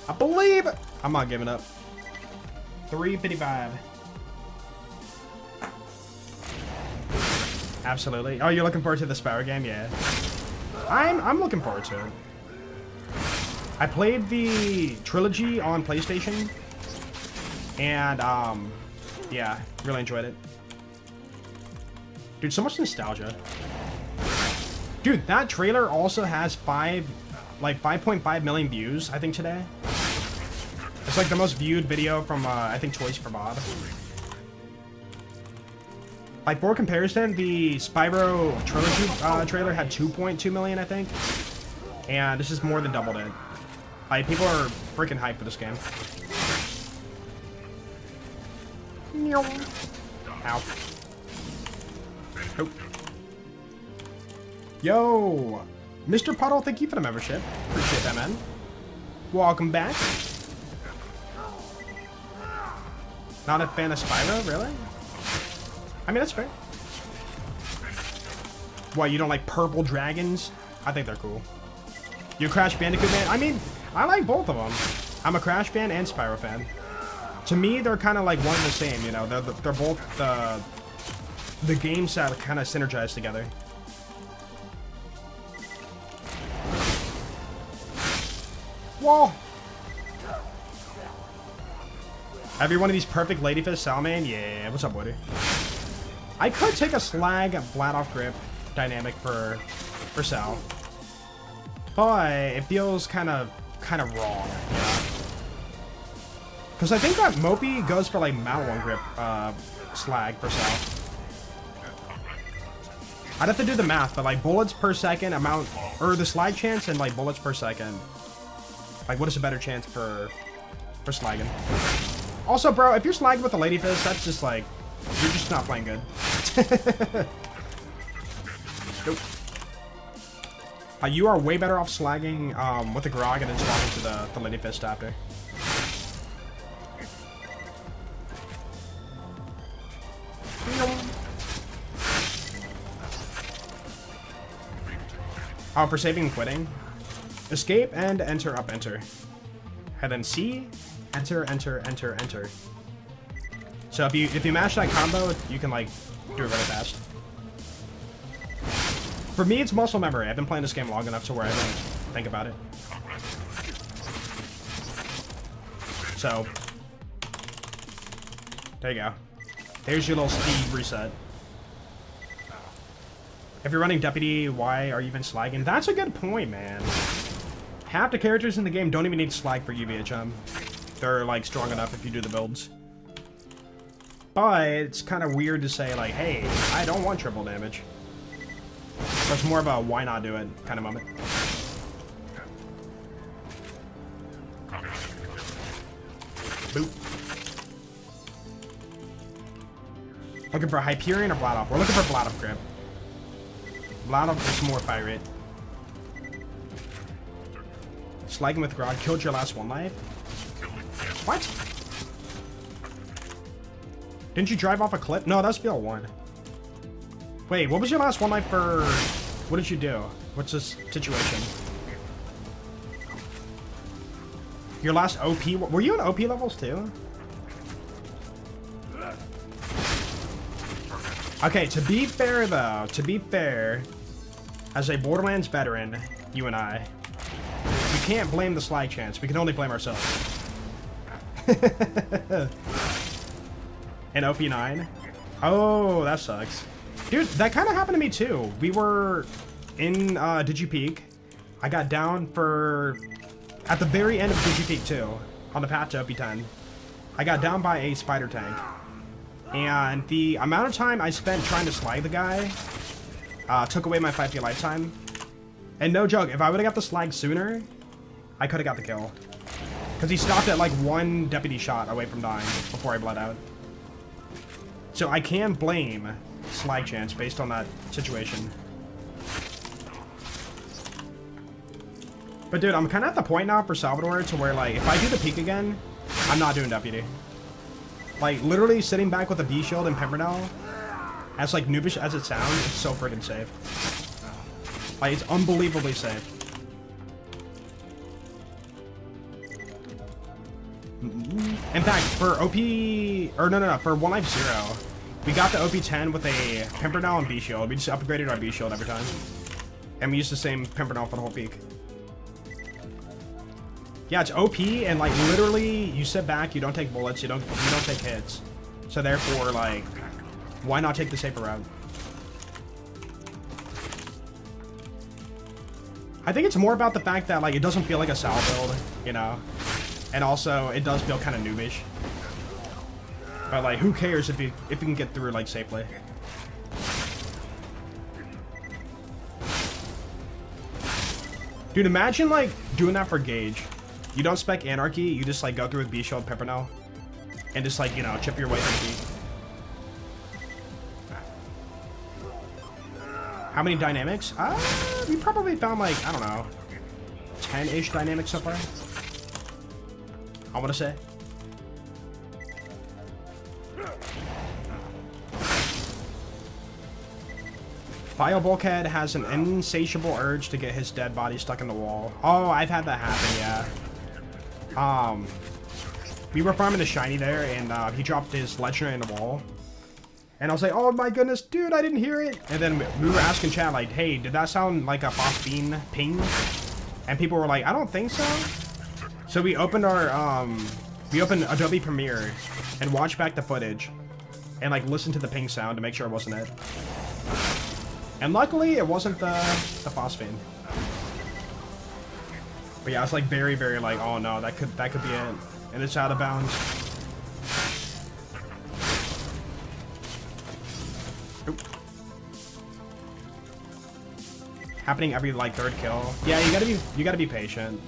I believe... I'm not giving up. 355. Absolutely. Oh, you're looking forward to the Spyro game? Yeah. I'm looking forward to it. I played the trilogy on PlayStation. And, yeah, really enjoyed it. Dude, so much nostalgia. Dude, that trailer also has 5.5 million views, I think, today. It's like the most viewed video from, I think, Toys for Bob. Like, for comparison, the Spyro trilogy trailer had 2.2 million, I think. And this is more than doubled it. Like, people are freaking hyped for this game. Ow. Oh. Yo! Mr. Puddle, thank you for the membership. Appreciate that, man. Welcome back. Not a fan of Spyro, really? I mean, that's fair. What, you don't like purple dragons? I think they're cool. You a Crash Bandicoot fan? I mean, I like both of them. I'm a Crash fan and Spyro fan. To me, they're kind of like one and the same, you know? They're both the games that kind of synergize together. Whoa! Every one of these perfect Ladyfish Salman? Yeah, what's up, buddy? I could take a Slag Vladoff grip dynamic for Sal. But it feels kind of wrong, you know? Because I think that Mopey goes for like Maliwan grip Slag for Sal. I'd have to do the math, but like bullets per second amount, or the Slag chance and like bullets per second. Like what is a better chance for slagging? Also, bro, if you're slagging with a Ladyfish, that's just like, you're just not playing good. Nope. You are way better off slagging with the Grog and then swapping to the Ladyfish after. For saving and quitting, escape and enter up enter, and then C, enter, enter, enter, enter. So if you mash that combo, you can like do it really fast. For me, it's muscle memory. I've been playing this game long enough to where I don't think about it. So there you go. There's your little speed reset. If you're running Deputy, why are you even slagging? That's a good point, man. Half the characters in the game don't even need slag for UVHM. They're like strong enough if you do the builds. But it's kind of weird to say like, hey, I don't want triple damage. So it's more of a why not do it kind of moment. Boop. Looking for Hyperion or Vladoff? We're looking for Vladoff grip. Vladoff is more fire rate. Slagging with Grog killed your last one life? What? Didn't you drive off a cliff? No, that's BL1. Wait, what was your last one life for... What did you do? What's this situation? Your last OP... Were you in OP levels too? Okay, to be fair though, to be fair, as a Borderlands veteran, you and I, we can't blame the slag chance. We can only blame ourselves. And OP9? Oh, that sucks. Dude, that kind of happened to me too. We were in DigiPeak. I got down for... At the very end of DigiPeak 2, on the path to OP10, I got down by a spider tank. And the amount of time I spent trying to slag the guy took away my 5k lifetime. And no joke, if I would have got the slag sooner, I could have got the kill. Because he stopped at like one deputy shot away from dying before I bled out. So I can blame slag chance based on that situation. But dude, I'm kind of at the point now for Salvador to where like, if I do the peak again, I'm not doing deputy. Like, literally sitting back with a B shield and Pimpernel, as like noobish as it sounds, it's so friggin' safe. Like, it's unbelievably safe. In fact, for OP, or no, for One Life Zero, we got the OP10 with a Pimpernel and B shield. We just upgraded our B shield every time. And we used the same Pimpernel for the whole peak. Yeah, it's OP, and like literally, you sit back, you don't take bullets, you don't take hits. So therefore, like, why not take the safer route? I think it's more about the fact that like it doesn't feel like a Sal build, you know, and also it does feel kind of noobish. But like, who cares if you can get through like safely? Dude, imagine like doing that for Gage. You don't spec Anarchy, you just like go through with B Shield Pimpernel and just like, you know, chip your way through the How many dynamics? We probably found like, I don't know, 10-ish dynamics so far. I want to say. Bio Bulkhead has an insatiable urge to get his dead body stuck in the wall. Oh, I've had that happen, yeah. We were farming the shiny there, and he dropped his legendary in the wall. And I was like, oh my goodness, dude, I didn't hear it. And then we were asking chat, like, hey, did that sound like a phosphine ping? And people were like, I don't think so. So we opened our, we opened Adobe Premiere and watched back the footage and like listened to the ping sound to make sure it wasn't it. And luckily, it wasn't the phosphine. But yeah, it's like very, very like, oh no, that could be it, and it's out of bounds. Oop. Happening every like third kill. Yeah, you gotta be patient.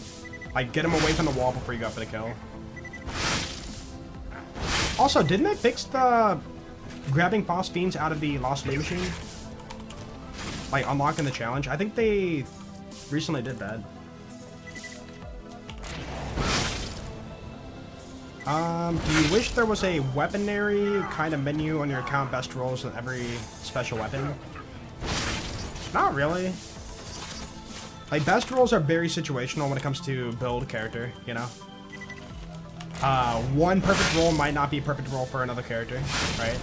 Like, get him away from the wall before you go for the kill. Also, didn't they fix the grabbing phosphines out of the Lost Lead machine? Like, unlocking the challenge? I think they recently did that. Do you wish there was a weaponry kind of menu on your account best rolls with every special weapon? Not really. Like, best rolls are very situational when it comes to build character, you know? One perfect roll might not be a perfect roll for another character, right?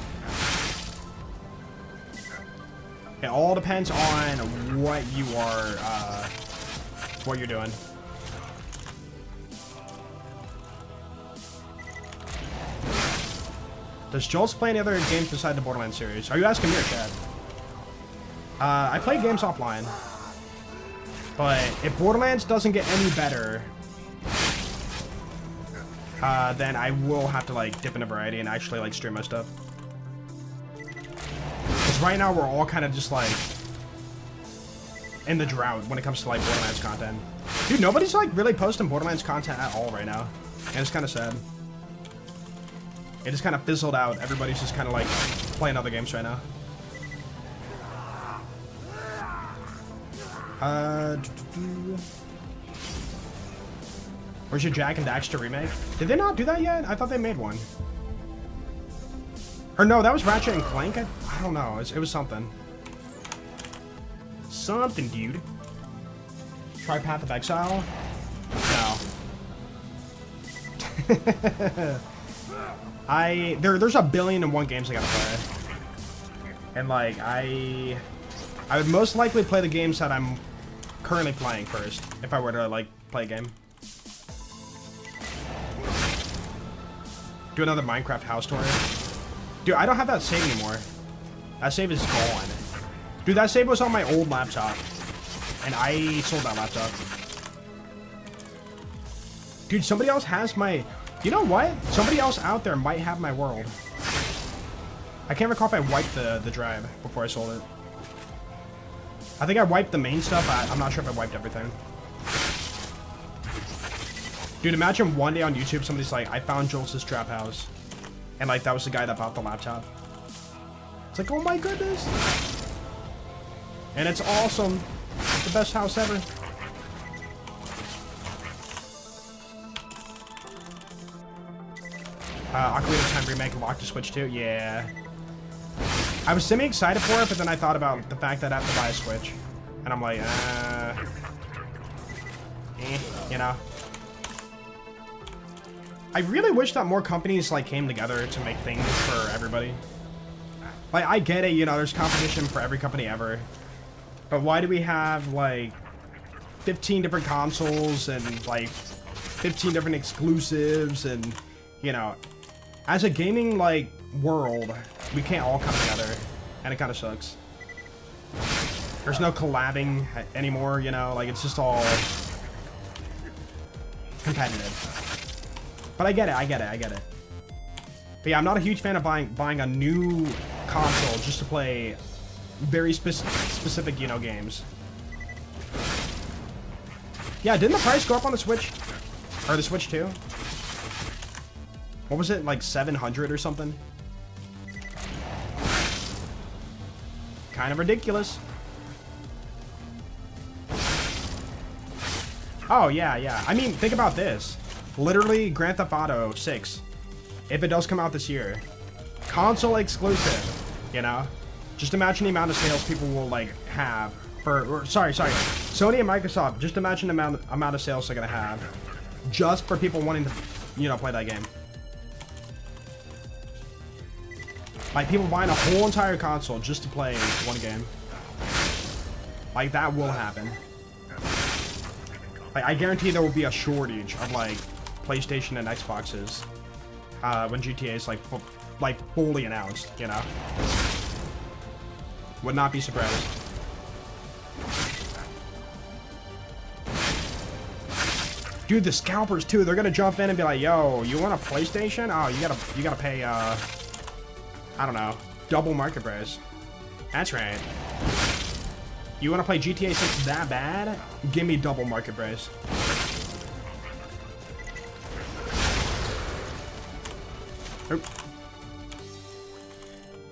It all depends on what you are, what you're doing. Does Jolts play any other games beside the Borderlands series? Are you asking me or Chad? I play games offline. But if Borderlands doesn't get any better, then I will have to like dip into variety and actually like stream my stuff. Because right now we're all kind of just like in the drought when it comes to like Borderlands content. Dude, nobody's like really posting Borderlands content at all right now. And it's kind of sad. It just kind of fizzled out. Everybody's just kind of like playing other games right now. Where's your Jack and Daxter remake? Did they not do that yet? I thought they made one. Or no, that was Ratchet and Clank? I don't know. It was something. Something, dude. Try Path of Exile? No. There's a billion and one games I gotta play. And like, I would most likely play the games that I'm currently playing first, if I were to like play a game. Do another Minecraft house tour. Dude, I don't have that save anymore. That save is gone. Dude, that save was on my old laptop. And I sold that laptop. Dude, somebody else has my... You know what? Somebody else out there might have my world. I can't recall if I wiped the drive before I sold it. I think I wiped the main stuff. I'm not sure if I wiped everything. Dude, imagine one day on YouTube somebody's like, I found Jules' trap house. And like, that was the guy that bought the laptop. It's like, oh my goodness. And it's awesome. It's the best house ever. Ocarina of Time remake locked to Switch 2? Yeah. I was semi-excited for it, but then I thought about the fact that I have to buy a Switch. And I'm like, you know. I really wish that more companies, like, came together to make things for everybody. Like, I get it, you know, there's competition for every company ever. But why do we have, like, 15 different consoles and, like, 15 different exclusives and, you know... As a gaming, like, world, we can't all come together, and it kind of sucks. There's no collabing anymore, you know, like, it's just all competitive. But I get it. But yeah, I'm not a huge fan of buying a new console just to play very specific, you know, games. Yeah, didn't the price go up on the Switch? Or the Switch 2? What was it, like 700 or something? Kind of ridiculous. Oh, yeah. I mean, think about this. Literally, Grand Theft Auto 6, if it does come out this year, console exclusive, you know? Just imagine the amount of sales people will, like, have for... Sorry. Sony and Microsoft, just imagine the amount of sales they're gonna have just for people wanting to, you know, play that game. Like, people buying a whole entire console just to play one game. Like, that will happen. Like, I guarantee there will be a shortage of, like, PlayStation and Xboxes when GTA is, like, fully announced, you know? Would not be surprised. Dude, the scalpers, too, they're gonna jump in and be like, yo, you want a PlayStation? Oh, you gotta pay, I don't know, double market price. That's right. You want to play GTA 6 that bad? Give me double market price. Oop.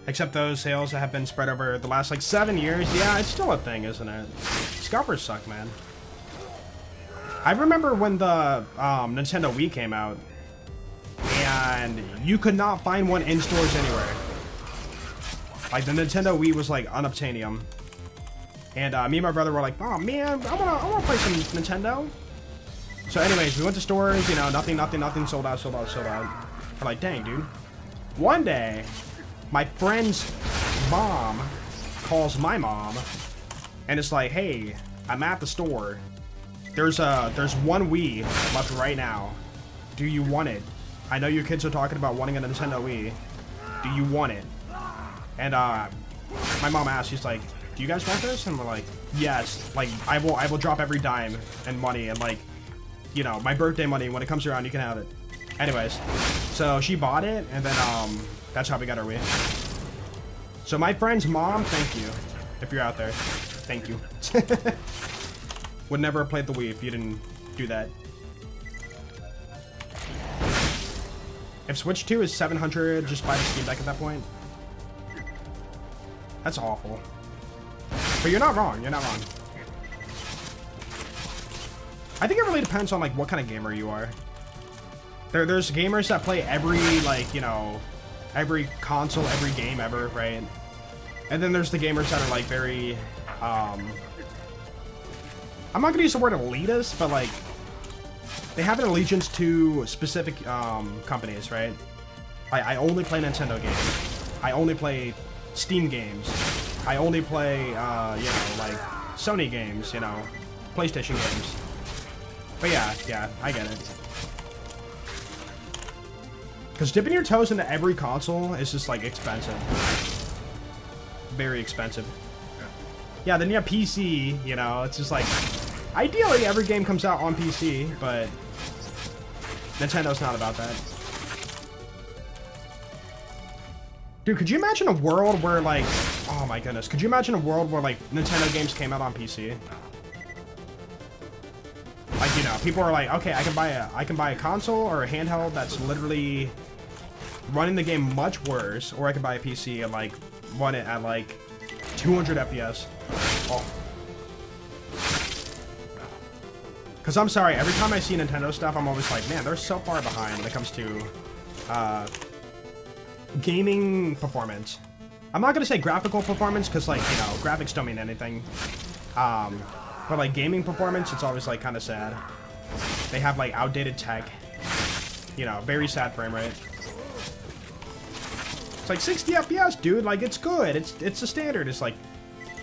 Except those sales that have been spread over the last, like, 7 years. Yeah, it's still a thing, isn't it? Scalpers suck, man. I remember when the Nintendo Wii came out, and you could not find one in stores anywhere. Like, the Nintendo Wii was, like, unobtainium. And me and my brother were like, oh, man, I wanna play some Nintendo. So anyways, we went to stores, you know, nothing, sold out. We're like, dang, dude. One day, my friend's mom calls my mom, and it's like, hey, I'm at the store. There's one Wii left right now. Do you want it? I know your kids are talking about wanting a Nintendo Wii. Do you want it? And my mom asked, she's like, do you guys want this? And we're like, yes. Like, I will drop every dime and money and, like, you know, my birthday money. When it comes around, you can have it. Anyways, so she bought it, and then that's how we got our Wii. So my friend's mom, thank you. If you're out there, thank you. Would never have played the Wii if you didn't do that. If Switch 2 is 700, just buy the Steam Deck at that point. That's awful. But you're not wrong. You're not wrong. I think it really depends on like what kind of gamer you are. There's gamers that play every like, you know, every console, every game ever, right? And then there's the gamers that are like very I'm not gonna use the word elitist, but like they have an allegiance to specific companies, right? I only play Nintendo games. I only play Steam games. I only play, you know, like Sony games, you know, PlayStation games. But yeah, I get it. Because dipping your toes into every console is just like expensive. Very expensive. Yeah, then you have PC, you know, it's just like, ideally every game comes out on PC, but Nintendo's not about that. Dude, could you imagine a world where like, oh my goodness, could you imagine a world where like Nintendo games came out on PC? Like, you know, people are like, okay, I can buy a console or a handheld that's literally running the game much worse, or I can buy a PC and like run it at like 200 FPS. Oh. Because I'm sorry, every time I see Nintendo stuff, I'm always like, man, they're so far behind when it comes to gaming performance. I'm not gonna say graphical performance because, like, you know, graphics don't mean anything. But like gaming performance, it's always like kind of sad. They have like outdated tech. You know, very sad frame rate. It's like 60 FPS, dude. Like, it's good. It's the standard. It's like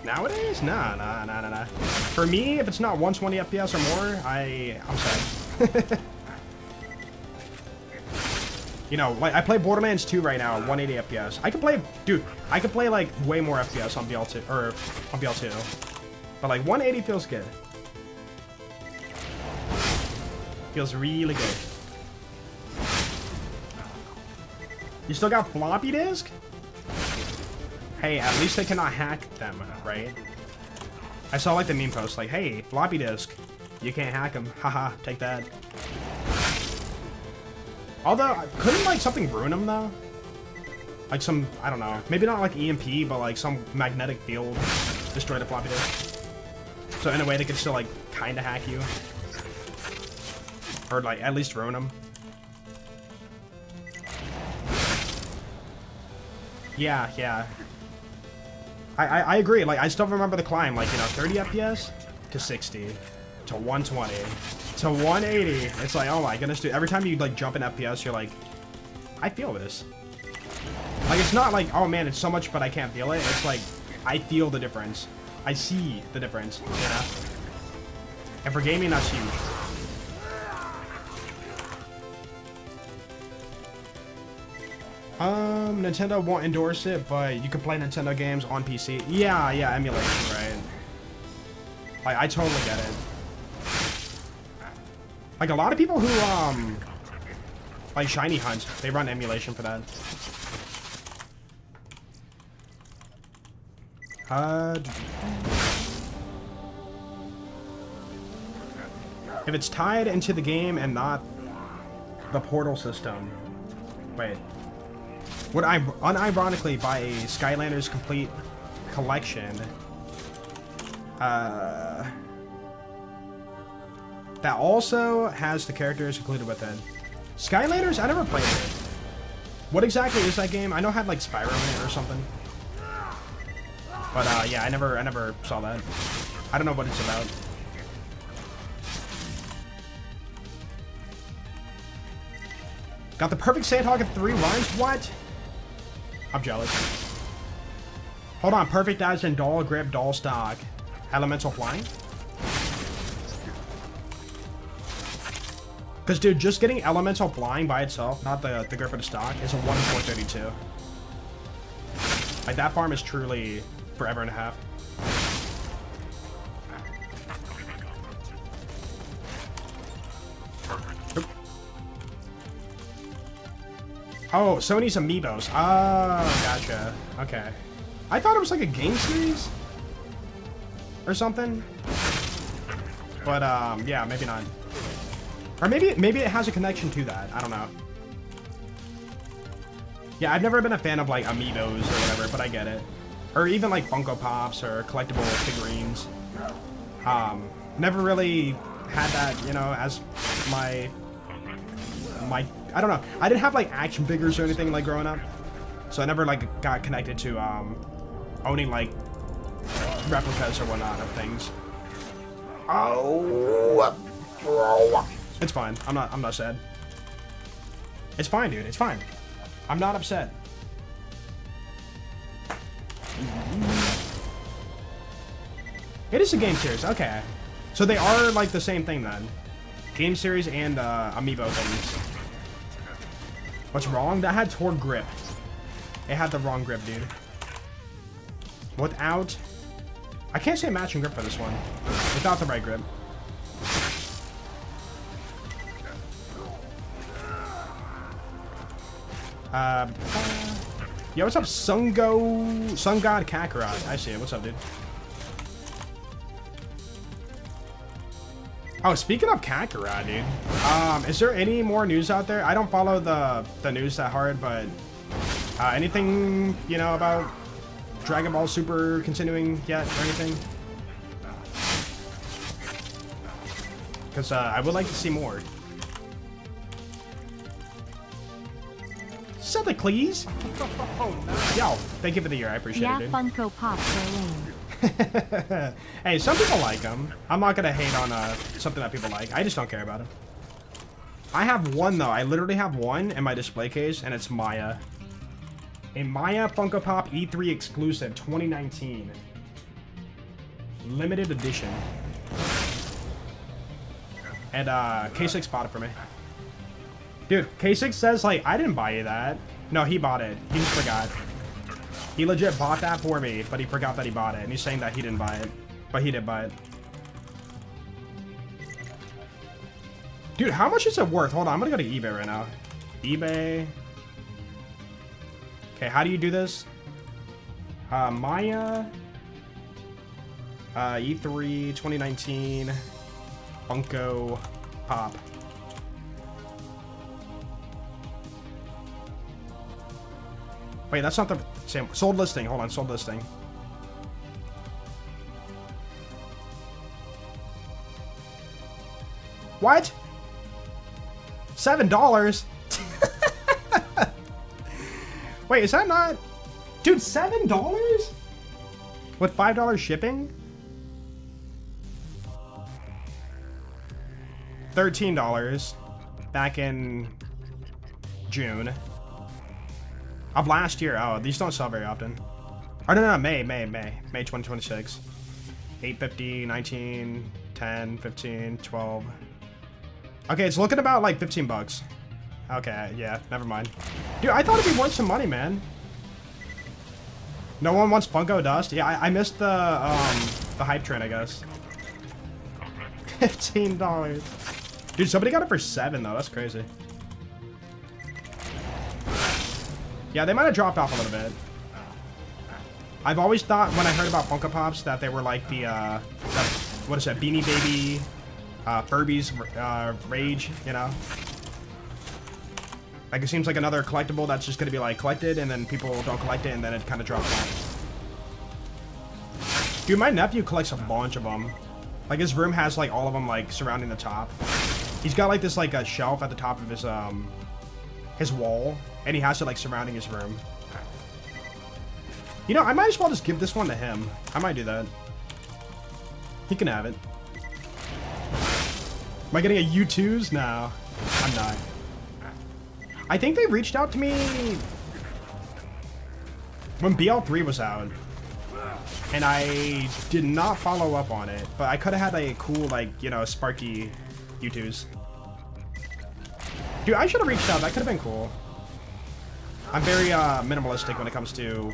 nowadays, nah. For me, if it's not 120 FPS or more, I'm sad. You know, like I play Borderlands 2 right now at 180 FPS. I can play like way more FPS on BL2 or on BL2. But like 180 feels good. Feels really good. You still got floppy disk? Hey, at least they cannot hack them, right? I saw like the meme post like, hey, floppy disk, you can't hack them. Haha, take that. Although, couldn't like something ruin them though? Like some, I don't know, maybe not like EMP, but like some magnetic field destroy the floppy disk. So in a way they could still like kind of hack you. Or like at least ruin them. Yeah. I agree, like I still remember the climb, like, you know, 30 FPS to 60 to 120 to 180. It's like, oh my goodness, dude. Every time you like jump in FPS, you're like, I feel this. Like, it's not like, oh man, it's so much, but I can't feel it. It's like, I feel the difference. I see the difference, you know? And for gaming, that's huge. Nintendo won't endorse it, but you can play Nintendo games on PC. Yeah, emulation, right? Like, I totally get it. Like, a lot of people who, like Shiny Hunt, they run emulation for that. If it's tied into the game and not the portal system, wait. Would I unironically buy a Skylanders Complete Collection that also has the characters included with it? Skylanders? I never played it. What exactly is that game? I know it had like Spyro in it or something. But yeah, I never saw that. I don't know what it's about. Got the perfect Sandhog at 3 lines? What? I'm jealous. Hold on, perfect as in doll grip, doll stock. Elemental flying? Because, dude, just getting elemental flying by itself, not the grip of the stock, is a 1 in 432. Like, that farm is truly forever and a half. Oop. Oh, Sony's Amiibos. Oh, gotcha. Okay. I thought it was like a game series or something. But, yeah, maybe not. Or maybe it has a connection to that. I don't know. Yeah, I've never been a fan of like amiibos or whatever, but I get it. Or even like Funko Pops or collectible figurines. Never really had that, you know, as my I don't know. I didn't have like action figures or anything like growing up, so I never like got connected to owning like replicas or whatnot of things. Oh, it's fine. I'm not sad. It's fine, dude. It's fine. I'm not upset. It is a game series. Okay. So they are like the same thing then. Game series and amiibo things. What's wrong? That had toward grip. It had the wrong grip, dude. Without... I can't say matching grip for this one. Without the right grip. Yo, what's up, Sun God Kakarot? I see it. What's up, dude? Oh, speaking of Kakarot, dude. Is there any more news out there? I don't follow the news that hard, but anything, you know, about Dragon Ball Super continuing yet or anything? Because I would like to see more. Sothocles? Yo, thank you for the year. I appreciate Yeah, it, dude. Funko Pops are lame. Hey, some people like them. I'm not gonna hate on something that people like. I just don't care about them. I have one though. I literally have one in my display case, and it's Maya. A Maya Funko Pop E3 exclusive 2019. Limited edition. And K6 bought it for me. Dude, K6 says like, I didn't buy you that. No, he bought it. He just forgot. He legit bought that for me, but he forgot that he bought it. And he's saying that he didn't buy it. But he did buy it. Dude, how much is it worth? Hold on, I'm gonna go to eBay right now. eBay. Okay, how do you do this? Maya. E3 2019. Funko Pop. Wait, that's not the same. Sold listing. Hold on, sold listing. What? $7? Wait, is that not... Dude, $7? With $5 shipping? $13 back in June of last year. Oh, these don't sell very often. Oh, no, May 2026. 850, 19, 10, 15, 12. Okay, it's looking about like 15 bucks. Okay, yeah, never mind. Dude, I thought it'd be worth some money, man. No one wants Funko Dust? Yeah, I missed the hype train, I guess. $15. Dude, somebody got it for $7 though. That's crazy. Yeah, they might have dropped off a little bit. I've always thought when I heard about Funko Pops that they were like the what is that, Beanie Baby, Furby's Rage, you know? Like, it seems like another collectible that's just gonna be like collected and then people don't collect it and then it kind of drops off. Dude, my nephew collects a bunch of them. Like, his room has like all of them like surrounding the top. He's got like this like a shelf at the top of his wall, and he has it like surrounding his room. You know, I might as well just give this one to him. I might do that. He can have it. Am I getting a U2s? No, I'm not. I think they reached out to me when BL3 was out, and I did not follow up on it, but I could have had a cool, like, you know, Sparky U2s. Dude, I should have reached out. That could have been cool. I'm very minimalistic when it comes to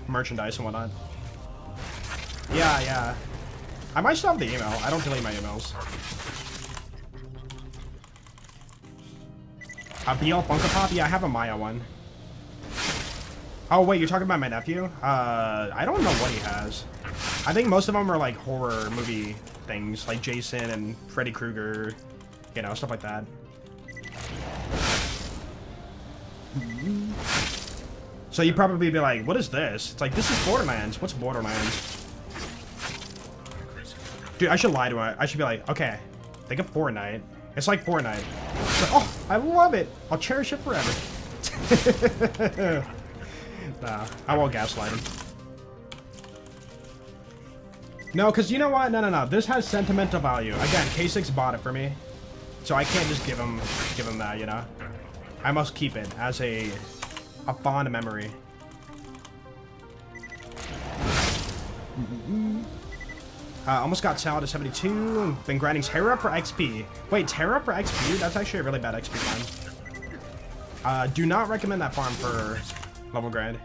merchandise and whatnot. Yeah. I might still have the email. I don't delete my emails. A BL Funko Pop? Yeah, I have a Maya one. Oh, wait, you're talking about my nephew? I don't know what he has. I think most of them are like horror movie things, like Jason and Freddy Krueger, you know, stuff like that. So you'd probably be like, what is this? It's like, this is Borderlands. What's Borderlands? Dude, I should lie to it. I should be like, okay, think of Fortnite. It's like Fortnite. It's like, oh, I love it. I'll cherish it forever. Nah, I won't gaslight him. No, because you know what? No. This has sentimental value. Again, K6 bought it for me. So I can't just give him that, you know? I must keep it as a fond memory. Almost got Sal to 72. Been grinding Terra up for XP. Wait, Terra up for XP? That's actually a really bad XP farm. Do not recommend that farm for level grind.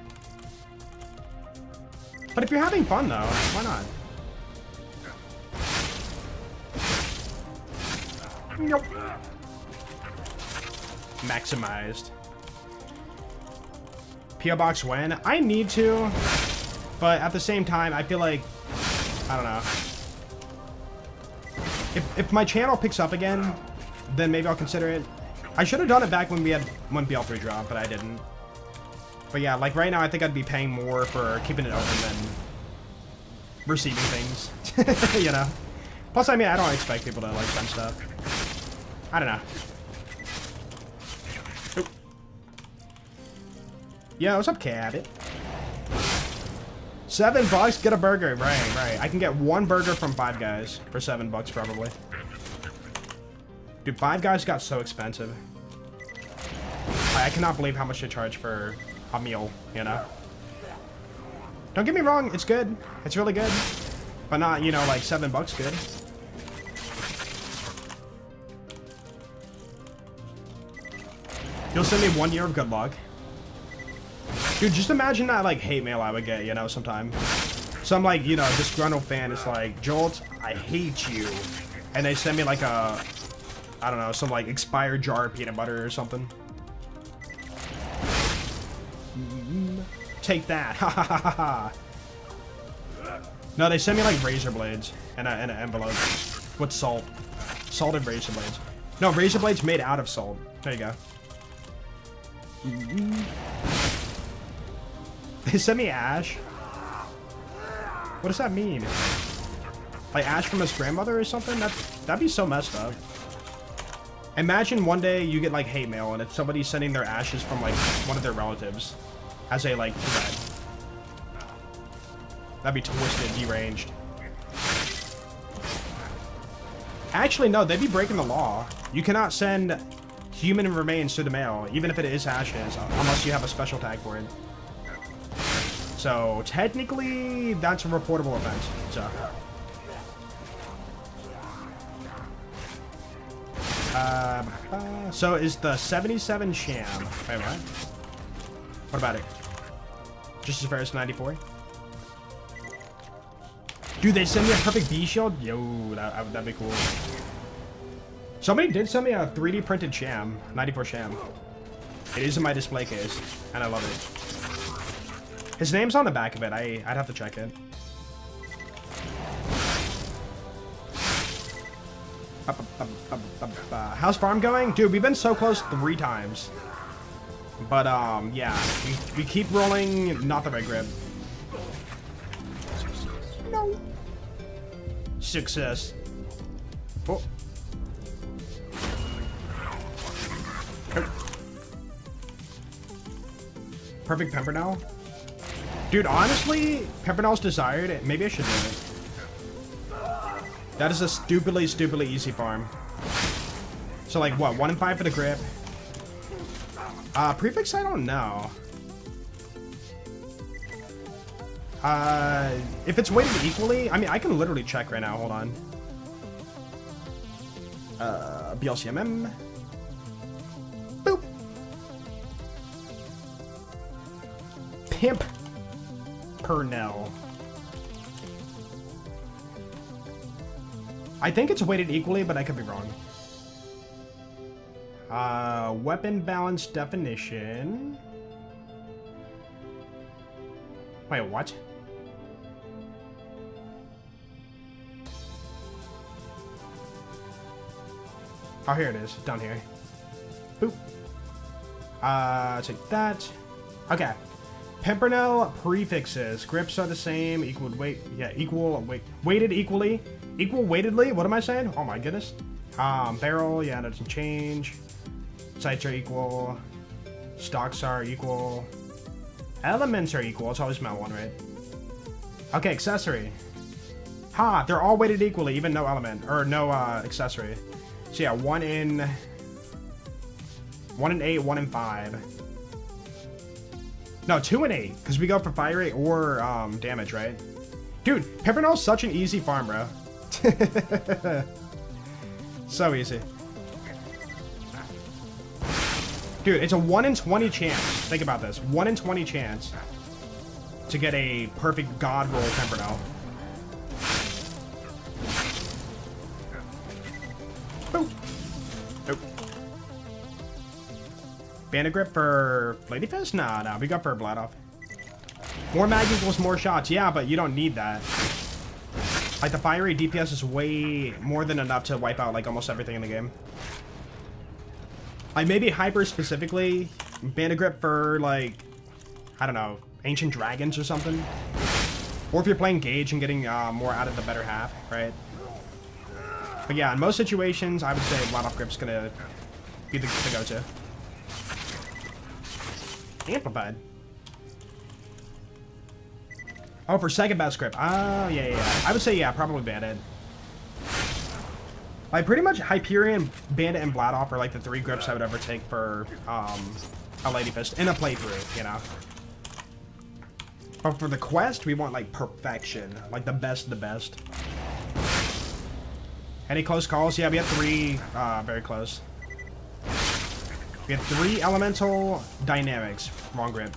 But if you're having fun though, why not? Nope. Maximized. PO box when? I need to, but at the same time, I feel like, I don't know. If my channel picks up again, then maybe I'll consider it. I should have done it back when we had one BL3 drop, but I didn't. But yeah, like right now, I think I'd be paying more for keeping it open than receiving things, you know? Plus, I mean, I don't expect people to like send stuff. I don't know. Oop. Yo, what's up, Cabot? $7, get a burger. Right. I can get one burger from Five Guys for $7 probably. Dude, Five Guys got so expensive. I cannot believe how much they charge for a meal, you know? Don't get me wrong, it's good. It's really good. But not, you know, like $7 good. You'll send me 1 year of good luck. Dude, just imagine that, like, hate mail I would get, you know, sometime. Some, like, you know, disgruntled fan is like, Jolt, I hate you. And they send me, like, a, I don't know, some, like, expired jar of peanut butter or something. Take that. Ha ha ha ha ha. No, they send me, like, razor blades in an envelope with salt. Salted razor blades. No, razor blades made out of salt. There you go. They sent me Ash. What does that mean? Like Ash from his grandmother or something? That'd be so messed up. Imagine one day you get like hate mail and it's somebody sending their ashes from like one of their relatives as a like threat. That'd be twisted, deranged. Actually, no, they'd be breaking the law. You cannot send human remains to the mail, even if it is ashes, unless you have a special tag for it. So technically, that's a reportable offense. So is the 77 sham? Wait, what? What about it? Just as fair as 94? Dude, they send me a perfect B shield? Yo, that'd be cool. Somebody did send me a 3D printed sham, 94 sham. It is in my display case, and I love it. His name's on the back of it. I'd have to check it. How's farm going? Dude, we've been so close 3 times. But, yeah. We keep rolling not the right grip. No. Success. Oh. Perfect Pimpernel? Dude, honestly, Pimpernel's desired. Maybe I should do it. That is a stupidly easy farm. So, like, what? 1 in 5 for the grip? Prefix, I don't know. If it's weighted equally, I mean, I can literally check right now. Hold on. BLCMM. Boop. Pimp. Pernell. I think it's weighted equally, but I could be wrong. Weapon balance definition. Wait, what? Oh, here it is, down here. Boop. Take that. Okay. Pimpernel prefixes. Grips are the same. Equal weight. Yeah, equal weight. Weighted equally. Equal weightedly. What am I saying? Oh my goodness. Barrel. Yeah, that doesn't change. Sights are equal. Stocks are equal. Elements are equal. It's always metal one, right? Okay, accessory. Ha! They're all weighted equally, even no element or no accessory. So yeah, 1 in 8, 1 in 5. No, 2 and 8, because we go for fire rate or damage, right? Dude, Pimpernel's such an easy farm, bro. So easy. Dude, it's a 1 in 20 chance. Think about this. 1 in 20 chance to get a perfect god roll Pimpernel. Boop. Nope. Bandit grip for Ladyfist? Nah, we got for Bladoff. More mag equals more shots. Yeah, but you don't need that. Like, the fire rate DPS is way more than enough to wipe out, like, almost everything in the game. Like, maybe Hyper specifically, Bandit grip for, like, I don't know, Ancient Dragons or something. Or if you're playing Gage and getting more out of the better half, right? But yeah, in most situations, I would say Bladoff grip's gonna be the go-to. Amplified. Oh, for second best grip. Oh, yeah. I would say, yeah, probably Bandit. Like, pretty much Hyperion, Bandit, and Bladoff are like the 3 grips I would ever take for a Ladyfist in a playthrough, you know? But for the quest, we want, like, perfection. Like, the best of the best. Any close calls? Yeah, we have 3 very close. We have 3 elemental dynamics. Wrong grip.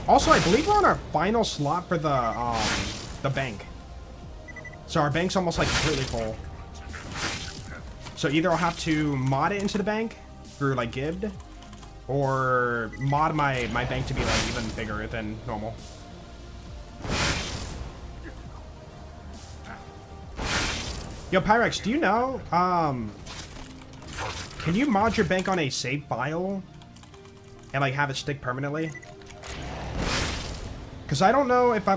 Also, I believe we're on our final slot for the bank. So our bank's almost like completely full. So either I'll have to mod it into the bank through like Gibbed, or mod my bank to be like even bigger than normal. Yo, Pyrex, do you know, can you mod your bank on a save file and like have it stick permanently? Because I don't know if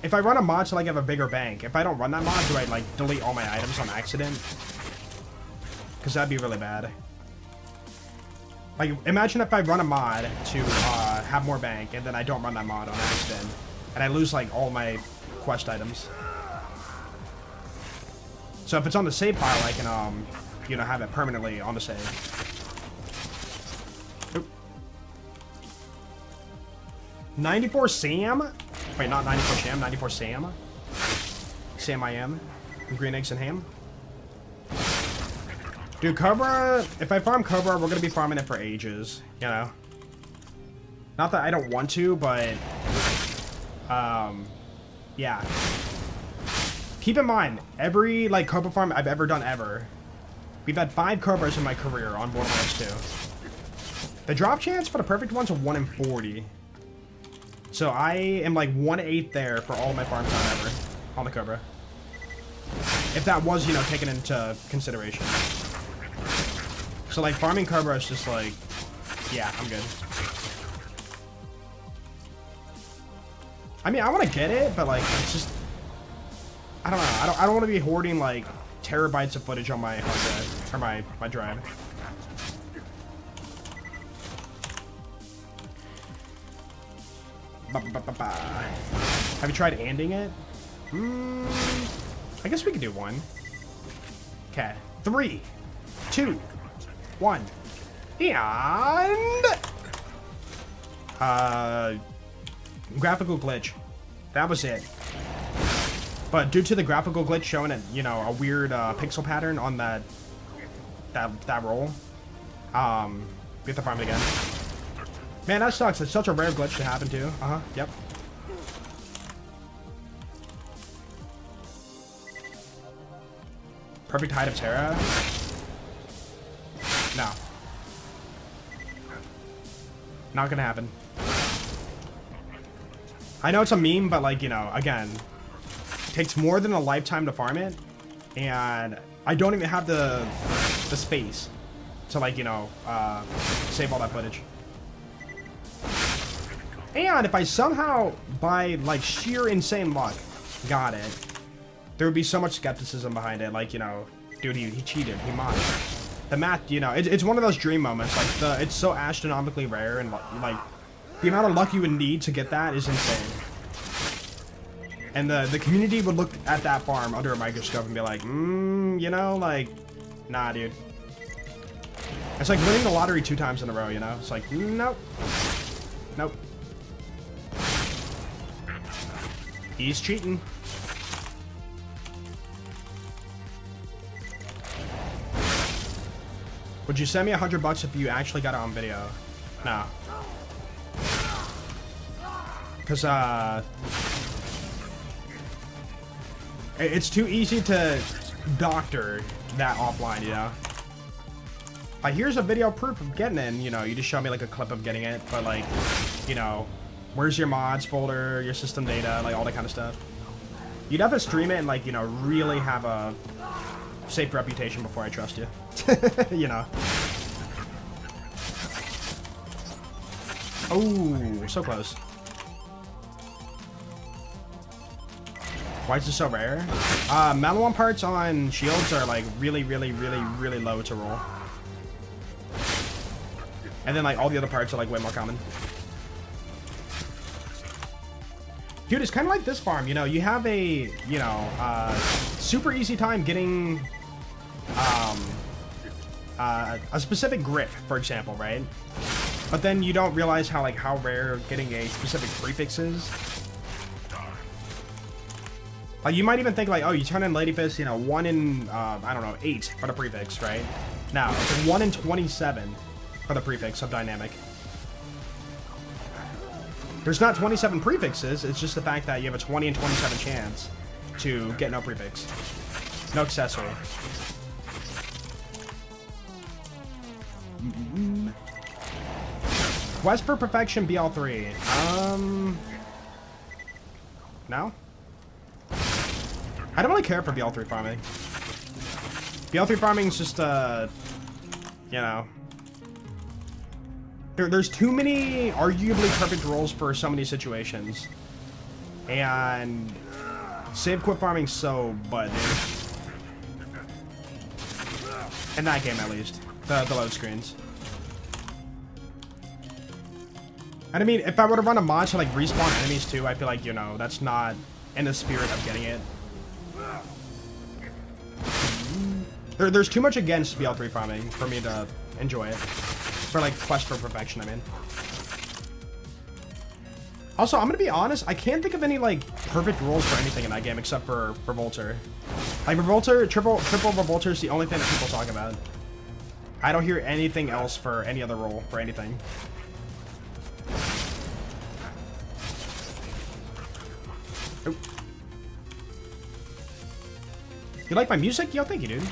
if I run a mod to like have a bigger bank, if I don't run that mod, do I like delete all my items on accident? Because that'd be really bad. Like, imagine if I run a mod to have more bank, and then I don't run that mod on accident, and I lose like all my quest items. So if it's on the save file, I can you know, have it permanently on the save. Oop. 94 Sam? Wait, not 94 Sham, 94 Sam. Sam I am. Green eggs and ham. Dude, Cobra, if I farm Cobra, we're gonna be farming it for ages, you know? Not that I don't want to, but yeah. Keep in mind, every like Cobra farm I've ever done we've had 5 Cobras in my career on Borderlands 2. The drop chance for the perfect one's a 1 in 40. So I am like 1/8 there for all of my farm time ever on the Cobra. If that was, you know, taken into consideration. So like farming Cobra is just like, yeah, I'm good. I mean, I want to get it, but like, it's just, I don't know. I don't want to be hoarding like terabytes of footage on my hard drive, or my drive. Have you tried anding it? I guess we could do one. Okay. 3, 2, 1. And graphical glitch. That was it. But due to the graphical glitch showing it, you know, a weird pixel pattern on that roll, we have to farm it again. Man, that sucks. It's such a rare glitch to happen too. Yep. Perfect height of Terra. No. Not gonna happen. I know it's a meme, but like, you know, again, it takes more than a lifetime to farm it, and I don't even have the the space to, like, you know, save all that footage. And if I somehow, by, like, sheer insane luck, got it, there would be so much skepticism behind it. Like, you know, dude, he cheated, he modded. The math, you know, it's one of those dream moments. Like, it's so astronomically rare, and, like, the amount of luck you would need to get that is insane. And the community would look at that farm under a microscope and be like, you know, like, nah, dude. It's like winning the lottery 2 times in a row, you know? It's like, nope. Nope. He's cheating. Would you send me $100 if you actually got it on video? No. Because, it's too easy to doctor that offline, you know? Like, here's a video proof of getting it, and, you know, you just show me, like, a clip of getting it, but, like, you know, where's your mods folder, your system data, like, all that kind of stuff. You'd have to stream it and, like, you know, really have a safe reputation before I trust you. You know. Oh, so close. Why is this so rare? Metal one parts on shields are like really low to roll. And then like all the other parts are like way more common. Dude, it's kind of like this farm, you know, you have a, you know, super easy time getting a specific grip, for example, right? But then you don't realize how rare getting a specific prefix is. Like, you might even think like, oh, you turn in Lady Fist, you know, 1 in, I don't know, 8 for the prefix, right? No, it's 1 in 27 for the prefix of Dynamic. There's not 27 prefixes, it's just the fact that you have a 20 in 27 chance to get no prefix. No accessory. Quest for Perfection BL3. No? I don't really care for BL3 farming. BL3 farming is just, you know. There's too many arguably perfect rolls for so many situations. And save quit farming's so bad, dude. In that game, at least. The load screens. And I mean, if I were to run a mod to like respawn enemies too, I feel like, you know, that's not in the spirit of getting it. There's too much against BL3 farming for me to enjoy it. For like Quest for Perfection, I mean. Also, I'm gonna be honest, I can't think of any like perfect rolls for anything in that game except for Revolter. Like Revolter, triple Revolter is the only thing that people talk about. I don't hear anything else for any other roll for anything. Oh. You like my music? Yo, thank you, dude.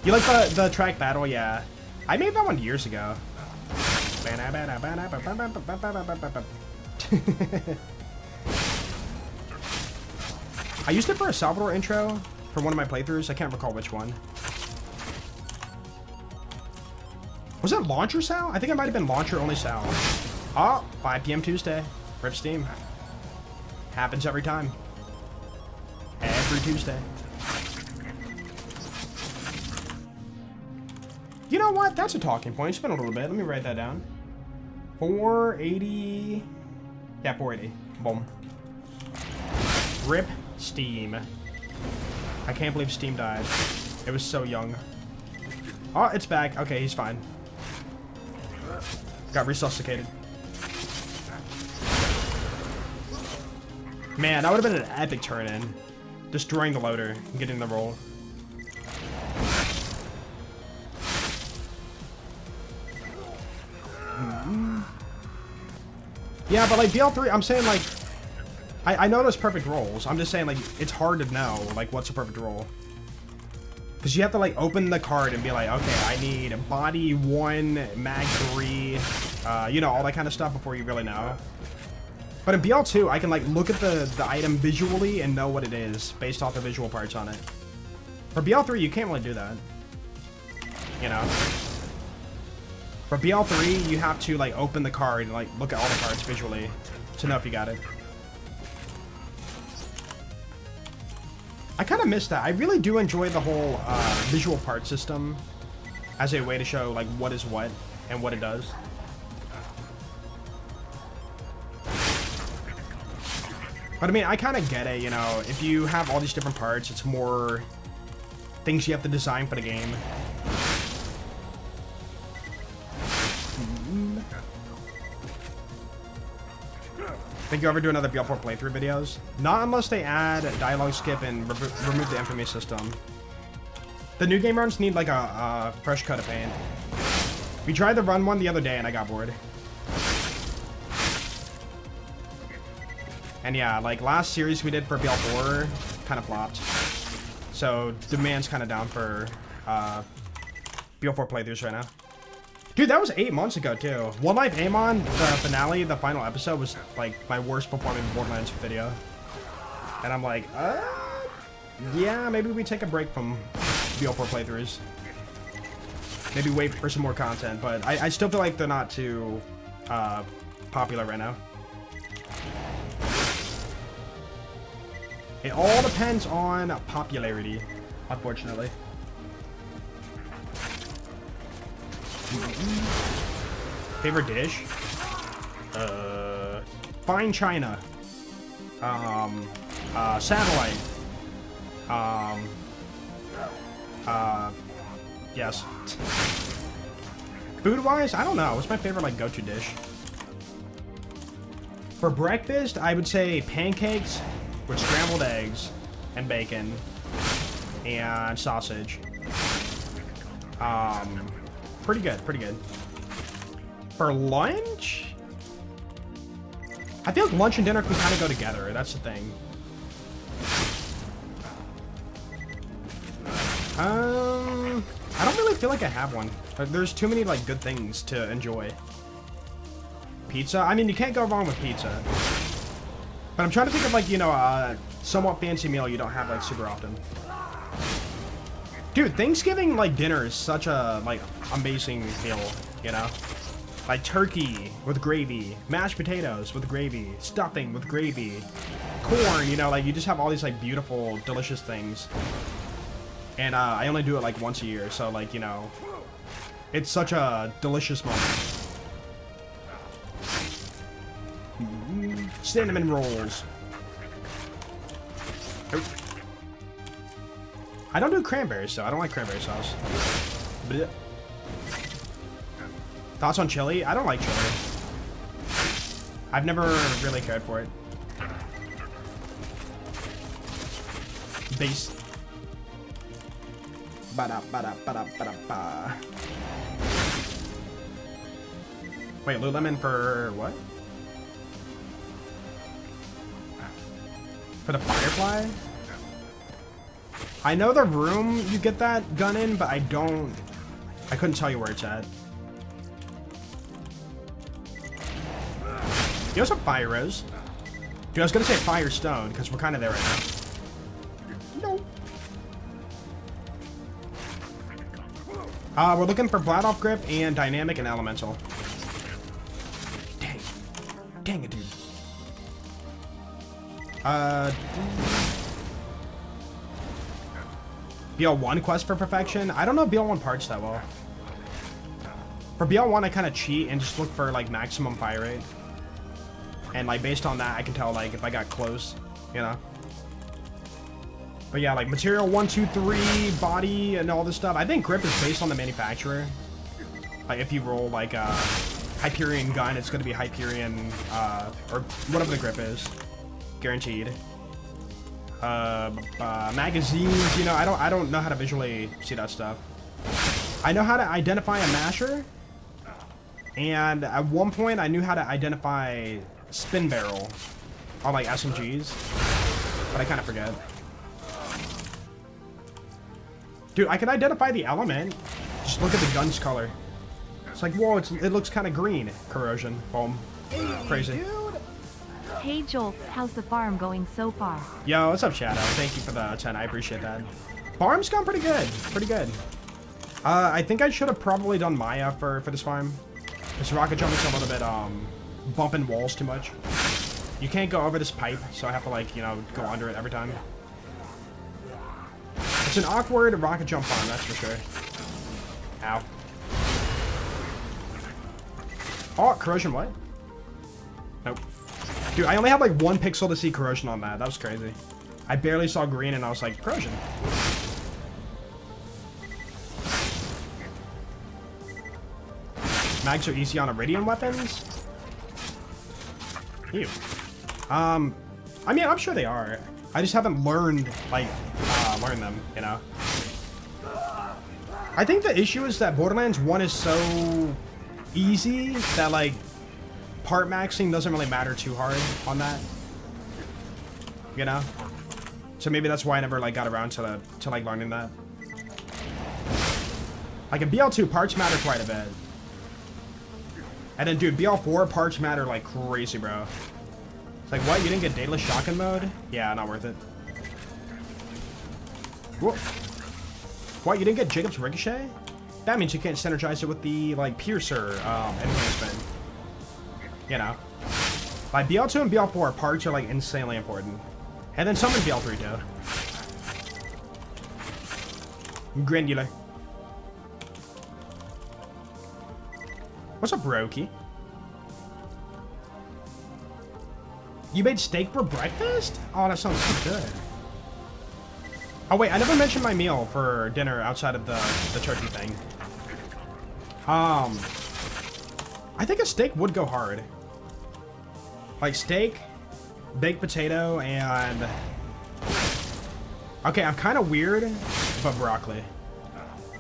You like the track battle? Yeah. I made that one years ago. I used it for a Salvador intro for one of my playthroughs. I can't recall which one. Was it Launcher Sal? I think it might have been Launcher only Sal. Oh, 5 PM Tuesday. Rip Steam. Happens every time. Every Tuesday. You know what? That's a talking point. It's been a little bit. Let me write that down. 480. Yeah, 480. Boom. Rip Steam. I can't believe Steam died. It was so young. Oh, it's back. Okay, he's fine. Got resuscitated. Man, that would have been an epic turn-in. Destroying the loader and getting the roll. Yeah, but like BL3, I'm saying like, I know there's perfect rolls. I'm just saying like, it's hard to know like what's a perfect roll. Because you have to like open the card and be like, okay, I need body 1, mag 3, you know, all that kind of stuff before you really know. But in BL2, I can like look at the item visually and know what it is based off the visual parts on it. For BL3, you can't really do that. you know. For BL3, you have to like open the card and like look at all the cards visually to know if you got it. I kind of miss that. I really do enjoy the whole visual part system as a way to show like what is what and what it does. But I mean, I kind of get it, you know, if you have all these different parts, it's more things you have to design for the game. Think you ever do another BL4 playthrough videos? Not unless they add dialogue skip and remove the infamy system. The new game runs need like a fresh coat of paint. We tried the run one the other day and I got bored. And yeah, like last series we did for BL4 kind of flopped. So demand's kind of down for BL4 playthroughs right now. Dude, that was 8 months ago too. One Life Amon, the finale, the final episode was like my worst performing Borderlands video. And I'm like, yeah, maybe we take a break from BL4 playthroughs. Maybe wait for some more content, but I still feel like they're not too popular right now. It all depends on popularity, unfortunately. Favorite dish? Fine china. Satellite. Yes. Food-wise, I don't know. What's my favorite, like, go-to dish? For breakfast, I would say pancakes with scrambled eggs and bacon and sausage. Pretty good, pretty good. For lunch? I feel like lunch and dinner can kind of go together. That's the thing. I don't really feel like I have one. There's too many like good things to enjoy. Pizza? I mean, you can't go wrong with pizza. But I'm trying to think of like, you know, a somewhat fancy meal you don't have like super often. Dude, Thanksgiving like dinner is such a like amazing meal, you know? Like turkey with gravy, mashed potatoes with gravy, stuffing with gravy, corn, you know, like you just have all these like beautiful, delicious things. And I only do it like once a year, so like, you know, it's such a delicious moment. Cinnamon rolls. I don't do cranberries, so I don't like cranberry sauce. Blech. Thoughts on chili? I don't like chili. I've never really cared for it. Base. Ba-da-ba-da-ba-da-ba-da-ba. Wait, Lululemon for what? For the Firefly? I know the room you get that gun in, but I couldn't tell you where it's at. You also have Fire Rose. Dude, I was gonna say Firestone, because we're kind of there right now. No. We're looking for Bladoff Grip and Dynamic and Elemental. Dang. Dang it, dude. BL1 Quest for Perfection. I don't know BL1 parts that well. For BL1, I kind of cheat and just look for like maximum fire rate. And like based on that, I can tell like if I got close, you know. But yeah, like material 1, 2, 3, body, and all this stuff. I think grip is based on the manufacturer. Like if you roll like a Hyperion gun, it's gonna be Hyperion, or whatever the grip is, guaranteed. Magazines, you know, I don't know how to visually see that stuff. I know how to identify a masher, and at one point I knew how to identify spin barrel on like SMGs, but I kind of forget. Dude, I can identify the element. Just look at the gun's color. It's like, whoa, it looks kind of green. Corrosion. Boom. Crazy. Hey Joel, how's the farm going so far? Yo, what's up, Shadow? Thank you for the 10. I appreciate that. Farm's gone pretty good. Pretty good. I think I should have probably done Maya for this farm. This rocket jump is a little bit, bumping walls too much. You can't go over this pipe, so I have to, like, you know, go under it every time. It's an awkward rocket jump farm, that's for sure. Ow. Oh, corrosion what? Nope. Dude, I only had like 1 pixel to see corrosion on that. That was crazy. I barely saw green and I was like, corrosion. Mags are easy on Iridium weapons? Ew. I mean, I'm sure they are. I just haven't learned, like, learn them, you know? I think the issue is that Borderlands 1 is so easy that, like, part maxing doesn't really matter too hard on that. You know? So maybe that's why I never, like, got around to like, learning that. Like, in BL2, parts matter quite a bit. And then, dude, BL4, parts matter like crazy, bro. It's like, what? You didn't get Daedalus Shotgun mode? Yeah, not worth it. Whoa. What? You didn't get Jacob's Ricochet? That means you can't synergize it with the, like, Piercer enhancement. You know. Like, BL2 and BL4, parts are, like, insanely important. And then some in BL3, too. Granular. What's up, Roki? You made steak for breakfast? Oh, that sounds so good. Oh, wait, I never mentioned my meal for dinner outside of the turkey thing. I think a steak would go hard. Like steak, baked potato, and... Okay, I'm kind of weird, but broccoli.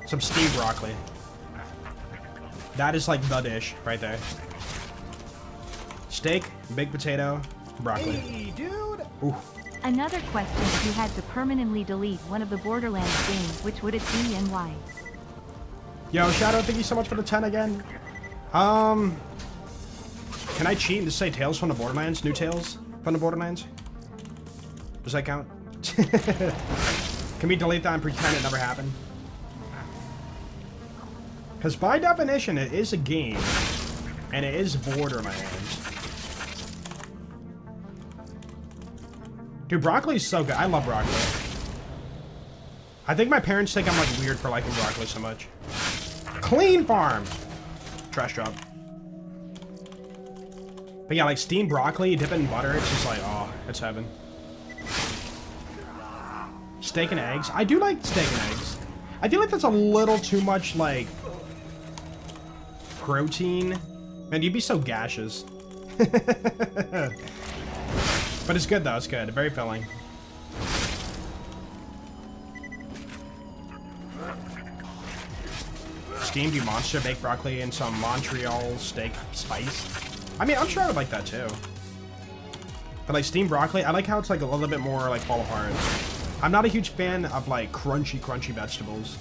Some steamed broccoli. That is like the dish right there. Steak, baked potato, broccoli. Hey, dude! Ooh. Another question: if you had to permanently delete one of the Borderlands games, which would it be and why? Yo, Shadow, thank you so much for the 10 again. Can I cheat and just say Tales from the Borderlands? New Tales from the Borderlands? Does that count? Can we delete that and pretend it never happened? Because by definition, it is a game, and it is Borderlands. Dude, broccoli's so good. I love broccoli. I think my parents think I'm, like, weird for liking broccoli so much. Clean farm! Trash job. But yeah, like, steamed broccoli, dip it in butter, it's just like, oh, it's heaven. Steak and eggs. I do like steak and eggs. I feel like that's a little too much, like... protein. Man, you'd be so gaseous. But it's good though, it's good. Very filling. Steamed you monster baked broccoli and some Montreal steak spice. I mean, I'm sure I would like that too. But like steamed broccoli, I like how it's like a little bit more like fall apart. I'm not a huge fan of like crunchy vegetables.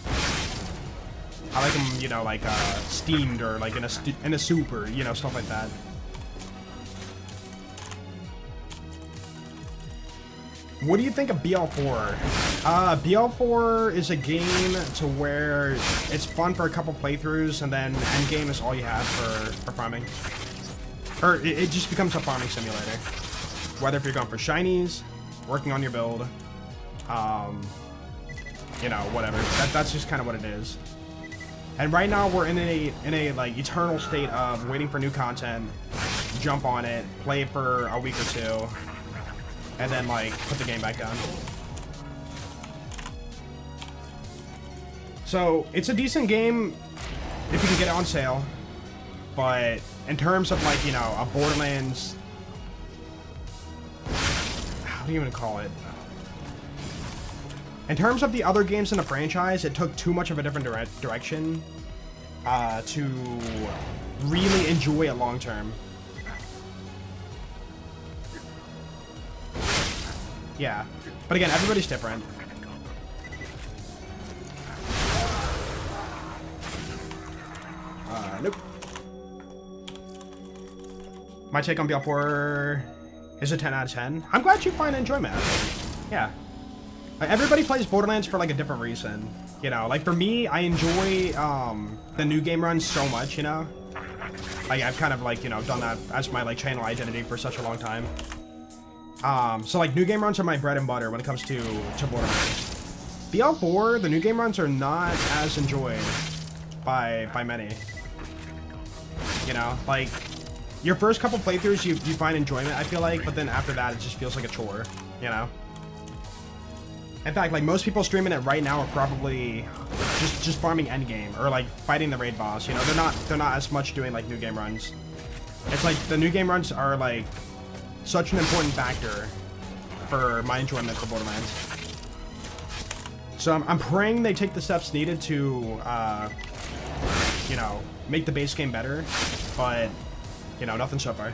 I like them, you know, like steamed or like in a soup or, you know, stuff like that. What do you think of BL4? BL4 is a game to where it's fun for a couple playthroughs and then endgame is all you have for farming. Or it just becomes a farming simulator. Whether if you're going for shinies, working on your build, you know, whatever. That's just kind of what it is. And right now we're in a like eternal state of waiting for new content, jump on it, play it for a week or two, and then like put the game back down. So it's a decent game if you can get it on sale, but in terms of like, you know, a Borderlands, how do you even call it? In terms of the other games in the franchise, it took too much of a different direction to really enjoy it long term. Yeah, but again, everybody's different. Nope. My take on BL4 is a 10 out of 10. I'm glad you find enjoyment out of it. Yeah. Like, everybody plays Borderlands for like a different reason. You know, like for me, I enjoy the new game runs so much, you know? Like I've kind of like, you know, done that as my like channel identity for such a long time. So like new game runs are my bread and butter when it comes to Borderlands. BL4, the new game runs are not as enjoyed by many. You know, like your first couple playthroughs you find enjoyment, I feel like, but then after that it just feels like a chore, you know? In fact, like most people streaming it right now are probably just farming endgame or like fighting the raid boss. You know, they're not as much doing like new game runs. It's like the new game runs are like such an important factor for my enjoyment for Borderlands. So I'm praying they take the steps needed to, you know, make the base game better. But you know, nothing so far.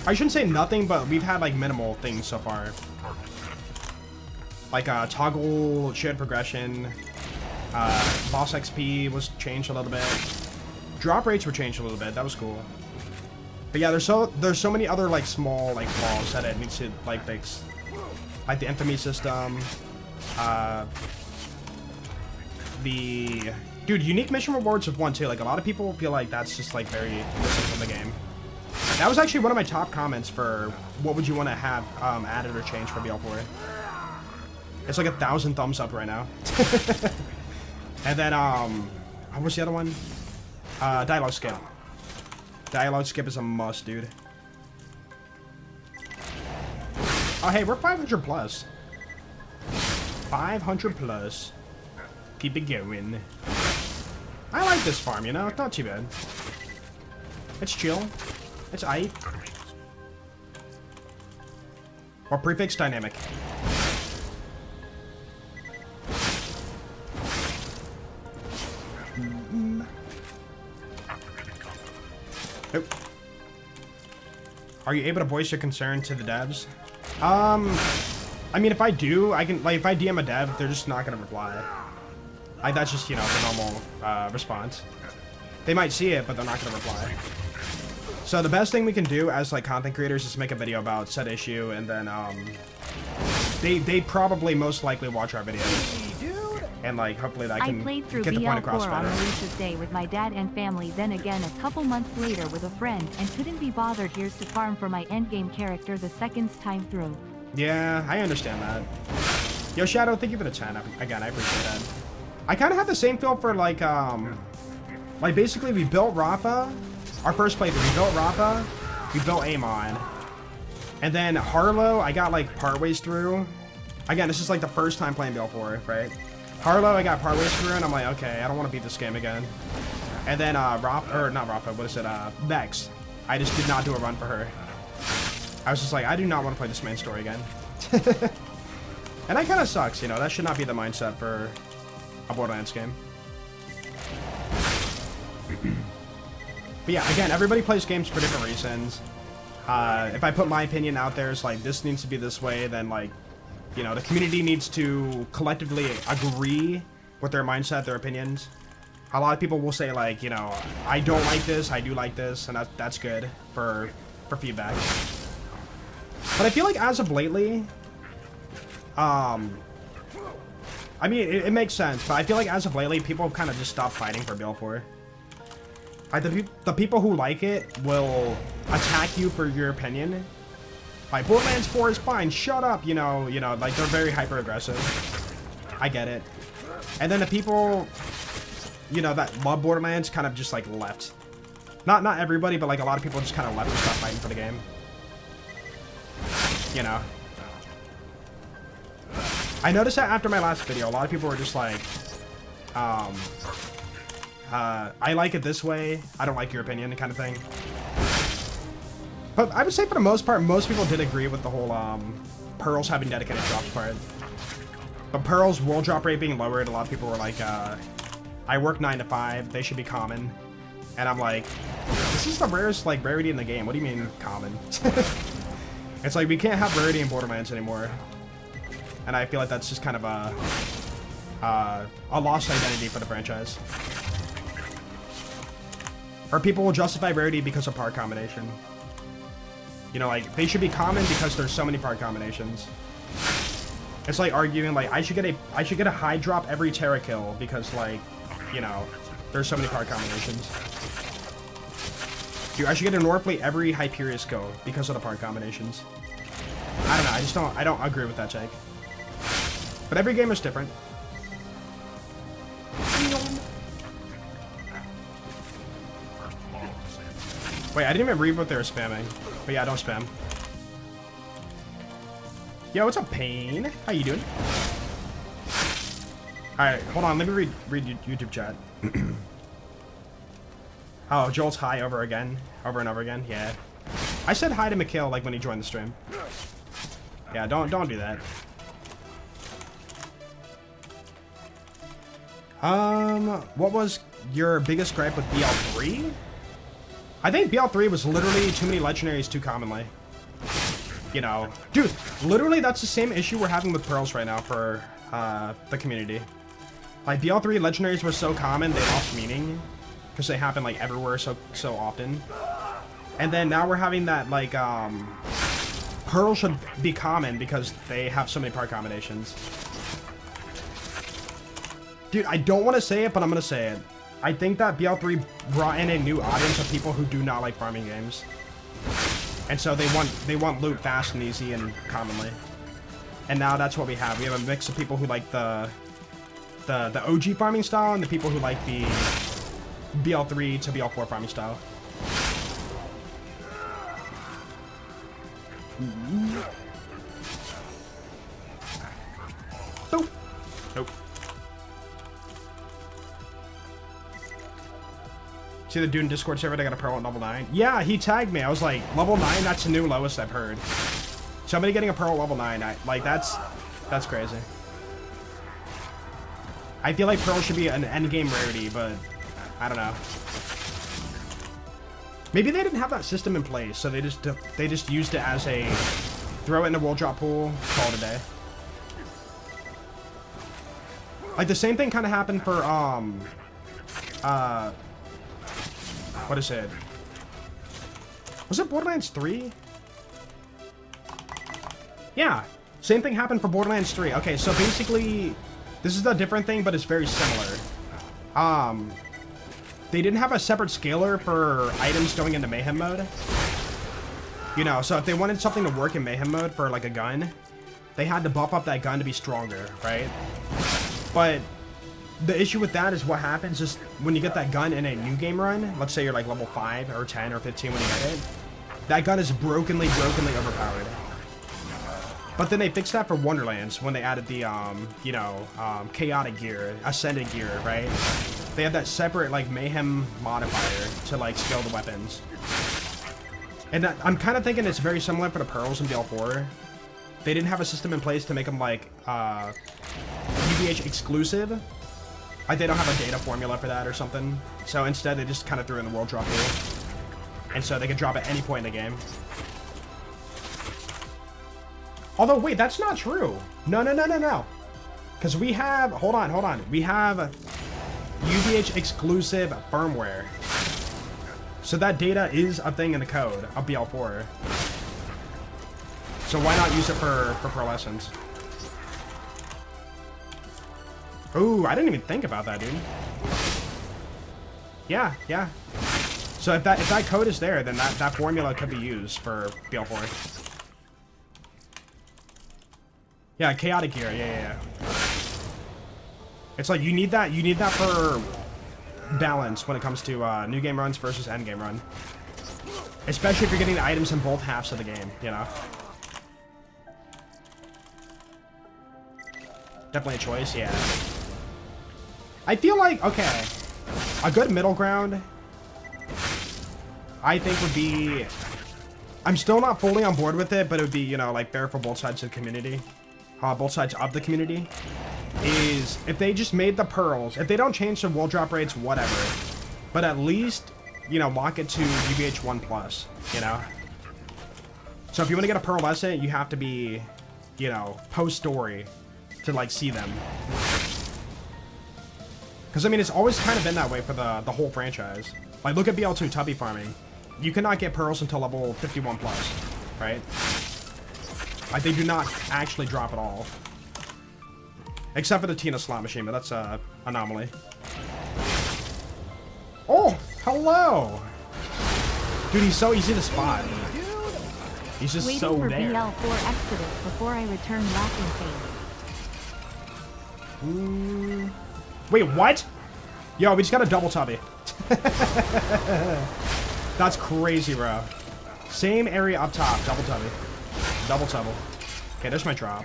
I shouldn't say nothing, but we've had like minimal things so far. Like toggle shared progression, boss XP was changed a little bit, drop rates were changed a little bit. That was cool. But yeah, there's so many other like small like flaws that it needs to like fix, like the infamy system, the unique mission rewards of 1 too. Like a lot of people feel like that's just like very missing from the game. That was actually one of my top comments for what would you want to have added or changed for BL4. It's like 1,000 thumbs up right now. And then, what was the other one? Dialogue skip. Dialogue skip is a must, dude. Oh, hey, we're 500 plus. 500 plus. Keep it going. I like this farm, you know? It's not too bad. It's chill. It's aight. Or prefix dynamic. Nope. Are you able to voice your concern to the devs? I mean, if I do, I can, like, if I DM a dev, they're just not gonna reply. Like, that's just, you know, the normal, response. They might see it, but they're not gonna reply. So the best thing we can do as, like, content creators is make a video about said issue, and then, they probably most likely watch our videos. And like, hopefully that can I played through get the point across BL4 on better. release's day with my dad and family, then again a couple months later with a friend, and couldn't be bothered here's to farm for my endgame character the second time through. Yeah, I understand that. Yo, Shadow, thank you for the 10. Again, I appreciate that. I kind of have the same feel for like basically we built Rafa, our first playthrough, we built Rafa, we built Amon. And then Harlow, I got like partways through. Again, this is like the first time playing BL4, right? Harlow, I got partways through, and I'm like, okay, I don't want to beat this game again. And then, Vex. I just did not do a run for her. I was just like, I do not want to play this main story again. And that kind of sucks, you know, that should not be the mindset for a Borderlands game. But yeah, again, everybody plays games for different reasons. If I put my opinion out there, it's like, this needs to be this way, then like, you know, the community needs to collectively agree with their mindset, their opinions. A lot of people will say like, you know, I don't like this, I do like this, and that's good for feedback. But I feel like as of lately, I mean, it makes sense, but I feel like as of lately, people have kind of just stopped fighting for BL4. Like the people who like it will attack you for your opinion. Like, Borderlands 4 is fine, shut up, you know, like, they're very hyper-aggressive. I get it. And then the people, you know, that love Borderlands kind of just, like, left. Not everybody, but, like, a lot of people just kind of left and stopped fighting for the game. You know. I noticed that after my last video, a lot of people were just like, I like it this way, I don't like your opinion, kind of thing. But I would say for the most part, most people did agree with the whole Pearls having dedicated drops part. But Pearls' world drop rate being lowered, a lot of people were like, I work 9 to 5, they should be common. And I'm like, this is the rarest like rarity in the game. What do you mean common? It's like we can't have rarity in Borderlands anymore. And I feel like that's just kind of a lost identity for the franchise. Or people will justify rarity because of part combination. You know, like, they should be common because there's so many part combinations. It's like arguing like I should get a high drop every Terra kill because like, you know, there's so many card combinations. Dude, I should get a Norfleet every Hyperius kill because of the part combinations. I don't know, I don't agree with that take. But every game is different. Wait, I didn't even read what they were spamming. But yeah, don't spam. Yo, what's up, Pain? How you doing? Alright, hold on, let me read YouTube chat. Oh, Joel's hi over and over again? Yeah. I said hi to Mikhail like when he joined the stream. Yeah, don't do that. What was your biggest gripe with BL3? I think BL3 was literally too many legendaries too commonly. You know, dude, literally that's the same issue we're having with Pearls right now for the community. Like BL3 legendaries were so common they lost meaning because they happen like everywhere so often. And then now we're having that like Pearl should be common because they have so many part combinations. Dude, I don't want to say it, but I'm gonna say it. I think that BL3 brought in a new audience of people who do not like farming games. And so they want loot fast and easy and commonly. And now that's what we have. We have a mix of people who like the OG farming style and the people who like the BL3 to BL4 farming style. Boop. Nope. See the dude in Discord server, they got a pearl at level 9. Yeah, he tagged me. I was like, level 9, that's the new lowest I've heard. Somebody getting a pearl at level 9, like that's crazy. I feel like pearl should be an endgame rarity, but I don't know. Maybe they didn't have that system in place, so they just used it as a throw it in the world drop pool, call it a day. Like the same thing kind of happened for what is it? Was it Borderlands 3? Yeah, same thing happened for Borderlands 3. Okay, so basically, this is a different thing, but it's very similar. They didn't have a separate scaler for items going into Mayhem mode. You know, so if they wanted something to work in Mayhem mode for like a gun, they had to buff up that gun to be stronger, right? But the issue with that is what happens is when you get that gun in a new game run, let's say you're like level 5 or 10 or 15 when you get it, that gun is brokenly overpowered. But then they fixed that for Wonderlands when they added the, you know, chaotic gear, ascended gear, right? They have that separate, like, mayhem modifier to, like, scale the weapons. And that, I'm kind of thinking it's very similar for the Pearls in BL4. They didn't have a system in place to make them, like, UVH exclusive. Like, they don't have a data formula for that or something. So instead, they just kind of threw in the world drop rule. And so they could drop at any point in the game. Although, wait, that's not true. No. Because we have, hold on. We have UVH exclusive firmware. So that data is a thing in the code of BL4. So why not use it for Pearlescence? Ooh, I didn't even think about that, dude. Yeah. So if that code is there, then that formula could be used for BL4. Yeah, chaotic gear. Yeah. It's like you need that for balance when it comes to new game runs versus end game run. Especially if you're getting the items in both halves of the game, you know. Definitely a choice, yeah. I feel like, okay, a good middle ground, I think would be, I'm still not fully on board with it, but it would be, you know, like fair for both sides of the community. Both sides of the community, is if they just made the pearls, if they don't change the world drop rates, whatever, but at least, you know, lock it to UVH 1+, you know? So if you want to get a Pearlescent, you have to be, you know, post-story to, like, see them. Because, I mean, it's always kind of been that way for the whole franchise. Like, look at BL2 Tubby farming. You cannot get pearls until level 51+, right? Like, they do not actually drop at all. Except for the Tina slot machine, but that's a anomaly. Oh, hello! Dude, he's so easy to spot. He's just Waiting so for there. BL4 Exodus before I return laughing phase. Wait, what? Yo, we just got a double tubby. That's crazy, bro. Same area up top, double tubby. Double tubble. Okay, there's my drop.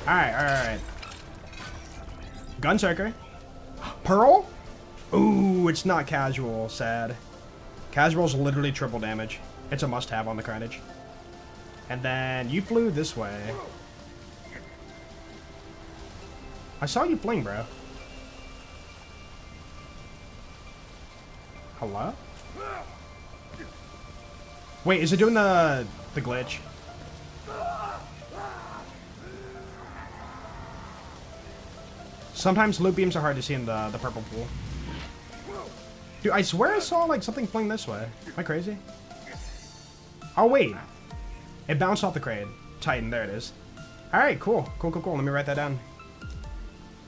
Alright. Gunzerker. Pearl? Ooh, it's not casual. Sad. Casual's literally triple damage. It's a must-have on the Carnage. And then you flew this way. I saw you fling, bro. Hello? Wait, is it doing the glitch? Sometimes loop beams are hard to see in the purple pool. Dude, I swear I saw like something fling this way. Am I crazy? Oh wait. It bounced off the crane. Titan, there it is. Alright, cool. Cool. Let me write that down.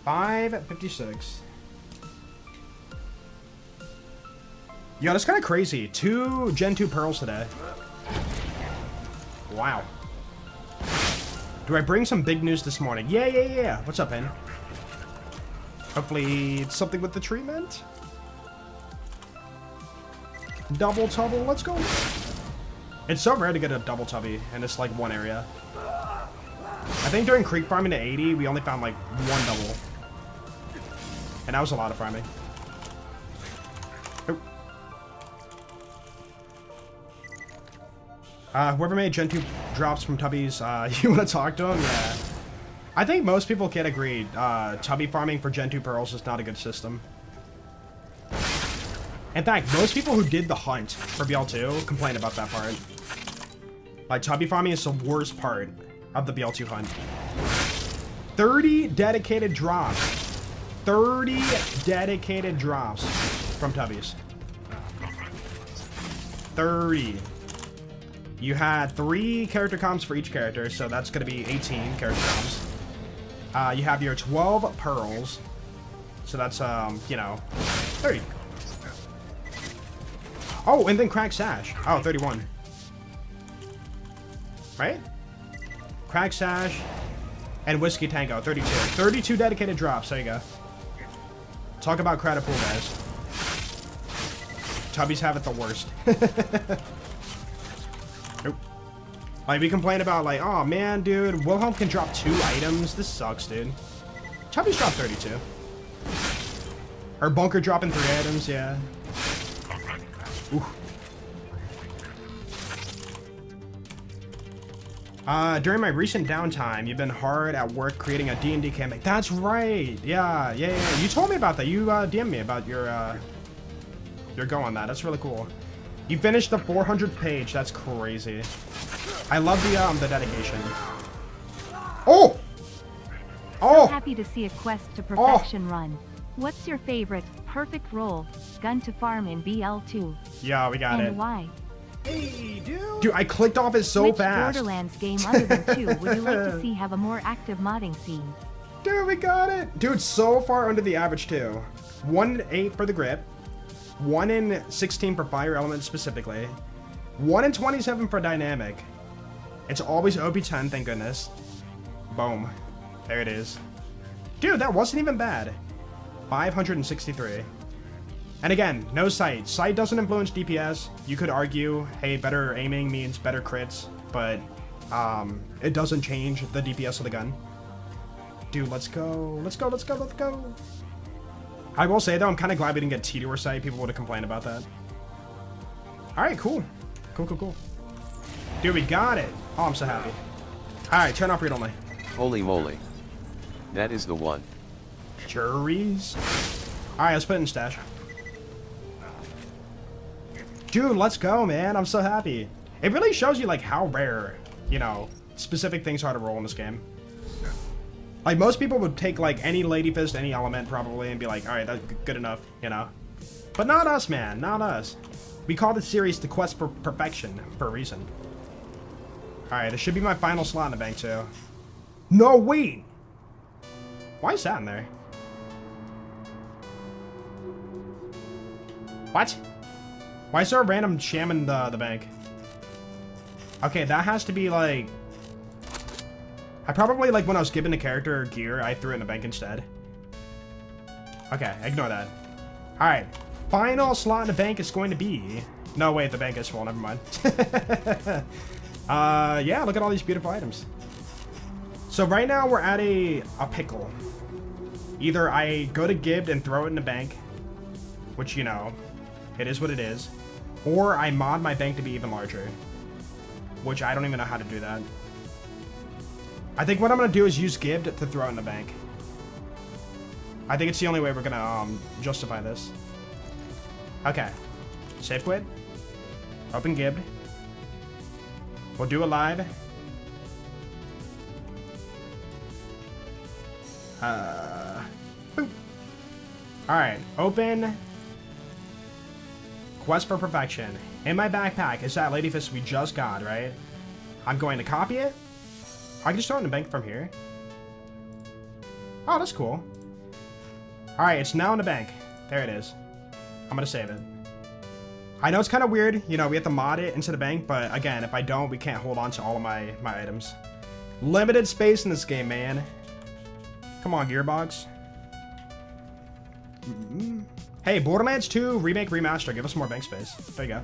556. Yo, that's kind of crazy. 2 Gen 2 pearls today. Wow. Do I bring some big news this morning? Yeah. What's up, man? Hopefully it's something with the treatment. Double tubble, let's go. It's so rare to get a double tubby in this like one area. I think during creek farming to 80, we only found like 1 double. And that was a lot of farming. Whoever made Gen 2 drops from tubbies, you want to talk to him? Yeah. I think most people can agree, tubby farming for Gen 2 pearls is not a good system. In fact, most people who did the hunt for BL2 complain about that part. Like, tubby farming is the worst part of the BL2 hunt. 30 dedicated drops. 30 dedicated drops from tubbies. 30. You had 3 character comps for each character, so that's going to be 18 character comps. You have your 12 pearls, so that's, you know, 30. Oh, and then Crack Sash. Oh, 31. Right? Crack Sash and Whiskey Tango, 32. 32 dedicated drops, there you go. Talk about credit pool, guys. Tubbies have it the worst. Nope. Like, we complain about, like, oh, man, dude, Wilhelm can drop 2 items. This sucks, dude. Tubbies drop 32. Her bunker dropping 3 items, yeah. Ooh. During my recent downtime, you've been hard at work creating a D&D campaign. That's right. Yeah. You told me about that. You DM'd me about your go on that. That's really cool. You finished the 400th page. That's crazy. I love the dedication. Oh! So happy to see a quest to perfection run. What's your favorite perfect roll gun to farm in BL2? Yeah, we got it. And why? Hey, dude, I clicked off it so Which fast. Borderlands game other than 2 would you like to see have a more active modding scene? Dude, we got it. Dude, so far under the average too. 1 in 8 for the grip. 1 in 16 for fire element specifically. 1 in 27 for dynamic. It's always OP10, thank goodness. Boom. There it is. Dude, that wasn't even bad. 563. And again, no sight. Sight doesn't influence DPS. You could argue, hey, better aiming means better crits, but it doesn't change the DPS of the gun. Dude, let's go. I will say, though, I'm kind of glad we didn't get T2 or sight. People would have complained about that. Alright, cool. Cool. Dude, we got it. Oh, I'm so happy. Alright, turn off read only. Holy moly. That is the one. Juries. Alright, let's put it in stash. Dude, let's go, man. I'm so happy. It really shows you, like, how rare, you know, specific things are to roll in this game. Like, most people would take, like, any Lady Fist, any element, probably, and be like, alright, that's good enough, you know? But not us, man. Not us. We call this series The Quest for Perfection for a reason. Alright, this should be my final slot in the bank, too. No, wait! Why is that in there? What? Why is there a random sham in the bank? Okay, that has to be like... I probably, like, when I was given the character gear, I threw it in the bank instead. Okay, ignore that. Alright. Final slot in the bank is going to be... No, wait, the bank is full. Never mind. Yeah, look at all these beautiful items. So right now, we're at a pickle. Either I go to Gibbed and throw it in the bank, which, you know, it is what it is, or I mod my bank to be even larger, which I don't even know how to do that. I think what I'm going to do is use Gibbed to throw it in the bank. I think it's the only way we're going to justify this. Okay. Save quit. Open Gibbed. We'll do it live. Boop. Alright. Open. Quest for Perfection. In my backpack is that Lady Fist we just got, right? I'm going to copy it. I can just throw it in the bank from here. Oh, that's cool. Alright, it's now in the bank. There it is. I'm gonna save it. I know it's kind of weird, you know, we have to mod it into the bank, but again, if I don't, we can't hold on to all of my items. Limited space in this game, man. Come on, Gearbox. Hey, Borderlands 2 Remake Remaster, give us more bank space. There you go.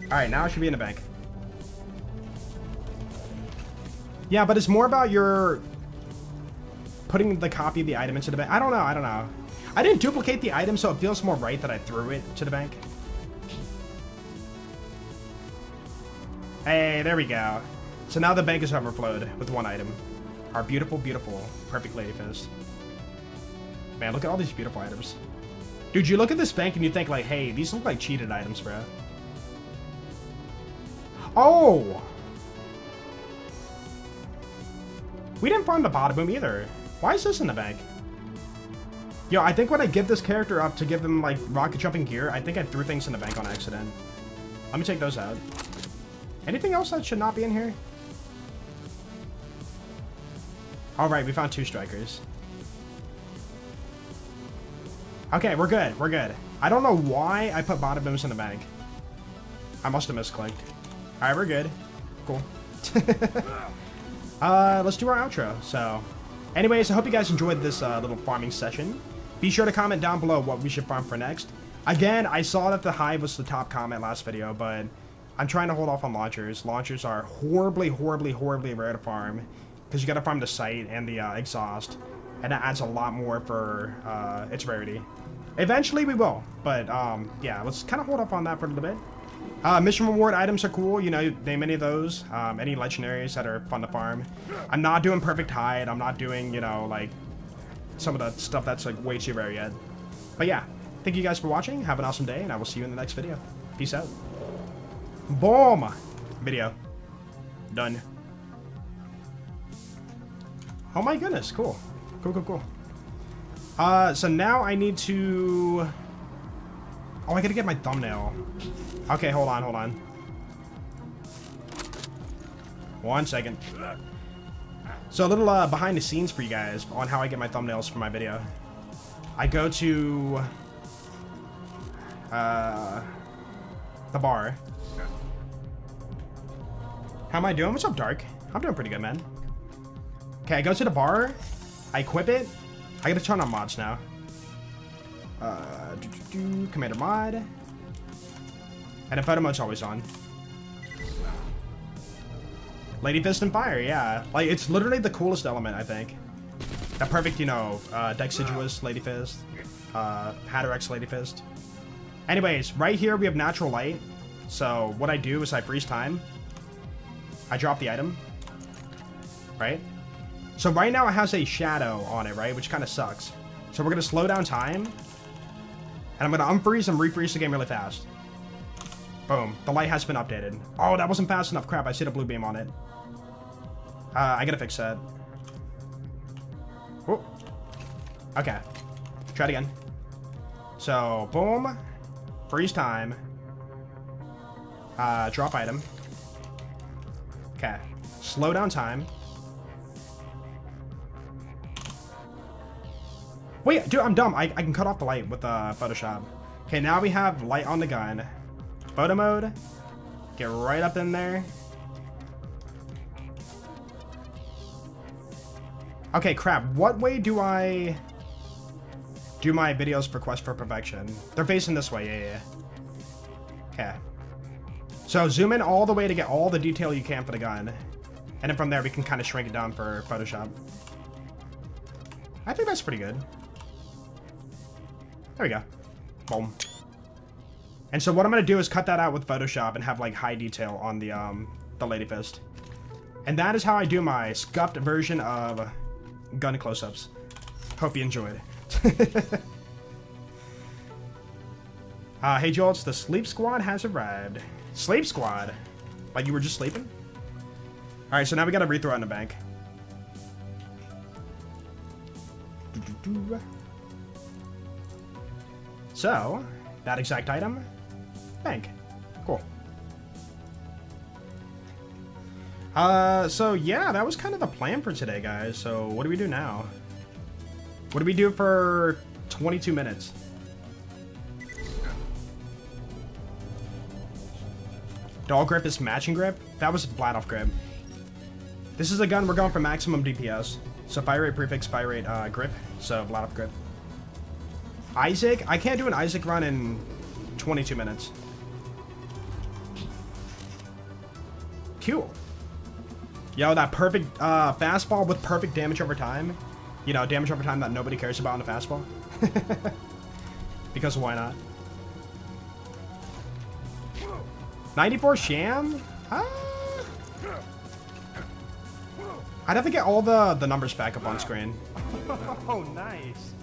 Alright, now it should be in the bank. Yeah, but it's more about your putting the copy of the item into the bank. I don't know. I didn't duplicate the item, so it feels more right that I threw it to the bank. Hey, there we go. So now the bank is overflowed with one item. Our beautiful, beautiful, perfect Lady Fist. Man, look at all these beautiful items. Dude, you look at this bank and you think like, hey, these look like cheated items, bro. Oh! We didn't farm the bottom boom either. Why is this in the bank? Yo, I think when I give this character up to give them, like, rocket jumping gear, I think I threw things in the bank on accident. Let me take those out. Anything else that should not be in here? Alright, we found 2 strikers. Okay, we're good. We're good. I don't know why I put bottom booms in the bank. I must have misclicked. Alright, we're good. Cool. Let's do our outro. So, anyways, I hope you guys enjoyed this little farming session. Be sure to comment down below what we should farm for next. Again, I saw that the Hive was the top comment last video, but I'm trying to hold off on launchers. Launchers are horribly, horribly, horribly rare to farm, because you gotta farm the sight and the exhaust, and that adds a lot more for its rarity. Eventually we will, but yeah, let's kind of hold off on that for a little bit. Mission reward items are cool, you know, name any of those. Any legendaries that are fun to farm. I'm not doing Perfect Hide, I'm not doing, you know, like, some of the stuff that's, like, way too rare yet. But yeah, thank you guys for watching, have an awesome day, and I will see you in the next video. Peace out. Boom! Video. Done. Oh my goodness, cool. Cool, cool, cool. So now I need to... Oh, I gotta get my thumbnail. Okay, hold on, hold on. 1 second. So a little behind the scenes for you guys on how I get my thumbnails for my video. I go to the bar. How am I doing? What's up, Dark? I'm doing pretty good, man. Okay, I go to the bar. I equip it. I gotta turn on mods now. Commander mod. And photo mode's always on. Lady Fist and Fire, yeah. Like, it's literally the coolest element, I think. The perfect, you know, Dexiduous Lady Fist. Hadorex Lady Fist. Anyways, right here we have Natural Light. So, what I do is I freeze time. I drop the item. Right? So right now it has a shadow on it, right? Which kind of sucks. So we're going to slow down time. And I'm going to unfreeze and refreeze the game really fast. Boom. The light has been updated. Oh, that wasn't fast enough. Crap, I see the blue beam on it. I gotta fix that. Oh. Okay. Try it again. So, boom. Freeze time. Drop item. Okay. Slow down time. Wait, dude, I'm dumb. I can cut off the light with Photoshop. Okay, now we have light on the gun. Photo mode. Get right up in there. Okay, crap. What way do I do my videos for Quest for Perfection? They're facing this way. Yeah. Okay. So zoom in all the way to get all the detail you can for the gun. And then from there, we can kind of shrink it down for Photoshop. I think that's pretty good. There we go. Boom. And so what I'm going to do is cut that out with Photoshop and have like high detail on the Lady Fist. And that is how I do my scuffed version of gun close-ups. Hope you enjoyed. Hey Joel, it's the Sleep Squad has arrived. Sleep Squad? Like you were just sleeping? Alright, so now we got a rethrow in the bank. So, that exact item, bank. Cool. So yeah, that was kind of the plan for today, guys. So what do we do now? What do we do for 22 minutes? Dual grip is matching grip? That was flat off grip. This is a gun, we're going for maximum DPS. So fire rate prefix, fire rate grip, so flat off grip. Isaac? I can't do an Isaac run in 22 minutes. Cool. Yo, that perfect fastball with perfect damage over time. You know, damage over time that nobody cares about on the fastball. Because why not? 94 Sham? I'd have to get all the numbers back up on screen. Oh, nice.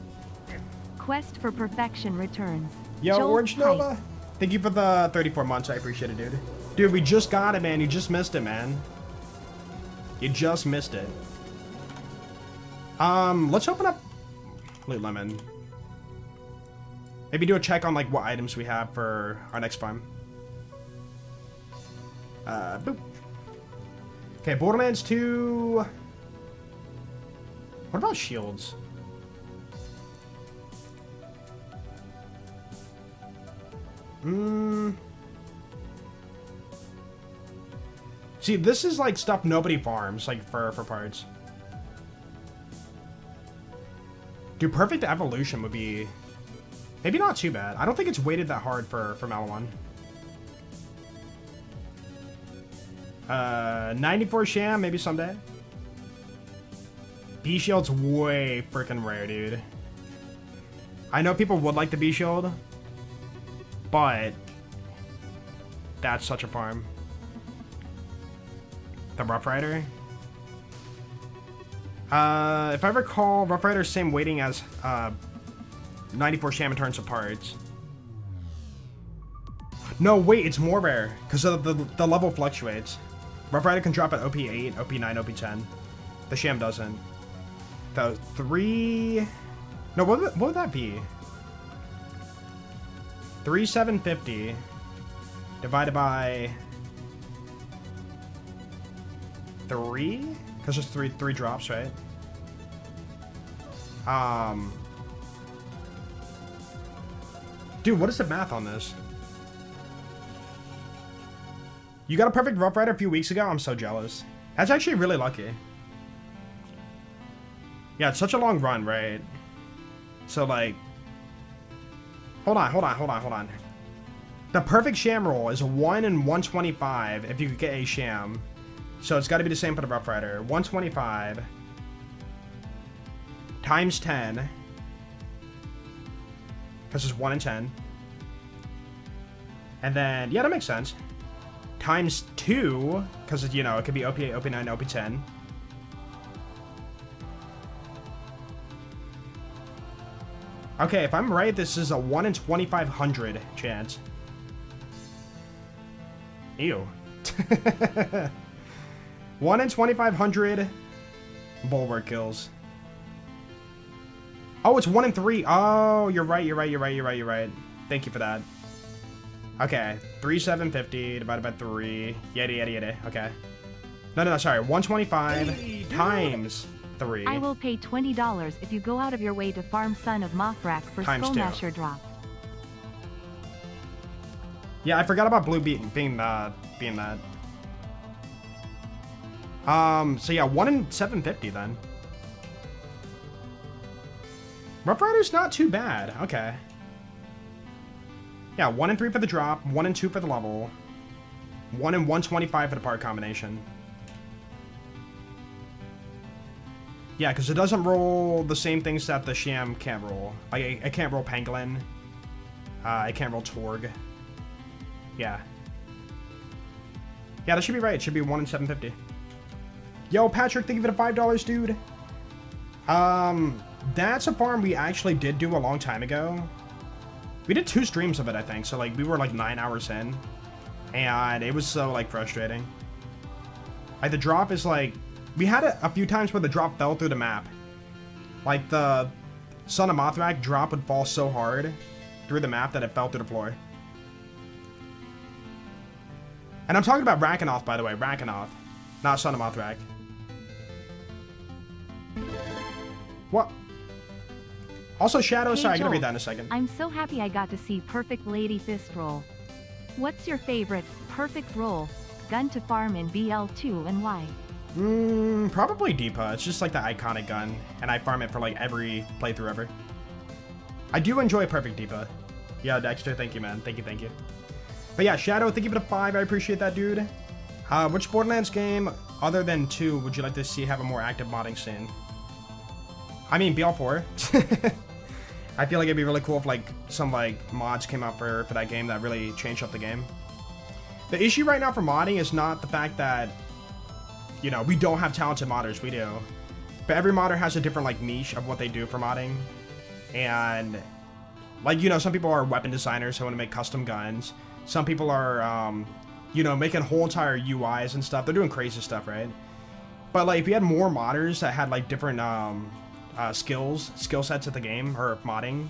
Quest for Perfection returns. Yo, Joel Orange Pike. Nova. Thank you for the 34 months. I appreciate it, dude. Dude, we just got it, man. You just missed it, man. You just missed it. Let's open up Loot Lemon. Maybe do a check on, like, what items we have for our next farm. Boop. Okay, Borderlands 2. What about shields? See, this is like stuff nobody farms, like for parts. Dude, Perfect Evolution would be maybe not too bad. I don't think it's weighted that hard for Malawan. 94 Sham, maybe someday. B Shield's way freaking rare, dude. I know people would like the B Shield, but that's such a farm. The Rough Rider. If I recall, Rough Rider's same weighting as 94 Sham in terms of parts. No, wait, it's more rare because the level fluctuates. Rough Rider can drop at OP 8, OP 9, OP 10. The Sham doesn't. The 3... No, what would that be? 3,750 divided by 3? Because there's three drops, right? Dude, what is the math on this? You got a perfect Rough Rider a few weeks ago? I'm so jealous. That's actually really lucky. Yeah, it's such a long run, right? So, like... Hold on. The perfect Sham roll is a 1 in 125 if you could get a Sham. So it's got to be the same for the Rough Rider. 125 times 10. Because it's 1 in 10. And then, yeah, that makes sense. Times 2, because, you know, it could be OP8, OP9, OP10. Okay, if I'm right, this is a 1 in 2,500 chance. Ew. 1 in 2,500 Bulwark kills. Oh, it's 1 in 3. Oh, you're right. Thank you for that. Okay, 3,750 divided by 3. Yada. Okay. No, sorry. 125 times 3. I will pay $20 if you go out of your way to farm Son of Mothrak for Times Skull 2. Masher drop. Yeah, I forgot about blue being that. So yeah, 1 in 750 then. Rough Rider's not too bad. Okay. Yeah, 1 in 3 for the drop, 1 in 2 for the level, 1 in 125 for the part combination. Yeah, because it doesn't roll the same things that the Sham can't roll. Like, I can't roll Pangolin. I can't roll Torg. Yeah. Yeah, that should be right. It should be 1 in 750. Yo, Patrick, thank you for the $5, dude. That's a farm we actually did do a long time ago. We did 2 streams of it, I think. So, like, we were, like, 9 hours in. And it was so, like, frustrating. Like, the drop is, like... We had it a few times where the drop fell through the map. Like, the Son of Mothrak drop would fall so hard through the map that it fell through the floor. And I'm talking about Rakanoth, by the way. Rakanoth. Not Son of Mothrak. What? Also, Shadow. Hey, Sorry, I'm gonna Joel, read that in a second. I'm so happy I got to see Perfect Lady Fist roll. What's your favorite perfect roll gun to farm in BL2 and why? Probably Deepa. It's just like the iconic gun, and I farm it for like every playthrough ever. I do enjoy Perfect Deepa. Yeah, Dexter, thank you, man. Thank you. But yeah, Shadow, thank you for the 5. I appreciate that, dude. Which Borderlands game, other than 2, would you like to see have a more active modding scene? I mean, BL4. I feel like it'd be really cool if like some like mods came out for that game that really changed up the game. The issue right now for modding is not the fact that, you know, we don't have talented modders. We do. But every modder has a different like niche of what they do for modding. And like, you know, some people are weapon designers who want to make custom guns. Some people are, you know, making whole entire UIs and stuff. They're doing crazy stuff, right? But like, if we had more modders that had like different skill sets at the game or modding,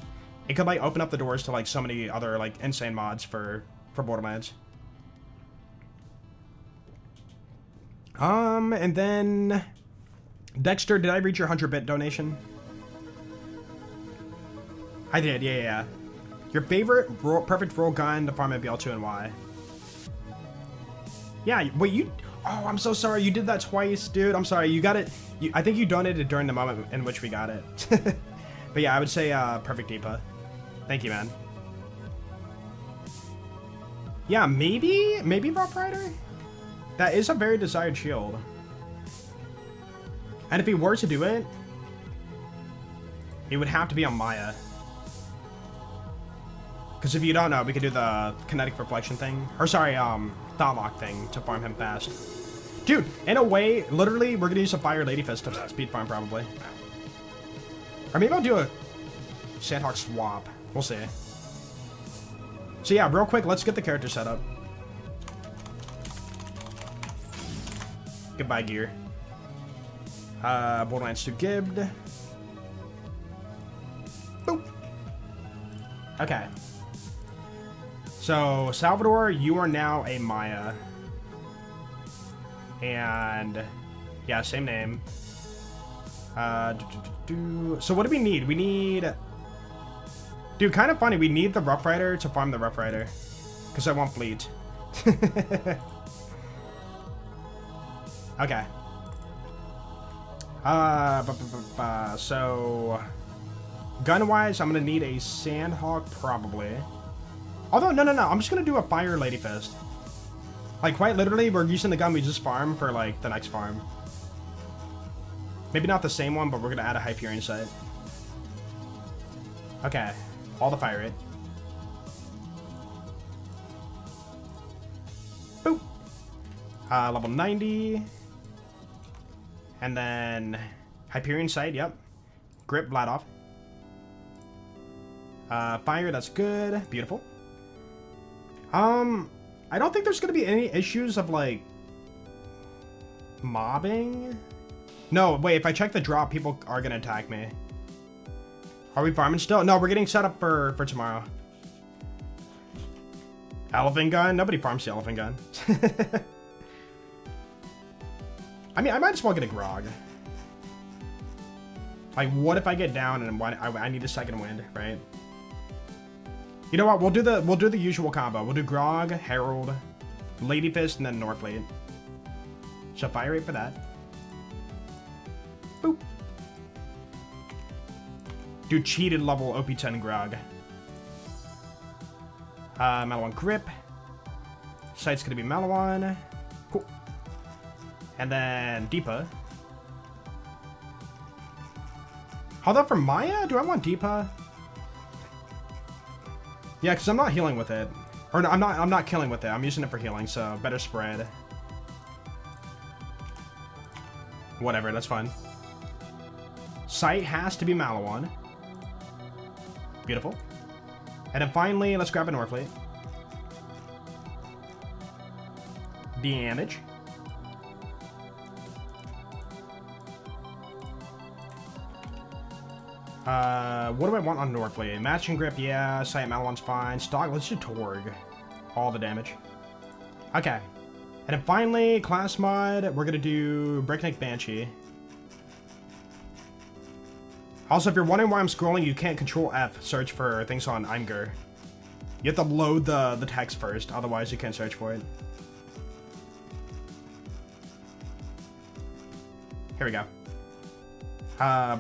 it could like open up the doors to like so many other like insane mods for Borderlands. And then Dexter, did I reach your 100-bit donation? I did, yeah. Your favorite perfect roll gun to farm at BL2 and why? Yeah, wait, you... Oh, I'm so sorry. You did that twice, dude. I'm sorry. You got it. I think you donated during the moment in which we got it. But yeah, I would say Perfect Deepa. Thank you, man. Yeah, maybe Rough Rider? That is a very desired shield. And if he were to do it, it would have to be on Maya. Because if you don't know, we could do the kinetic reflection thing. Or sorry, Thought Lock thing to farm him fast. Dude, in a way, literally, we're going to use a Fire Lady Fist to speed farm, probably. Or maybe I'll do a Sandhawk swap. We'll see. So yeah, real quick, let's get the character set up. Goodbye, gear. Borderlands 2 Gibbed. Boop. Okay. So, Salvador, you are now a Maya. And, yeah, same name. So what do we need? We need... Dude, kind of funny. We need the Rough Rider to farm the Rough Rider. Because I want Fleet. Okay. So... Gun-wise, I'm going to need a Sandhawk, probably. Although, no. I'm just going to do a Fire Lady Fist. Like, quite literally, we're using the gun we just farmed for, like, the next farm. Maybe not the same one, but we're going to add a Hyperion sight. Okay. All the fire rate. Boop. Level 90. And then Hyperion sight, yep. Grip, Vladoff. Fire, that's good. Beautiful. I don't think there's going to be any issues of, like, mobbing. No, wait, if I check the drop, people are going to attack me. Are we farming still? No, we're getting set up for tomorrow. Elephant gun? Nobody farms the elephant gun. I mean, I might as well get a Grog. Like, what if I get down and I need a second wind, right? You know what? We'll do the usual combo. We'll do Grog, Herald, Lady Fist, and then Northfleet. So fire rate for that. Boop. Do cheated level OP10 Grog. Maliwan Grip. Sight's gonna be Maliwan. Cool. And then Deepa. Although for Maya, do I want Deepa? Yeah, because I'm not healing with it. Or no, I'm not killing with it. I'm using it for healing, so better spread. Whatever, that's fine. Sight has to be Maliwan. Beautiful. And then finally, let's grab a Northfleet. Damage. What do I want on Northfleet? Matching Grip, yeah. Sight Maliwan's fine. Stock, let's do Torg. All the damage. Okay. And then finally, class mod, we're gonna do Breakneck Banshee. Also, if you're wondering why I'm scrolling, you can't control F search for things on Imgur. You have to load the text first, otherwise you can't search for it. Here we go.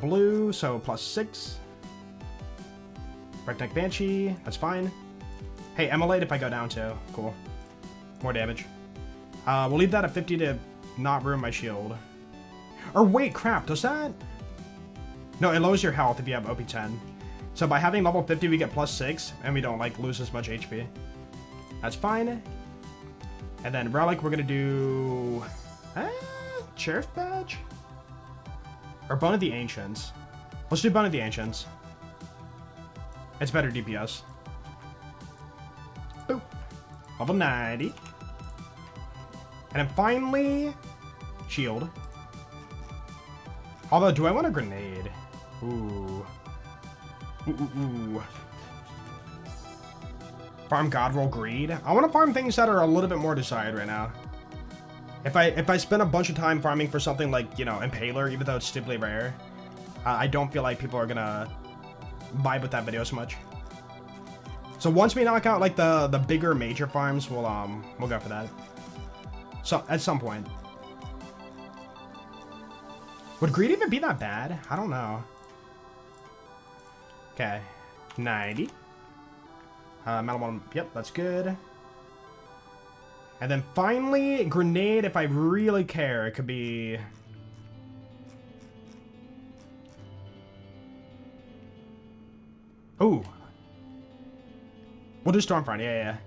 Blue, so +6. Breakneck Banshee, that's fine. Hey, Immolate if I go down too. Cool. More damage. We'll leave that at 50 to not ruin my shield. Or wait, crap, does that? No, it lowers your health if you have OP10. So by having level 50, we get +6, and we don't, like, lose as much HP. That's fine. And then Relic, we're gonna do... Sheriff Badge? Or Bone of the Ancients. Let's do Bone of the Ancients. It's better DPS. Boop. Level 90. And then finally, Shield. Although, do I want a grenade? Ooh. Ooh. Farm Godroll Greed. I want to farm things that are a little bit more desired right now. If I spend a bunch of time farming for something like, you know, Impaler, even though it's stupidly rare, I don't feel like people are gonna vibe with that video so much. So once we knock out like the bigger major farms, we'll go for that. So at some point. Would Greed even be that bad? I don't know. Okay. 90. Maliwan, yep, that's good. And then finally, Grenade, if I really care, it could be... Ooh. We'll do Stormfront, yeah.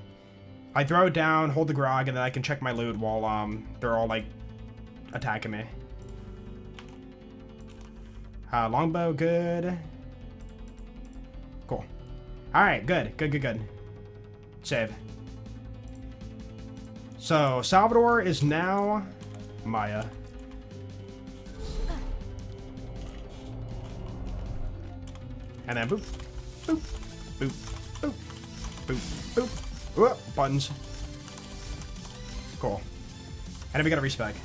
I throw it down, hold the Grog, and then I can check my loot while they're all, like, attacking me. Longbow, good. Cool. Alright, good. Save. So, Salvador is now Maya. And then boop, boop, boop, boop, boop, boop. Whoop, buttons. Cool. And then we got a respec.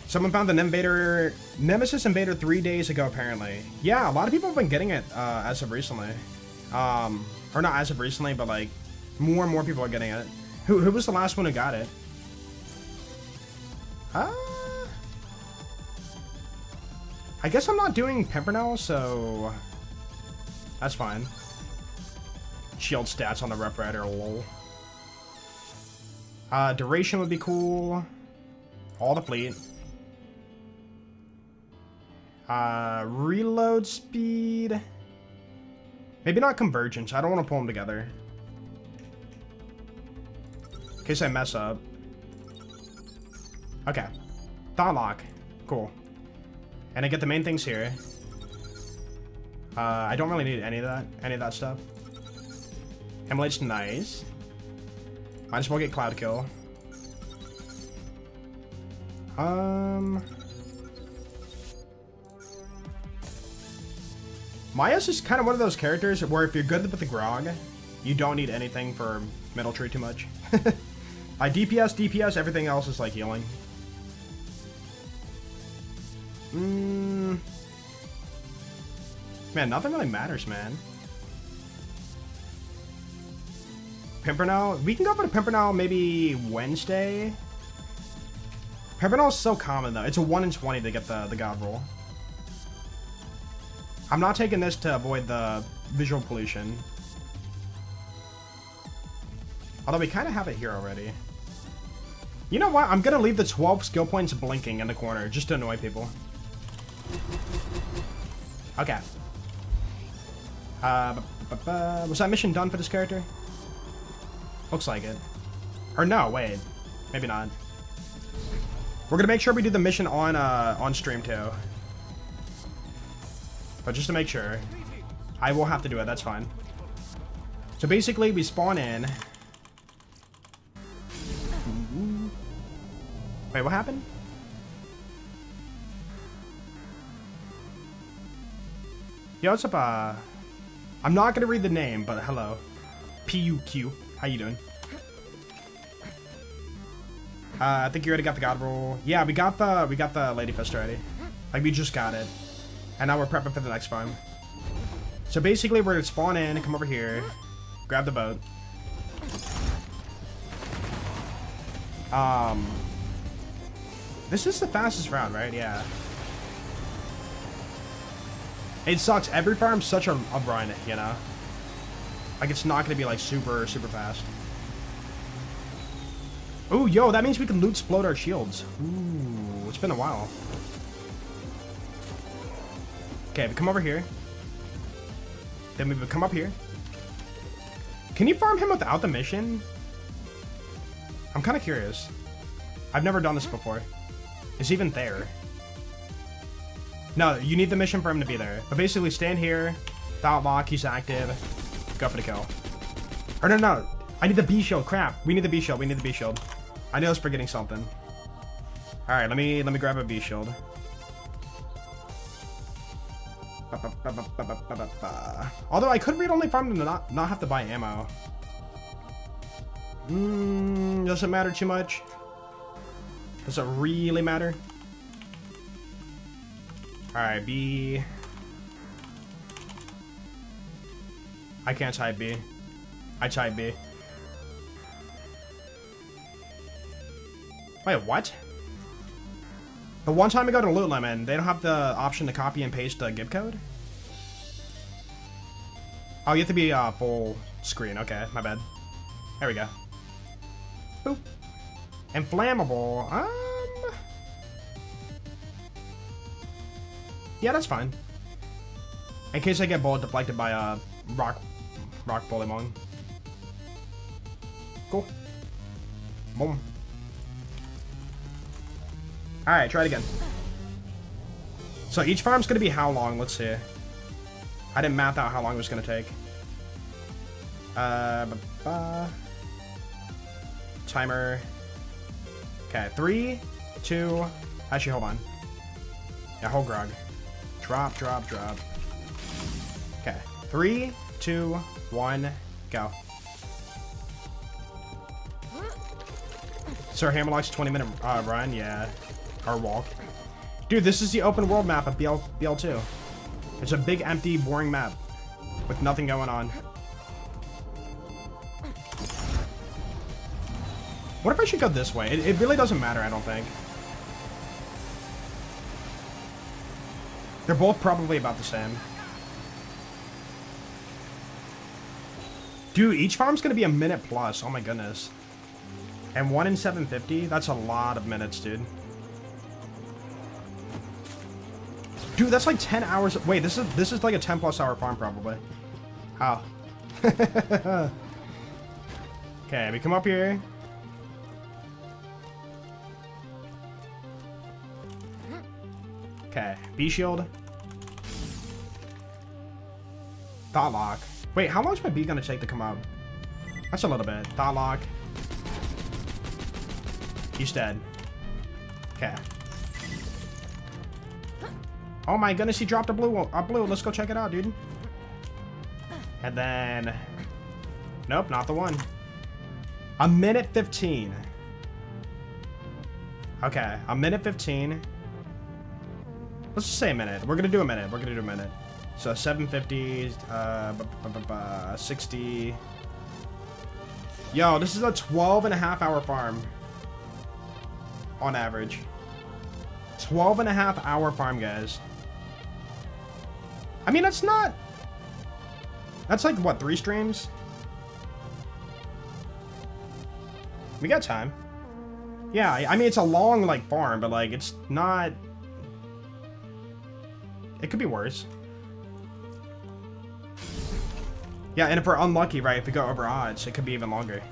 Someone found the Nemesis Invader 3 days ago, apparently. Yeah, a lot of people have been getting it as of recently. Or not as of recently, but like more and more people are getting it. Who was the last one who got it? I guess I'm not doing Pimpernel, so that's fine. Shield stats on the Rough Rider, lol. Duration would be cool. All the fleet. Reload speed. Maybe not convergence. I don't want to pull them together. In case I mess up. Okay. Thought lock. Cool. And I get the main things here. I don't really need any of that stuff. Immolate's nice. Might as well get Cloud Kill. Maya's just kind of one of those characters where if you're good with the Grog, you don't need anything for Middle Tree too much. DPS, everything else is like healing. Man, nothing really matters, man. Pimpernel? We can go for the Pimpernel maybe Wednesday. Pimpernel is so common, though. It's a 1 in 20 to get the God roll. I'm not taking this to avoid the visual pollution. Although we kind of have it here already. You know what? I'm going to leave the 12 skill points blinking in the corner just to annoy people. Okay. Was that mission done for this character? Looks like it. Or no, wait. Maybe not. We're gonna make sure we do the mission on stream too. But just to make sure. I will have to do it, that's fine. So basically we spawn in. Wait, what happened? Yo, what's up, I'm not gonna read the name, but hello. PUQ. How you doing? I think you already got the God roll. Yeah, we got the Lady Fist already. Like, we just got it. And now we're prepping for the next farm. So basically, we're gonna spawn in, come over here, grab the boat. This is the fastest route, right? Yeah. It sucks. Every farm's such a run, you know? Like, it's not gonna be, like, super fast. Ooh, yo, that means we can loot explode our shields. Ooh, it's been a while. Okay, we come over here. Then we would come up here. Can you farm him without the mission? I'm kind of curious. I've never done this before. Is he even there? No, you need the mission for him to be there. But basically, stand here. Dot lock, he's active. Go for the kill. Or no. I need the B shield. Crap. We need the B shield. We need the B shield. I knew I was forgetting something. All right, let me grab a B shield. Although I could read only farm to not have to buy ammo. Does it matter too much? Does it really matter? All right, B. I can't type B. I type B. Wait, what? The one time I go to Loot Lemon, they don't have the option to copy and paste the GIB code? Oh, you have to be full screen. Okay, my bad. There we go. Boop. Inflammable. Yeah, that's fine. In case I get bullet deflected by rock Bullymong. Cool. Boom. Alright, try it again. So each farm's gonna be how long? Let's see. I didn't math out how long it was gonna take. Timer. Okay, 3, 2. Actually, hold on. Yeah, hold grog. Drop. Okay, 3, 2, 1, go. So our Hammerlock's 20-minute run, yeah. Or walk. Dude, this is the open world map of BL2. It's a big, empty, boring map with nothing going on. What if I should go this way? It really doesn't matter, I don't think. They're both probably about the same. Dude, each farm's gonna be a minute plus. Oh my goodness. And 1 in 750? That's a lot of minutes, dude. Dude, that's like 10 hours. Wait, this is like a 10 plus hour farm probably. How? Okay, we come up here. Okay, B shield. Dot lock. Wait, how long is my B gonna take to come up? That's a little bit. Dot lock. He's dead. Okay. Oh my goodness, he dropped a blue. Let's go check it out, dude. And then... Nope, not the one. A minute 15. Okay, a minute 15. Let's just say a minute. We're gonna do a minute. We're gonna do a minute. So 750, 60. Yo, this is a 12.5-hour farm. On average. 12.5-hour farm, guys. I mean, that's not... That's like, what, 3 streams? We got time. Yeah, I mean, it's a long, like, farm, but, like, it's not... It could be worse. Yeah, and if we're unlucky, right, if we go over odds, it could be even longer.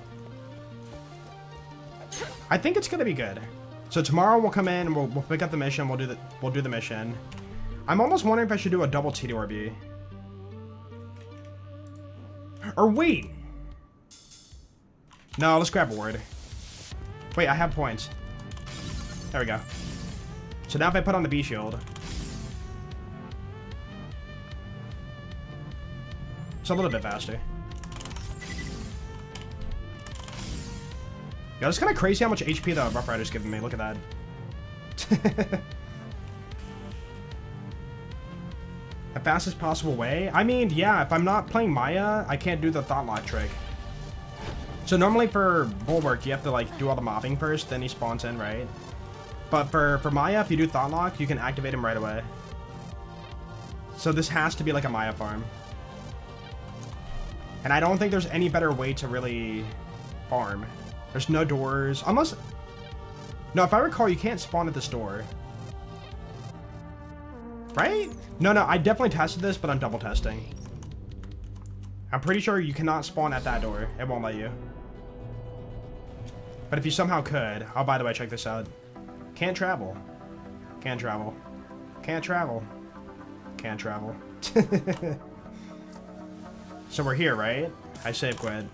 I think it's gonna be good. So tomorrow we'll come in, we'll pick up the mission, we'll do the mission. I'm almost wondering if I should do a double TDRB. Or wait! No, let's grab a word. Wait, I have points. There we go. So now if I put on the B shield, it's a little bit faster. Yo, it's kind of crazy how much HP the Rough Rider's giving me. Look at that. The fastest possible way? I mean, yeah, if I'm not playing Maya, I can't do the Thought Lock trick. So normally for Bulwark, you have to like do all the mobbing first, then he spawns in, right? But for Maya, if you do Thought Lock, you can activate him right away. So this has to be like a Maya farm. And I don't think there's any better way to really farm. There's no doors, unless... No, if I recall, you can't spawn at this door. Right? No, I definitely tested this, but I'm double testing. I'm pretty sure you cannot spawn at that door. It won't let you. But if you somehow could... Oh, by the way, check this out. Can't travel. Can't travel. Can't travel. Can't travel. So we're here, right? I save quit.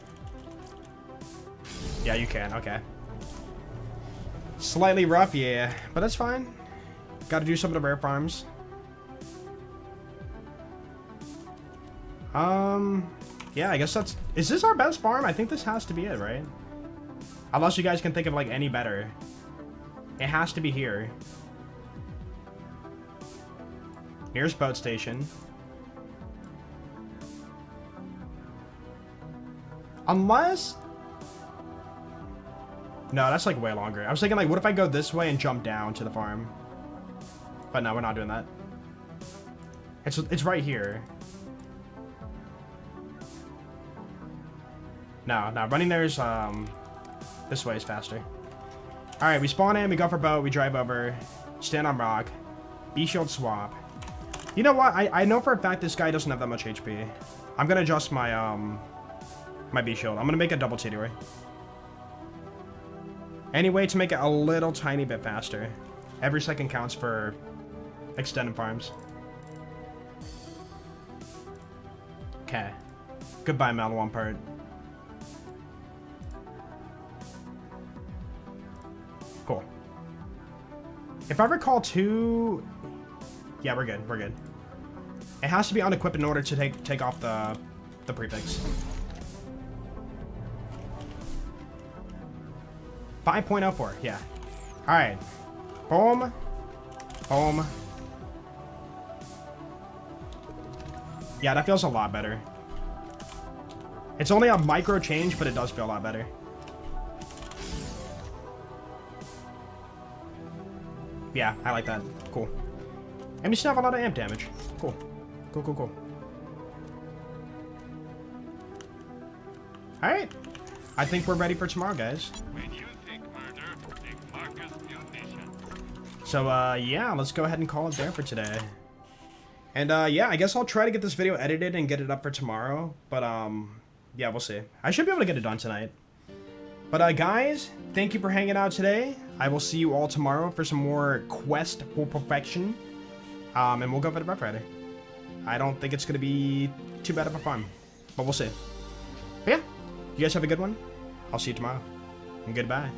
Yeah, you can. Okay. Slightly rough, yeah. But that's fine. Gotta do some of the rare farms. Yeah, I guess that's... Is this our best farm? I think this has to be it, right? Unless you guys can think of, like, any better. It has to be here. Here's boat station. Unless... No, that's, like, way longer. I was thinking, like, what if I go this way and jump down to the farm? But no, we're not doing that. It's right here. No, running there's, this way is faster. Alright, we spawn in, we go for boat, we drive over, stand on rock, B-shield swap. You know what, I know for a fact this guy doesn't have that much HP. I'm gonna adjust my, my B-shield. I'm gonna make a double TDR. Anyway, to make it a little tiny bit faster. Every second counts for extended farms. Okay. Goodbye, Malawan part. Cool. If I recall too... Yeah, we're good. We're good. It has to be unequipped in order to take off the prefix. 5.04, yeah. Alright. Boom. Boom. Yeah, that feels a lot better. It's only a micro change, but it does feel a lot better. Yeah, I like that. Cool. And we still have a lot of amp damage. Cool. Cool. Alright. I think we're ready for tomorrow, guys. So, yeah, let's go ahead and call it there for today. And, yeah, I guess I'll try to get this video edited and get it up for tomorrow. But, yeah, we'll see. I should be able to get it done tonight. But, guys, thank you for hanging out today. I will see you all tomorrow for some more Quest for Perfection. And we'll go for the Rough Rider. I don't think it's going to be too bad of a fun. But we'll see. But, yeah, you guys have a good one. I'll see you tomorrow. And goodbye.